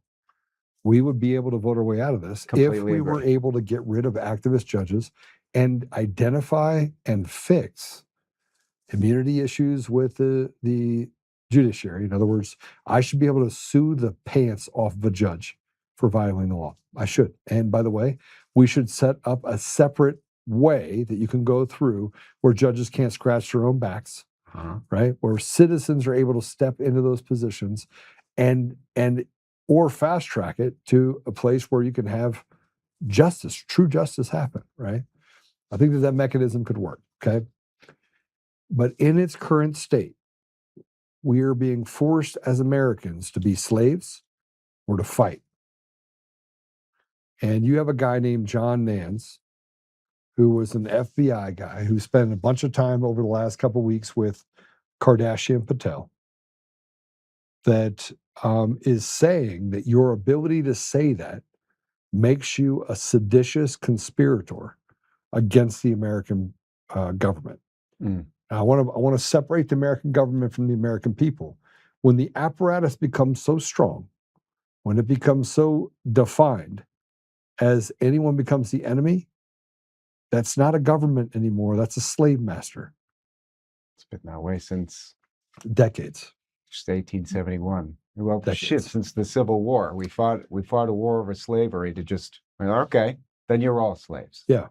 we would be able to vote our way out of this if we were able to get rid of activist judges and identify and fix immunity issues with the judiciary. In other words, I should be able to sue the pants off of a judge for violating the law. I should. And by the way, we should set up a separate way that you can go through where judges can't scratch their own backs, right? Where citizens are able to step into those positions and or fast track it to a place where you can have justice, true justice happen, right? I think that mechanism could work, okay? But in its current state, we are being forced as Americans to be slaves or to fight. And you have a guy named John Nance, who was an FBI guy who spent a bunch of time over the last couple of weeks with Kardashian Patel, that is saying that your ability to say that makes you a seditious conspirator against the American government. I want to separate the American government from the American people. When the apparatus becomes so strong, when it becomes so defined as anyone becomes the enemy, that's not a government anymore. That's a slave master.
It's been that way since
decades.
Just 1871. Well,
Decades.
Shit, since the Civil War, we fought a war over slavery to just, okay, then you're all slaves.
Yeah.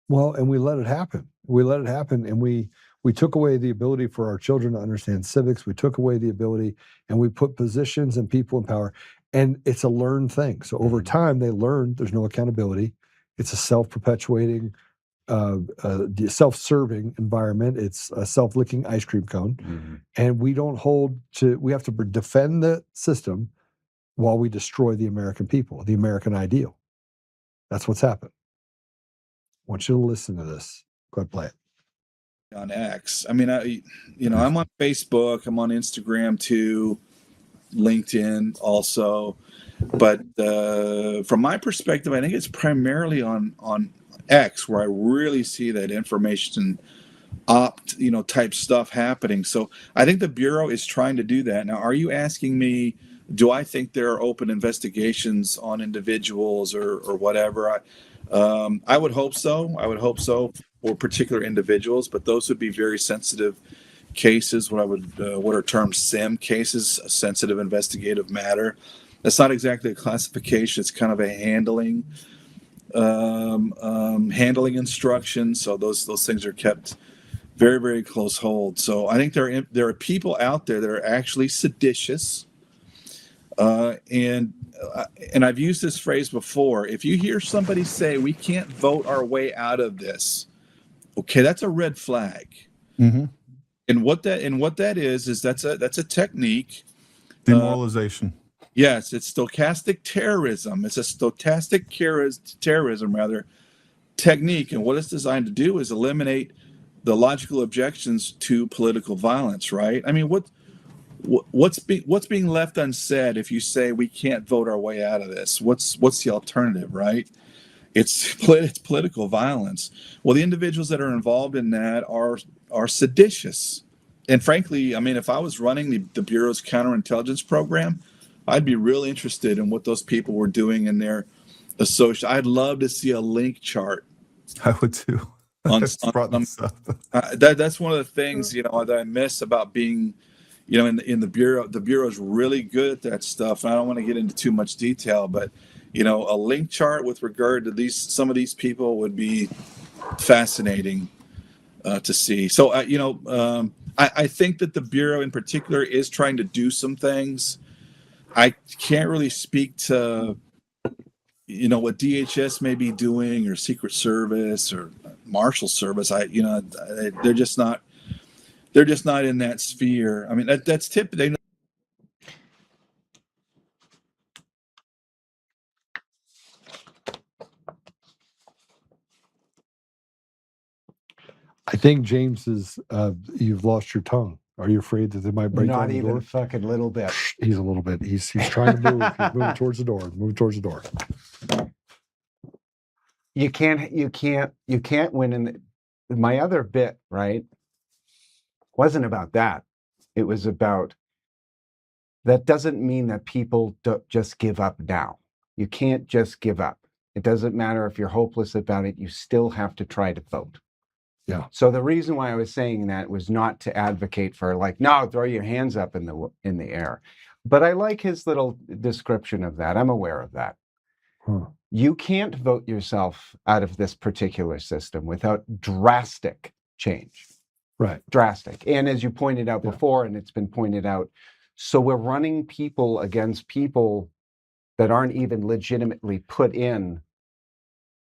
Well, and we let it happen. And we took away the ability for our children to understand civics. We took away the ability, and we put positions and people in power. And it's a learned thing. So over time, they learned there's no accountability. It's a self-perpetuating the self-serving environment. It's a self-licking ice cream cone, and we don't hold to. We have to defend the system while we destroy the American people, the American ideal. That's what's happened. I want you to listen to this. Go ahead, play it.
On X. I mean, I'm on Facebook, I'm on Instagram too, LinkedIn also. But from my perspective, I think it's primarily on X where I really see that information type stuff happening. So I think the Bureau is trying to do that. Now, are you asking me, do I think there are open investigations on individuals or whatever? I would hope so. I would hope so for particular individuals, but those would be very sensitive cases, what are termed SIM cases, a sensitive investigative matter. That's not exactly a classification. It's kind of a handling instruction. So those things are kept very, very close hold. So I think there are people out there that are actually seditious. And I've used this phrase before. If you hear somebody say, we can't vote our way out of this, okay, that's a red flag.
Mm-hmm.
And what that is that's a technique.
Demoralization.
Yes, it's stochastic terrorism. It's a stochastic terrorism technique. And what it's designed to do is eliminate the logical objections to political violence, right? I mean, what's being left unsaid if you say we can't vote our way out of this? What's the alternative, right? It's political violence. Well, the individuals that are involved in that are seditious. And frankly, I mean, if I was running the Bureau's counterintelligence program, I'd be really interested in what those people were doing in their association. I'd love to see a link chart.
I would too.
That's one of the things that I miss about being, in the Bureau. The Bureau is really good at that stuff. And I don't want to get into too much detail, but a link chart with regard to some of these people would be fascinating to see. So I think that the Bureau in particular is trying to do some things. I can't really speak to what DHS may be doing or Secret Service or Marshal Service. They're just not in that sphere. I mean, that's typical.
I think James is. You've lost your tongue. Are you afraid that they might break down the door?
Not even fucking little bit.
He's a little bit. He's trying to move. He's moving towards the door. Moving towards the door.
You can't win in my other bit, right? Wasn't about that. It was about that doesn't mean that people don't just give up now. You can't just give up. It doesn't matter if you're hopeless about it. You still have to try to vote.
Yeah.
So the reason why I was saying that was not to advocate for no, throw your hands up in the air. But I like his little description of that. I'm aware of that.
Huh.
You can't vote yourself out of this particular system without drastic change.
Right.
Drastic. And as you pointed out before, and it's been pointed out, so we're running people against people that aren't even legitimately put in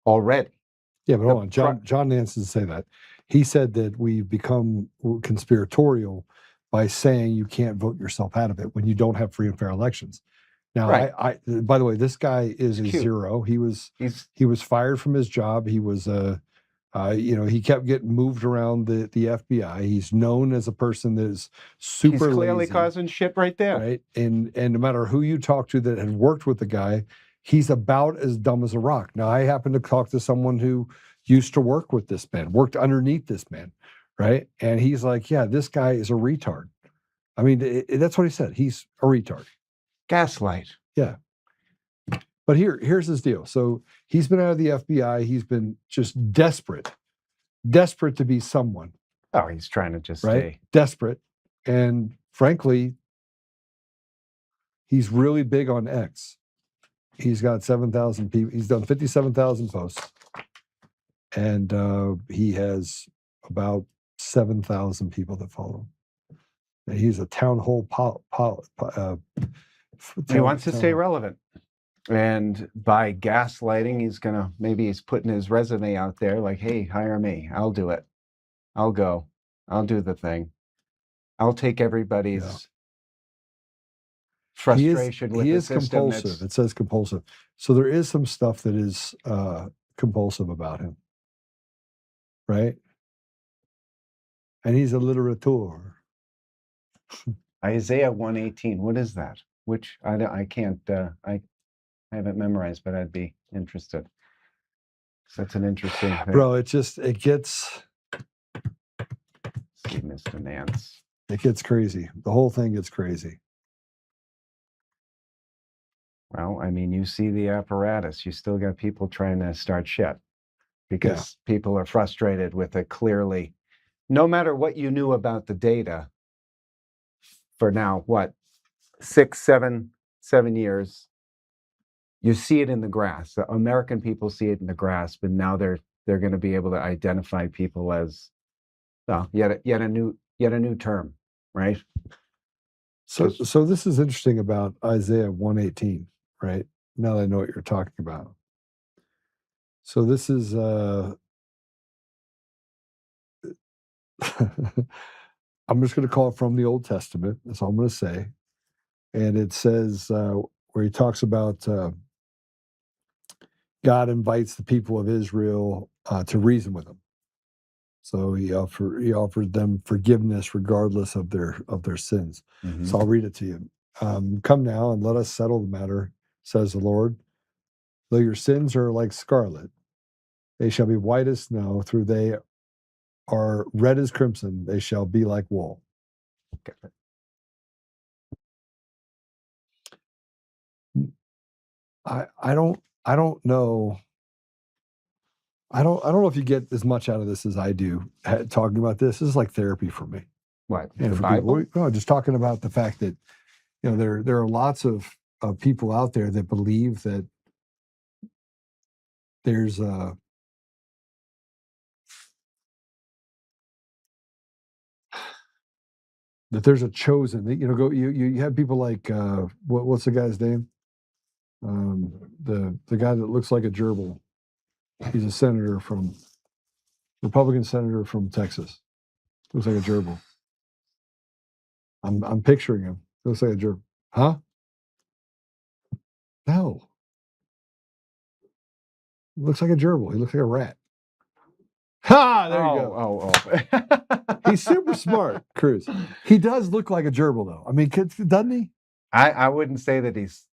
already.
Yeah, but hold on. John Nance didn't say that. He said that we've become conspiratorial by saying you can't vote yourself out of it when you don't have free and fair elections. Now,
right.
I by the way, this guy is a zero. He was fired from his job. He was he kept getting moved around the FBI. He's known as a person that is super
He's clearly
lazy,
causing shit right there.
right? And no matter who you talk to that had worked with the guy, he's about as dumb as a rock. Now, I happen to talk to someone who used to work with this man, worked underneath this man, right? And he's like, yeah, this guy is a retard. I mean, that's what he said. He's a retard.
Gaslight.
Yeah. But here's his deal. So he's been out of the FBI. He's been just desperate to be someone.
Oh, he's trying to just
right?
stay.
Desperate. And frankly, he's really big on X. He's got 7,000 people. He's done 57,000 posts. And he has about 7,000 people that follow him. And he's a town hall
he wants to stay relevant. And by gaslighting, maybe he's putting his resume out there like, hey, hire me. I'll do it. I'll go. I'll do the thing. I'll take everybody's frustration with
he
the
is
system.
compulsive. It says compulsive. So there is some stuff that is compulsive about him. Right? And he's a literateur.
Isaiah 1:18. What is that? Which I can't, I haven't memorized, but I'd be interested. So that's an interesting thing.
Bro, it gets...
See, Mr. Nance.
It gets crazy. The whole thing gets crazy.
Well, I mean, you see the apparatus. You still got people trying to start shit because people are frustrated with it clearly. No matter what you knew about the data for now, 7 years, you see it in the grass. The American people see it in the grass, but now they're going to be able to identify people as yet a new term, right?
So this is interesting about Isaiah 1:18, right? Now that I know what you're talking about. So this is I'm just going to call it from the Old Testament. That's all I'm going to say. And it says where he talks about God invites the people of Israel to reason with him. So he offered them forgiveness regardless of their sins.
Mm-hmm.
So I'll read it to you. Come now and let us settle the matter, says the Lord. Though your sins are like scarlet, they shall be white as snow. Through they are red as crimson, they shall be like wool.
Okay.
I don't know. I don't know if you get as much out of this as I do talking about this. This is like therapy for me.
What?
And
The
for
Bible?
people, no, just talking about the fact that there are lots of people out there that believe that there's a chosen. You have people like what's the guy's name? The guy that looks like a gerbil. He's a Republican senator from Texas. Looks like a gerbil. I'm picturing him. Looks like a gerbil. Huh? No. Looks like a gerbil. He looks like a rat. Ha! There you go.
Oh.
He's super smart, Cruz. He does look like a gerbil, though. I mean, doesn't he?
I wouldn't say that he's,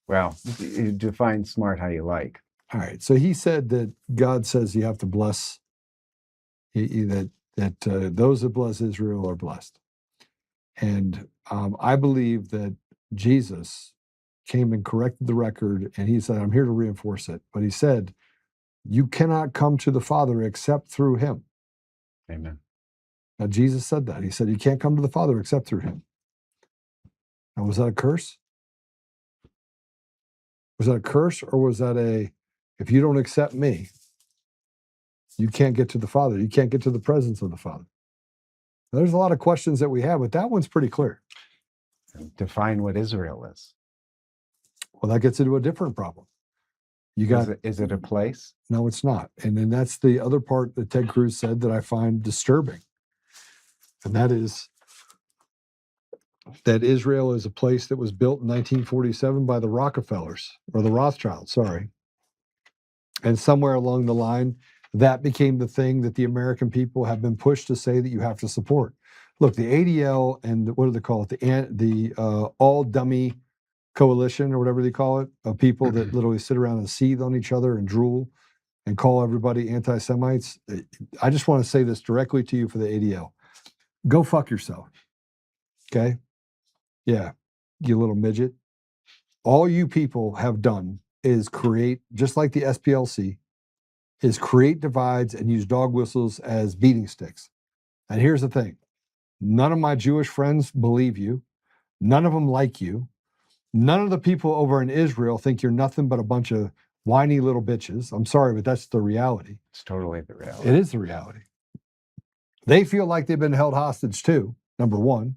well, you define smart how you like.
All right. So he said that God says you have to bless, that those that bless Israel are blessed. And I believe that Jesus came and corrected the record, and he said, I'm here to reinforce it. But he said, you cannot come to the Father except through him.
Amen.
Now, Jesus said that. He said, you can't come to the Father except through him. Now, was that a curse? Was that a curse, or was that if you don't accept me, you can't get to the Father. You can't get to the presence of the Father. Now, there's a lot of questions that we have, but that one's pretty clear.
Define what Israel is.
Well, that gets into a different problem.
Is it a place?
No, it's not. And then that's the other part that Ted Cruz said that I find disturbing. And that is that Israel is a place that was built in 1947 by the Rockefellers, or the Rothschilds, sorry. And somewhere along the line, that became the thing that the American people have been pushed to say that you have to support. Look, the ADL and what do they call it? The all dummy coalition, or whatever they call it, of people that literally sit around and seethe on each other and drool and call everybody anti-Semites. I just want to say this directly to you for the ADL. Go fuck yourself. Okay? Yeah, you little midget. All you people have done is create, just like the SPLC, is create divides and use dog whistles as beating sticks. And here's the thing. None of my Jewish friends believe you. None of them like you. None of the people over in Israel think you're nothing but a bunch of whiny little bitches. I'm sorry, but that's the reality.
It's totally the reality.
It is the reality. They feel like they've been held hostage too, number one.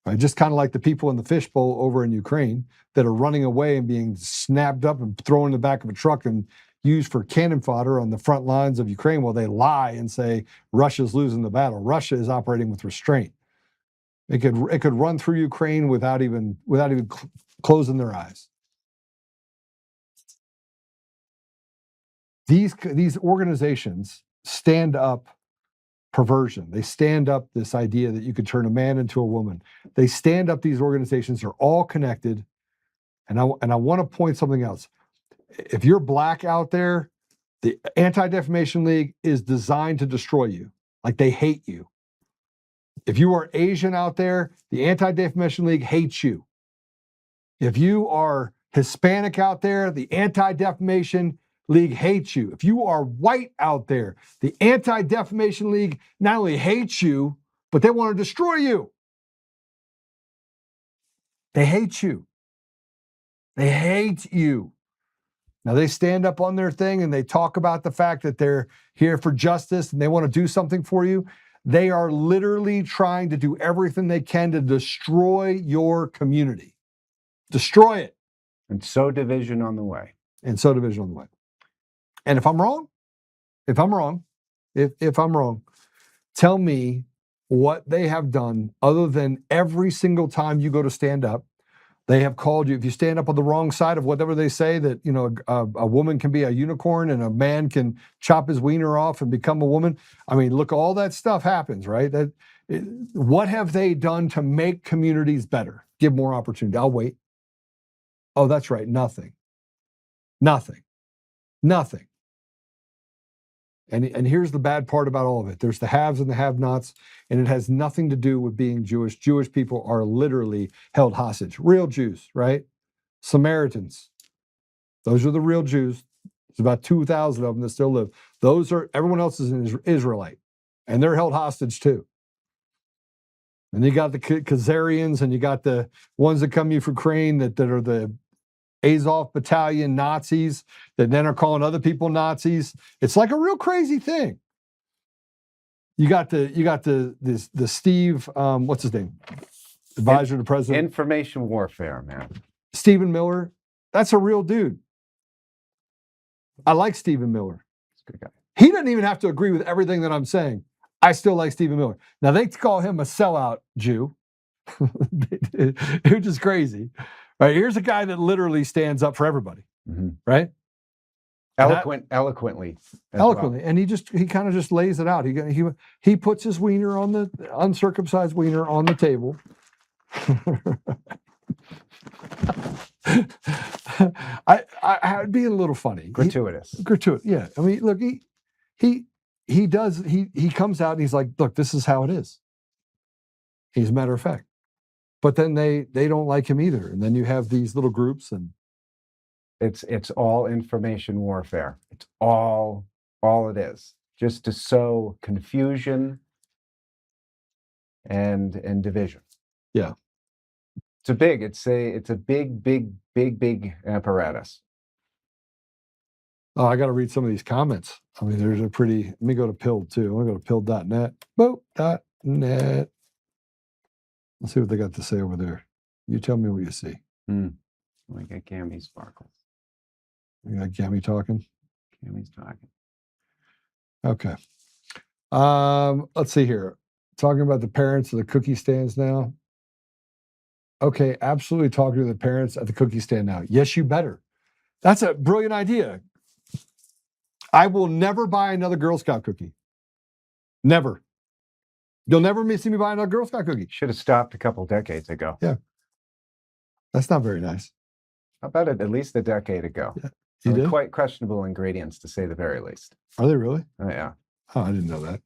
Right? Just kind of like the people in the fishbowl over in Ukraine that are running away and being snapped up and thrown in the back of a truck and used for cannon fodder on the front lines of Ukraine while they lie and say Russia's losing the battle. Russia is operating with restraint. It could run through Ukraine without even closing their eyes. These organizations stand up perversion. They stand up this idea that you could turn a man into a woman. They stand up these organizations. They're all connected. And I want to point something else. If you're black out there, the Anti-Defamation League is designed to destroy you. Like, they hate you. If you are Asian out there, the Anti-Defamation League hates you. If you are Hispanic out there, the Anti-Defamation League hates you. If you are white out there, the Anti-Defamation League not only hates you, but they want to destroy you. They hate you. They hate you. Now, they stand up on their thing and they talk about the fact that they're here for justice and they want to do something for you. They are literally trying to do everything they can to destroy your community. Destroy it.
And sow division on the way.
And sow division on the way. And if I'm wrong, tell me what they have done other than every single time you go to stand up, they have called you, if you stand up on the wrong side of whatever they say, that, you know, a woman can be a unicorn and a man can chop his wiener off and become a woman. I mean, look, all that stuff happens, right? What have they done to make communities better? Give more opportunity. I'll wait. Oh, that's right. Nothing. And here's the bad part about all of it. There's the haves and the have-nots, and it has nothing to do with being Jewish. Jewish people are literally held hostage. Real Jews, right? Samaritans. Those are the real Jews. There's about 2,000 of them that still live. Everyone else is an Israelite, and they're held hostage too. And you got the Khazarians, and you got the ones that come from Ukraine that are the Azov battalion Nazis that then are calling other people Nazis. It's like a real crazy thing. You got the Steve, what's his name? Advisor to the president.
Information warfare, man.
Stephen Miller. That's a real dude. I like Stephen Miller.
He's a good guy.
He doesn't even have to agree with everything that I'm saying. I still like Stephen Miller. Now, they call him a sellout Jew, which is crazy. Right, here's a guy that literally stands up for everybody, right?
Eloquently.
Well. And he kind of just lays it out. He puts his wiener on the uncircumcised wiener on the table. I'd be a little funny.
Gratuitous.
Yeah. I mean, look, he comes out and he's like, look, this is how it is. As a matter of fact. But then they don't like him either. And then you have these little groups, and
it's all information warfare. It's all it is. Just to sow confusion and division.
Yeah.
It's a big apparatus.
Oh, I got to read some of these comments. I mean, there's let me go to Pill too. I want to go to pill.net. Boop.net. Let's see what they got to say over there. You tell me what you see.
We got Gammy Sparkles.
You got Gammy talking?
Gammy's talking.
Okay. Let's see here. Talking about the parents of the cookie stands now. Okay, absolutely talking to the parents at the cookie stand now. Yes, you better. That's a brilliant idea. I will never buy another Girl Scout cookie. Never. You'll never see me buy another Girl Scout cookie.
Should have stopped a couple decades ago.
Yeah. That's not very nice.
How about it? At least a decade ago.
Yeah. You did?
Quite questionable ingredients, to say the very least.
Are they really?
Oh, yeah.
Oh, I didn't know that.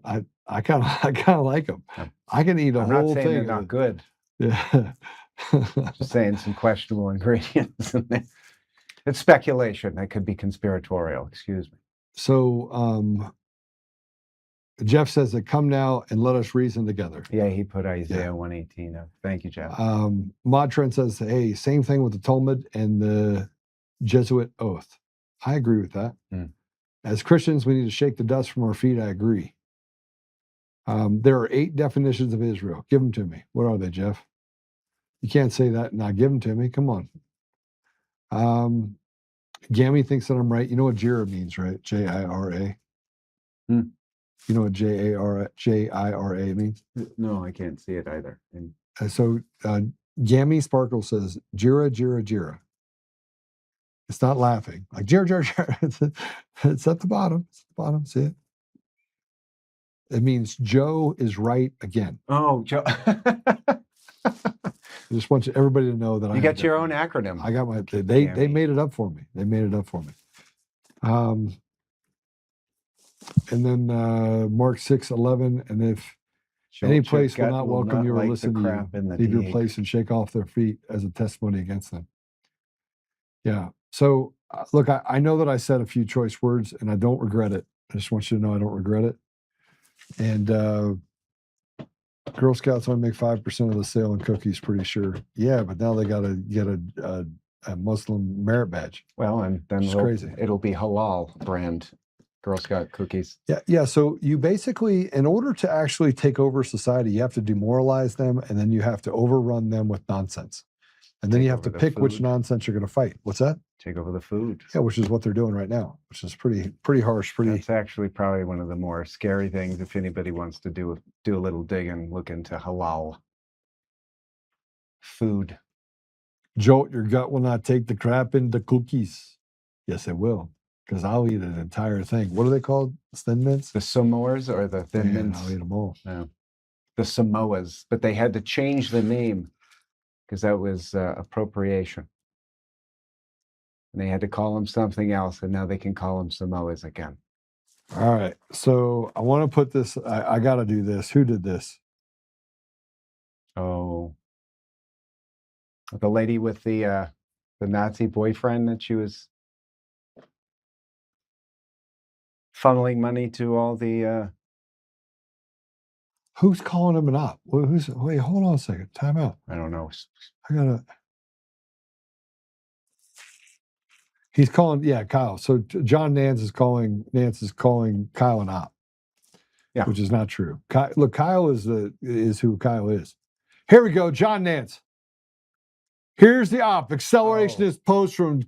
I kind of like them. I can eat a
I'm
whole
not saying
thing.
they're not good.
Yeah.
Just saying some questionable ingredients in there. It's speculation. That could be conspiratorial. Excuse me.
So, Jeff says that come now and let us reason together.
Yeah, he put Isaiah 1:18 up. Thank you, Jeff.
Mod Trent says, hey, same thing with the Talmud and the Jesuit oath. I agree with that. As Christians, we need to shake the dust from our feet. I agree. There are 8 definitions of Israel. Give them to me. What are they, Jeff? You can't say that and not give them to me. Come on. Gammy thinks that I'm right. You know what JIRA means, right? J-I-R-A.
Hmm.
You know what J-I-R-A means?
No, I can't see it either. And
So Gammy Sparkle says, JIRA, JIRA, JIRA. It's not laughing. Like, JIRA, JIRA, JIRA. It's at the bottom. It's at the bottom. See it? It means Joe is right again.
oh, Joe,
I just want everybody to know that
you got your own acronym.
I got my. They made it up for me. They made it up for me. And then Mark 6:11, and if any place will not welcome you or listen to you, leave your place and shake off their feet as a testimony against them. Yeah. So look, I know that I said a few choice words, and I don't regret it. I just want you to know I don't regret it. And Girl Scouts only make 5% of the sale in cookies, pretty sure. Yeah, but now they got to get a Muslim merit badge.
Well, and then
crazy.
It'll be halal brand Girl Scout cookies.
Yeah. So you basically, in order to actually take over society, you have to demoralize them, and then you have to overrun them with nonsense. And then you have to pick which nonsense you're going to fight. What's that?
Take over the food.
Yeah, which is what they're doing right now, which is pretty harsh.
That's actually probably one of the more scary things. If anybody wants to do a little digging, look into halal food.
Jolt, your gut will not take the crap into cookies. Yes, it will, because I'll eat an entire thing. What are they called? Thin mints?
The Samoas or the thin mints?
I'll eat them all.
No. The Samoas, but they had to change the name because that was appropriation. And they had to call them something else, and now they can call them Samoas again.
All right. So I want to put this, I got to do this. Who did this?
Oh, the lady with the Nazi boyfriend that she was funneling money to all the.
Who's calling him an op? Wait, hold on a second. Time out.
I don't know.
He's calling, Kyle. So John Nance is calling Kyle an op.
Yeah.
Which is not true. Look, Kyle is who Kyle is. Here we go, John Nance. Here's the op. Accelerationist post from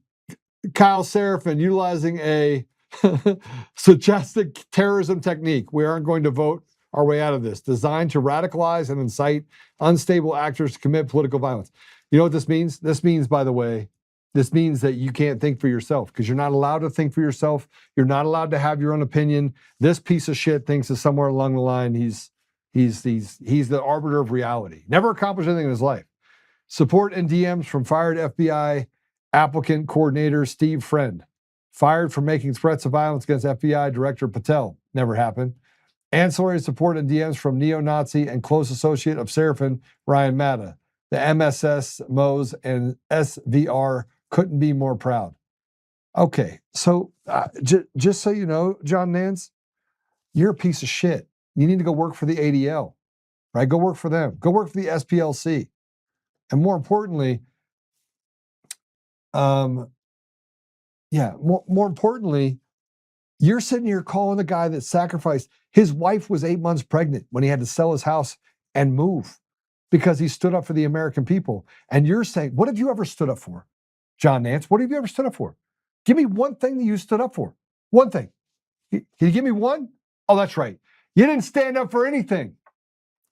Kyle Seraphin utilizing a stochastic terrorism technique. We aren't going to vote our way out of this. Designed to radicalize and incite unstable actors to commit political violence. You know what this means? This means, by the way, this means that you can't think for yourself because you're not allowed to think for yourself. You're not allowed to have your own opinion. This piece of shit thinks that somewhere along the line he's the arbiter of reality. Never accomplished anything in his life. Support and DMs from fired FBI applicant coordinator Steve Friend. Fired for making threats of violence against FBI Director Patel. Never happened. Ancillary support and DMs from neo-Nazi and close associate of Seraphin, Ryan Matta. The MSS, MOS, and SVR couldn't be more proud. Okay, so just so you know, John Nance, you're a piece of shit. You need to go work for the ADL, right? Go work for them. Go work for the SPLC. And more importantly, more importantly, you're sitting here calling the guy that sacrificed. His wife was 8 months pregnant when he had to sell his house and move because he stood up for the American people. And you're saying, what have you ever stood up for? John Nance, what have you ever stood up for? Give me one thing that you stood up for. One thing. Can you give me one? Oh, that's right. You didn't stand up for anything.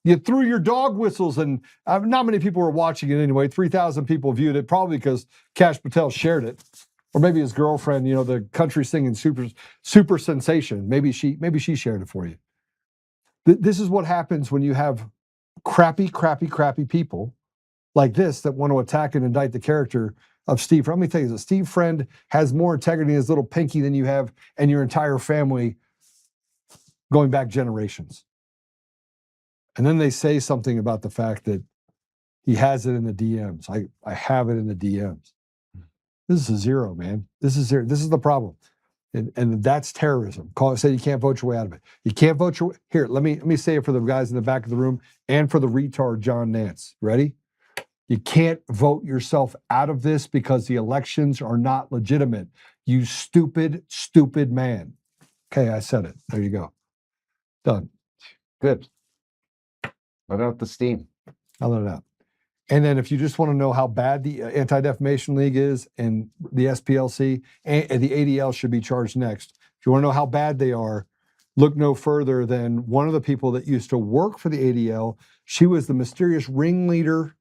You threw your dog whistles, and not many people were watching it anyway. 3,000 people viewed it, probably because Kash Patel shared it. Or maybe his girlfriend, the country singing super sensation. Maybe she shared it for you. This is what happens when you have crappy people like this that want to attack and indict the character of Steve. Let me tell you this, Steve Friend has more integrity in his little pinky than you have and your entire family going back generations. And then they say something about the fact that he has it in the DMs. I have it in the DMs. This is a zero, man. This is zero. This is the problem. And that's terrorism. Say you can't vote your way out of it. You can't vote your way. Here, let me say it for the guys in the back of the room and for the retard John Nance. Ready? You can't vote yourself out of this because the elections are not legitimate. You stupid, stupid man. Okay, I said it. There you go. Done.
Good. Let out the steam.
I'll let it out. And then if you just want to know how bad the Anti-Defamation League is and the SPLC and the ADL should be charged next. If you want to know how bad they are, look no further than one of the people that used to work for the ADL. She was the mysterious ringleader.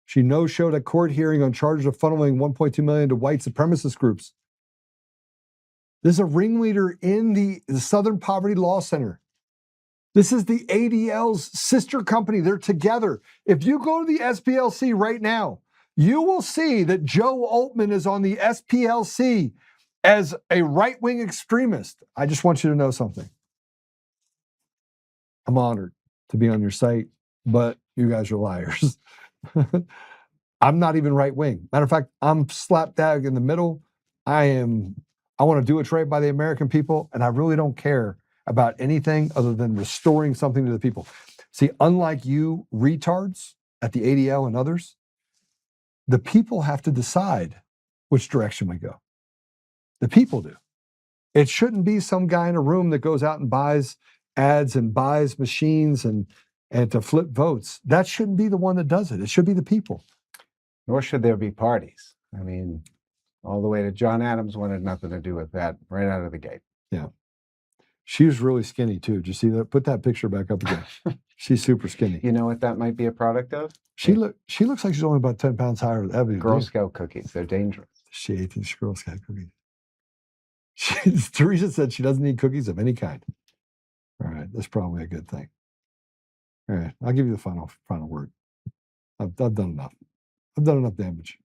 She no-showed a court hearing on charges of funneling $1.2 million to white supremacist groups. This is a ringleader in the Southern Poverty Law Center. This is the ADL's sister company. They're together. If you go to the SPLC right now, you will see that Joe Oltmann is on the SPLC as a right-wing extremist. I just want you to know something. I'm honored to be on your site, but you guys are liars. I'm not even right-wing. Matter of fact, I'm slap dab in the middle. I want to do what's right by the American people, and I really don't care about anything other than restoring something to the people. See, unlike you retards at the ADL and others, the people have to decide which direction we go. The people do. It shouldn't be some guy in a room that goes out and buys ads and buys machines and to flip votes. That shouldn't be the one that does it. It should be the people.
Nor should there be parties. I mean, all the way to John Adams wanted nothing to do with that right out of the gate.
Yeah. She was really skinny too. Did you see that? Put that picture back up again. She's super skinny.
You know what that might be a product of?
She looks like she's only about 10 pounds higher than Ebony.
Girl Scout cookies. They're dangerous.
She ate these Girl Scout cookies. Teresa said she doesn't eat cookies of any kind. All right, that's probably a good thing. All right, I'll give you the final word. I've done enough. I've done enough damage.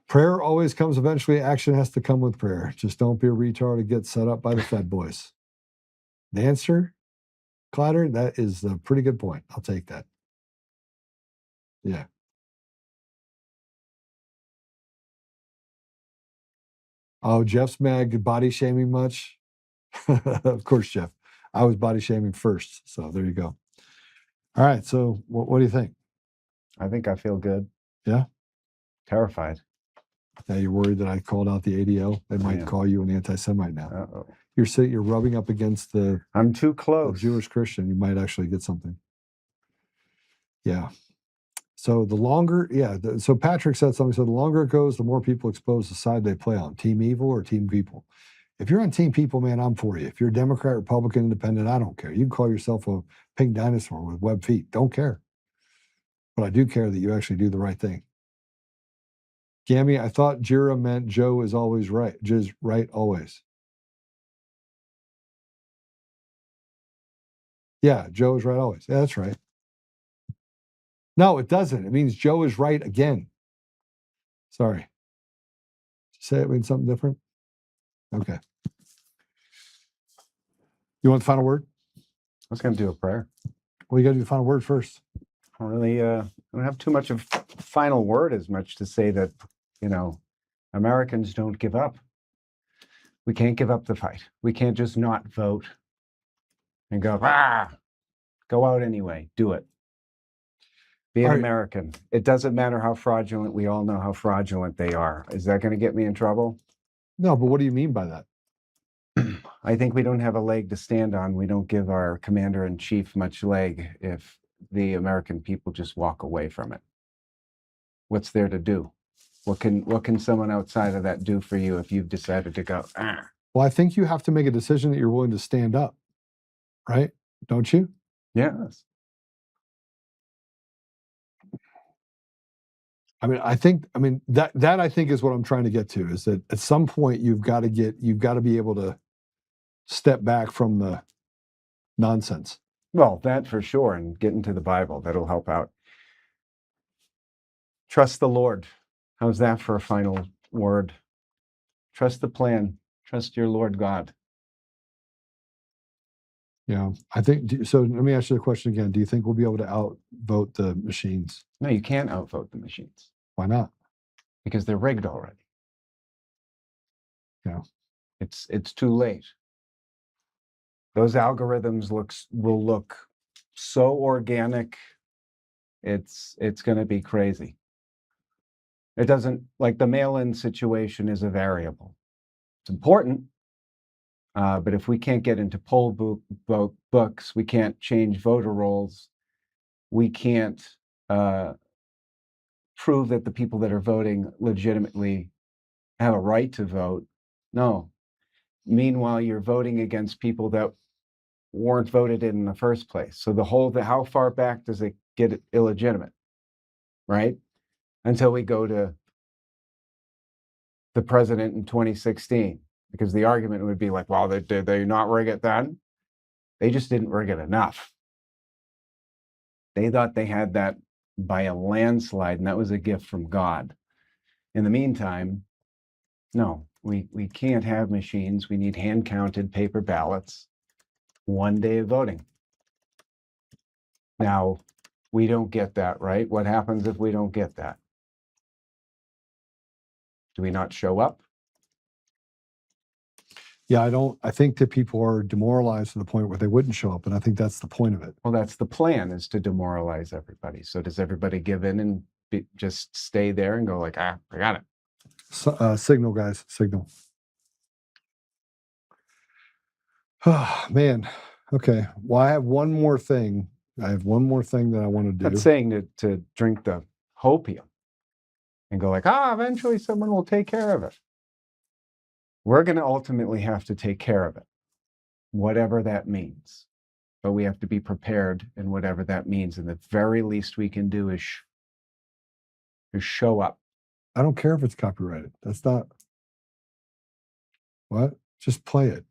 Prayer always comes eventually. Action has to come with prayer. Just don't be a retard and get set up by the Fed boys. The answer, Clatter, that is a pretty good point. I'll take that. Yeah. Oh, Jeff's mad. Body shaming much? Of course, Jeff. I was body shaming first. So there you go. All right. So what do you think?
I think I feel good.
Yeah.
Terrified.
Now you're worried that I called out the ADL. They might call you an anti-Semite now.
Uh-oh.
You're rubbing up against the.
I'm too close.
Jewish Christian. You might actually get something. Yeah. So the longer, so Patrick said something. So the longer it goes, the more people expose the side they play on. Team evil or team people. If you're on team people, man, I'm for you. If you're Democrat, Republican, Independent, I don't care. You can call yourself a pink dinosaur with web feet. Don't care. But I do care that you actually do the right thing. Gammy, I thought Jira meant Joe is always right. Just right always. Yeah, Joe is right always. Yeah, that's right. No, it doesn't. It means Joe is right again. Sorry. Say it means something different? Okay. You want the final word?
I was going to do a prayer.
Well, you got to do the final word first.
I don't have too much of final word as much to say that, Americans don't give up. We can't give up the fight. We can't just not vote and go, go out anyway. Do it. Be an American. It doesn't matter how fraudulent. We all know how fraudulent they are. Is that going to get me in trouble?
No, but what do you mean by that?
I think we don't have a leg to stand on. We don't give our commander-in-chief much leg if the American people just walk away from it. What's there to do? What can someone outside of that do for you if you've decided to go?
Well, I think you have to make a decision that you're willing to stand up, right? Don't you?
Yes.
That I think is what I'm trying to get to, is that at some point you've got to be able to step back from the nonsense.
Well, that for sure, and get into the Bible. That'll help out. Trust the Lord. How's that for a final word? Trust the plan. Trust your Lord God.
Yeah, I think so. Let me ask you the question again. Do you think we'll be able to outvote the machines?
No, you can't outvote the machines.
Why not?
Because they're rigged already.
Yeah.
It's too late. Those algorithms will look so organic. It's going to be crazy. It doesn't, like the mail-in situation is a variable. It's important, But if we can't get into poll books, we can't change voter rolls, we can't prove that the people that are voting legitimately have a right to vote. No. Meanwhile, you're voting against people that weren't voted in the first place. So how far back does it get illegitimate, right? Until we go to the president in 2016, because the argument would be like, well, did they not rig it then? They just didn't rig it enough. They thought they had that by a landslide, and that was a gift from God. In the meantime, no, we can't have machines. We need hand-counted paper ballots, 1 day of voting. Now, we don't get that, right? What happens if we don't get that? Do we not show up?
Yeah, I think that people are demoralized to the point where they wouldn't show up, and I think that's the point of it.
Well, that's the plan, is to demoralize everybody. So does everybody give in and just stay there and go like, I got it?
So, signal, guys, signal. Oh, man. Okay. Well, I have one more thing. that I want to do.
Not saying to drink the hopium and go like, eventually someone will take care of it. We're going to ultimately have to take care of it, whatever that means. But we have to be prepared in whatever that means. And the very least we can do is show up.
I don't care if it's copyrighted. That's not. What? Just play it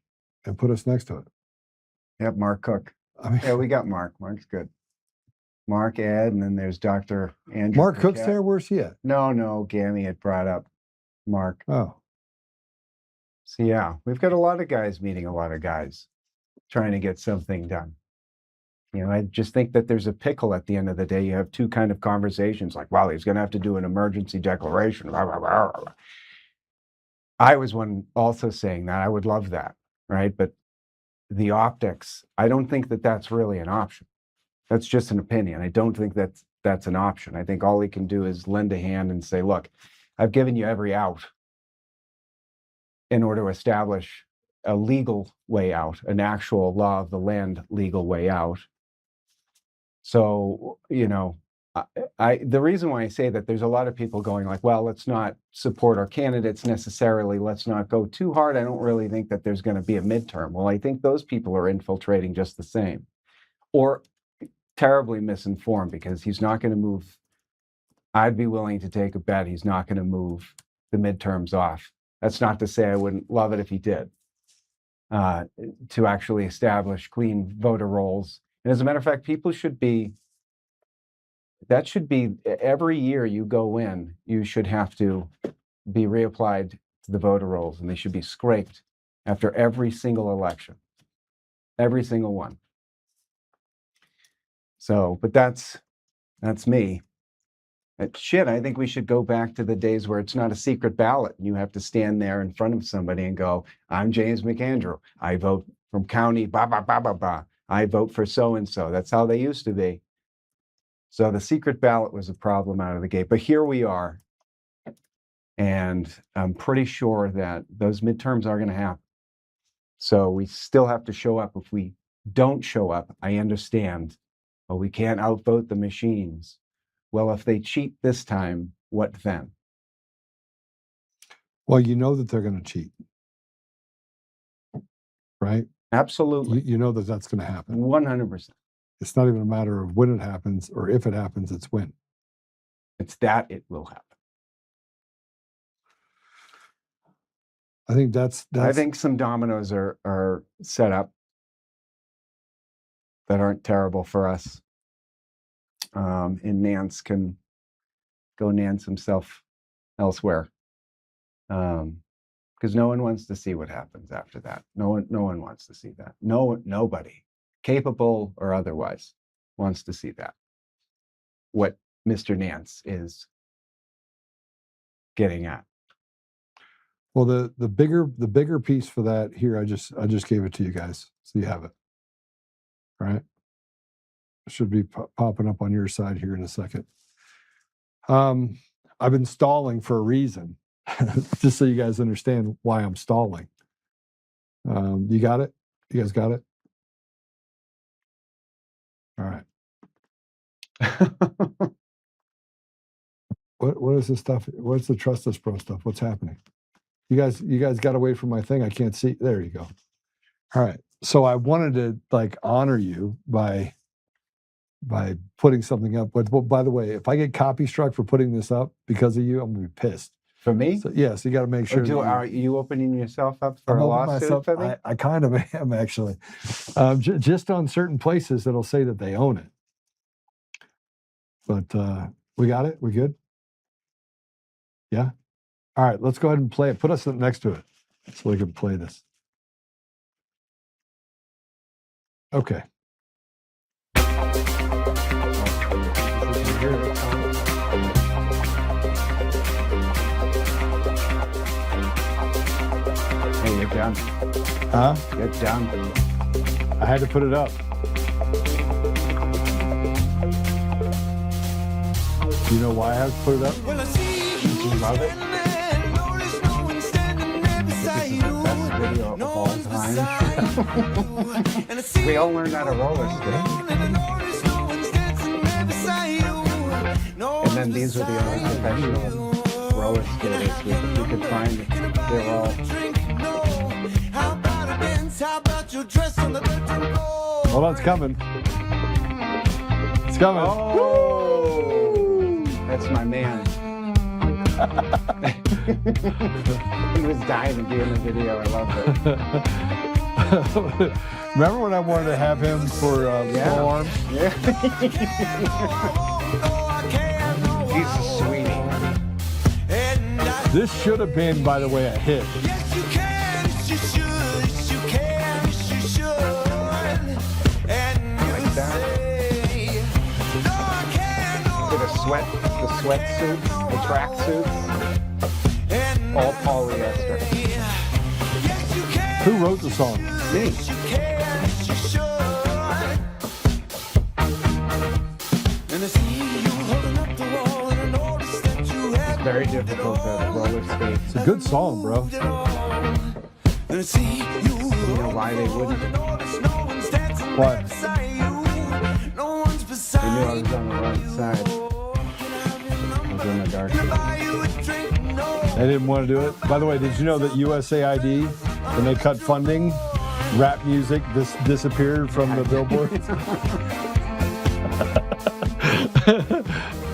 and put us next to it.
Yep, Mark Cook. Yeah, we got Mark. Mark's good. Mark, Ed, and then there's Dr. Andrew.
Mark Cook's there? Where's he at?
No, Gammy had brought up Mark.
Oh.
So yeah, we've got a lot of guys meeting a lot of guys trying to get something done. I just think that there's a pickle at the end of the day. You have two kind of conversations like, well, he's going to have to do an emergency declaration. Blah, blah, blah, blah. I was one also saying that. I would love that, right? But the optics, I don't think that that's really an option. That's just an opinion. I don't think that's an option. I think all he can do is lend a hand and say, look, I've given you every out in order to establish a legal way out, an actual law of the land legal way out. So, the reason why I say that, there's a lot of people going like, well, let's not support our candidates necessarily. Let's not go too hard. I don't really think that there's going to be a midterm. Well, I think those people are infiltrating just the same, or terribly misinformed, because he's not going to move. I'd be willing to take a bet he's not going to move the midterms off. That's not to say I wouldn't love it if he did, to actually establish clean voter rolls. And as a matter of fact, that should be every year you go in, you should have to be reapplied to the voter rolls, and they should be scraped after every single election, every single one. So, but that's me. I think we should go back to the days where it's not a secret ballot and you have to stand there in front of somebody and go, I'm James McAndrew. I vote from county, blah, blah, blah, blah, blah. I vote for so-and-so. That's how they used to be. So the secret ballot was a problem out of the gate. But here we are. And I'm pretty sure that those midterms are going to happen. So we still have to show up. If we don't show up, I understand. Well, we can't outvote the machines. Well, if they cheat this time, what then?
Well, you know that they're going to cheat, right?
Absolutely.
You know that that's going to happen.
100%.
It's not even a matter of when it happens or if it happens, it's when.
It's that it will happen.
I think that's
I think some dominoes are set up that aren't terrible for us. And Nance can go Nance himself elsewhere. Because no one wants to see what happens after that. No one wants to see that. Nobody, capable or otherwise, wants to see that. What Mr. Nance is getting at.
Well, the bigger piece for that here, I just gave it to you guys, so you have it. All right. It should be popping up on your side here in a second. I've been stalling for a reason, just so you guys understand why I'm stalling. You got it? You guys got it? All right. What is this stuff? What's the trust us bro stuff? What's happening? You guys got away from my thing. I can't see. There you go. All right. So I wanted to like honor you by putting something up. But by the way, if I get copy struck for putting this up because of you, I'm gonna be pissed.
For me?
So, yeah, so you got to make sure.
Are you opening yourself up for a lawsuit for me?
I kind of am, actually. Just on certain places that'll say that they own it. But we got it? We good? Yeah? All right, let's go ahead and play it. Put us next to it so we can play this. Okay.
Hey, you're done.
Huh?
You're done.
I had to put it up. Do you know why I have to put it up?
Did you love it? This is the best video of all time. We all learned how to roller skate. And then these were the only professional roller skaters we could find. They were all...
Hold on, it's coming. It's coming.
Oh, that's my man. He was dying to be in the video. I loved
it. Remember when I wanted to have him for full arms?
Yeah. He's a sweetie.
This should have been, by the way, a hit.
The sweatsuits, the tracksuits, all polyester.
Who wrote the song?
Me. It's very difficult to roller skate.
It's a good song, bro.
You know why they wouldn't?
Why?
They knew I was on the wrong side. In the dark.
They didn't want to do it. By the way, did you know that USAID, when they cut funding, rap music disappeared from the billboards?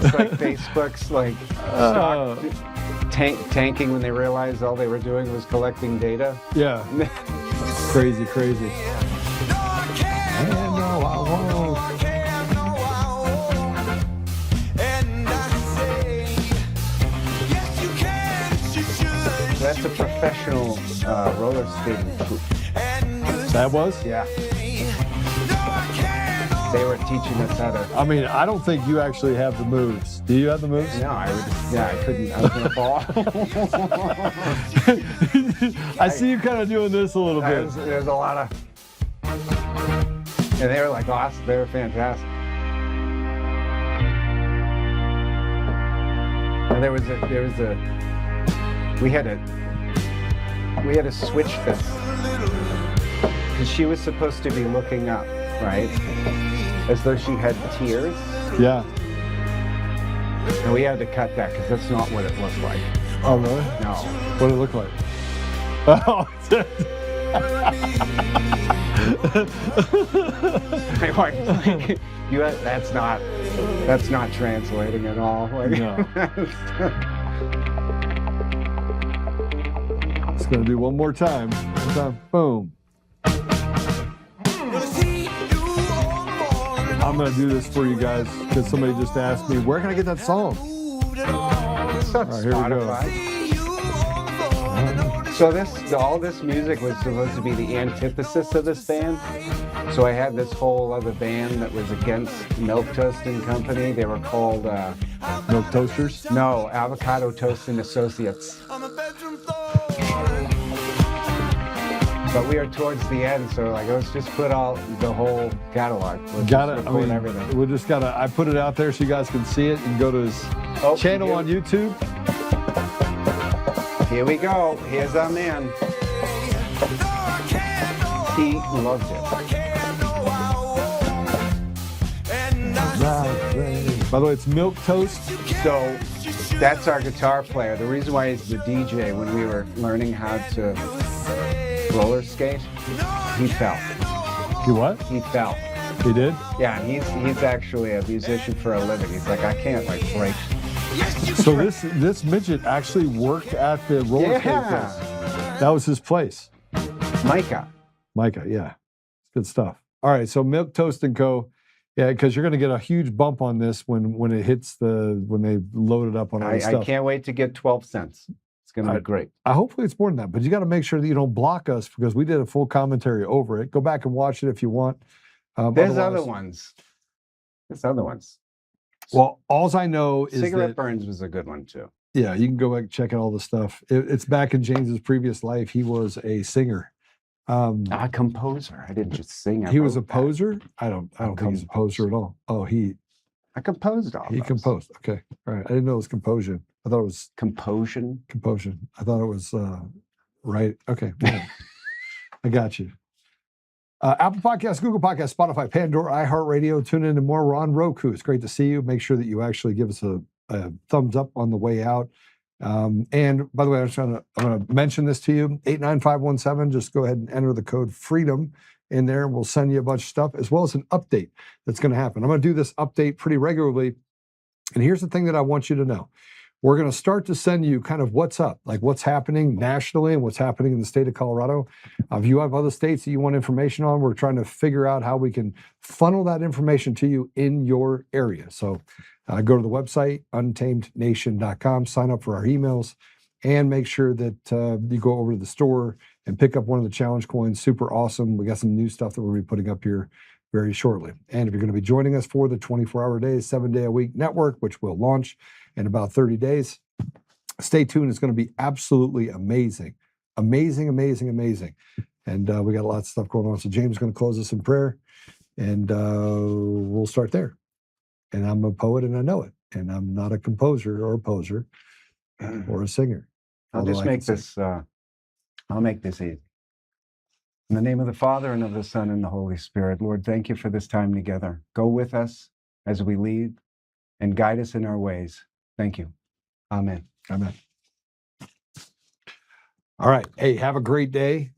It's like Facebook's like stock tanking when they realized all they were doing was collecting data.
Yeah. Crazy, crazy. I know I won't.
That's a professional roller skating group.
That was?
Yeah. They were teaching us how to...
I mean, I don't think you actually have the moves. Do you have the moves?
No, I couldn't. I was going to fall.
I see you kind of doing this a little bit.
There's a lot of... And they were like awesome. They were fantastic. And we had to switch this because she was supposed to be looking up, right, as though she had tears.
Yeah.
And we had to cut that because that's not what it looked like.
Oh really?
No.
What did it look like? Oh.
My wife's like, that's not translating at all. Like,
no. It's gonna do one more time. Boom. I'm gonna do this for you guys because somebody just asked me, where can I get that song?
It's on Spotify. So all this music was supposed to be the antithesis of this band. So I had this whole other band that was against Milk Toasting Company. They were called
Milk Toasters?
No, Avocado Toast and Associates. But we are towards the end, so like let's just put out the whole catalog. Everything.
We just gotta. I put it out there so you guys can see it and go to his channel on YouTube.
Here we go. Here's our man. He loved it.
By the way, it's Milk Toast.
So that's our guitar player. The reason why he's the DJ, when we were learning how to roller skate, he fell.
He what?
He fell.
He did?
Yeah, he's actually a musician for a living. He's like, I can't break.
So this midget actually worked at the roller skate place. That was his place.
Micah,
yeah. It's good stuff. All right, so Milk Toast & Co. Yeah, because you're going to get a huge bump on this when it hits when they load it up on all the stuff.
I can't wait to get 12 cents. It's going to be great.
Hopefully it's more than that, but you got to make sure that you don't block us because we did a full commentary over it. Go back and watch it if you want.
There's other ones.
Well, all I know is
Cigarette Burns was a good one too.
Yeah, you can go back and check out all the stuff. It's back in James's previous life. He was a singer.
A composer. I didn't just sing.
He was a poser? I don't think he's a poser at all. Oh,
I composed all
He composed. Okay. All right. I didn't know it was composition. I thought it was
composition.
I thought it was right. Okay. I got you. Apple Podcasts, Google Podcasts, Spotify, Pandora, iHeartRadio. Tune in to more. We're on Roku. It's great to see you. Make sure that you actually give us a thumbs up on the way out. And by the way, I'm going to mention this to you. 89517. Just go ahead and enter the code FREEDOM in there. We'll send you a bunch of stuff as well as an update that's going to happen. I'm going to do this update pretty regularly. And here's the thing that I want you to know. We're going to start to send you kind of what's up, like what's happening nationally and what's happening in the state of Colorado. If you have other states that you want information on, we're trying to figure out how we can funnel that information to you in your area. So go to the website, untamednation.com, sign up for our emails, and make sure that you go over to the store and pick up one of the challenge coins. Super awesome. We got some new stuff that we'll be putting up here very shortly. And if you're going to be joining us for the 24-hour day, 7-day-a-week network, which will launch in about 30 days, stay tuned. It's going to be absolutely amazing. Amazing. And we got lots of stuff going on. So James is going to close us in prayer, and we'll start there. And I'm a poet, and I know it. And I'm not a composer or a poser or a singer.
I'll just make this, I'll make this easy. In the name of the Father, and of the Son, and the Holy Spirit, Lord, thank you for this time together. Go with us as we lead and guide us in our ways. Thank you. Amen.
Amen. All right. Hey, have a great day.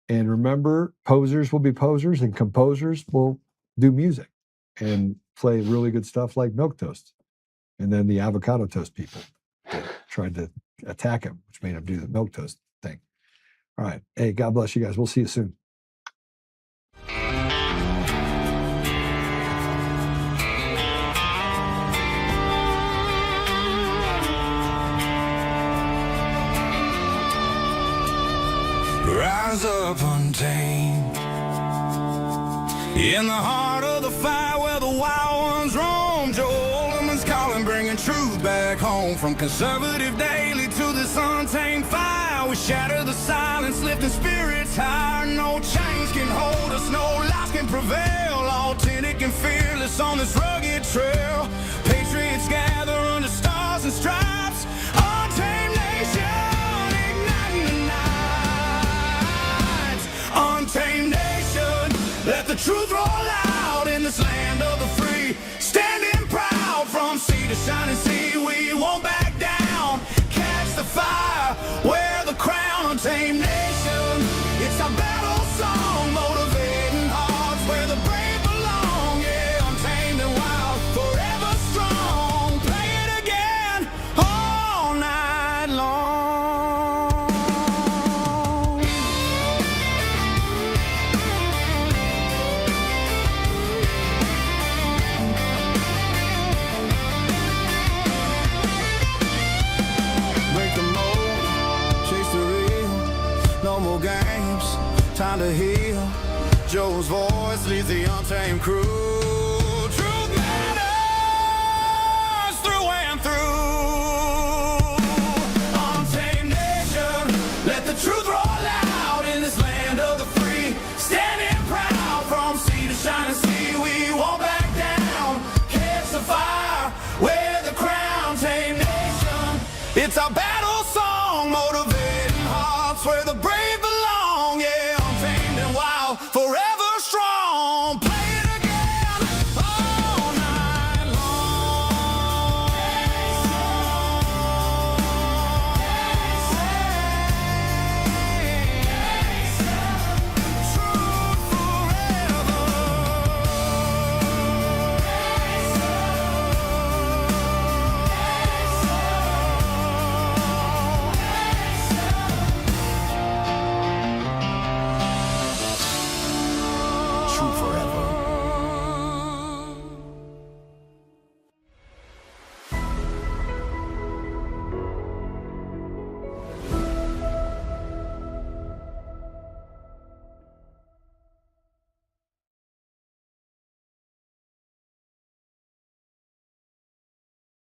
And remember, posers will be posers and composers will do music and play really good stuff like Milk Toast. And then the avocado toast people tried to attack him, which made him do the Milk Toast thing. All right. Hey, God bless you guys. We'll see you soon.
Rise up untamed in the heart of the fire where the wild ones roam. Joe Oltmann's calling, bringing truth back home. From conservative daily to this untamed fire, we shatter the silence, lifting spirits higher. No chains can hold us, no lies can prevail. Authentic and fearless on this rugged trail. Patriots gather under stars and stripes. Untamed nation, igniting the night. Untamed nation, let the truth roll out in this land of the free. Standing proud from sea to shining sea, we won't back down. Catch the fire, wear the crown. Untamed nation, it's our battle song, motivating hearts where the brave belong. Yeah, untamed and wild, forever strong. Play it again all night long. Break the mold, chase the real. No more games, time to heal. Joe's voice leads the untamed crew. Truth matters through and through. Untamed nation, let the truth roll out in this land of the free. Standing proud from sea to shining sea, we won't back down. Catch the fire, wear the crown. Untamed nation, it's our battle.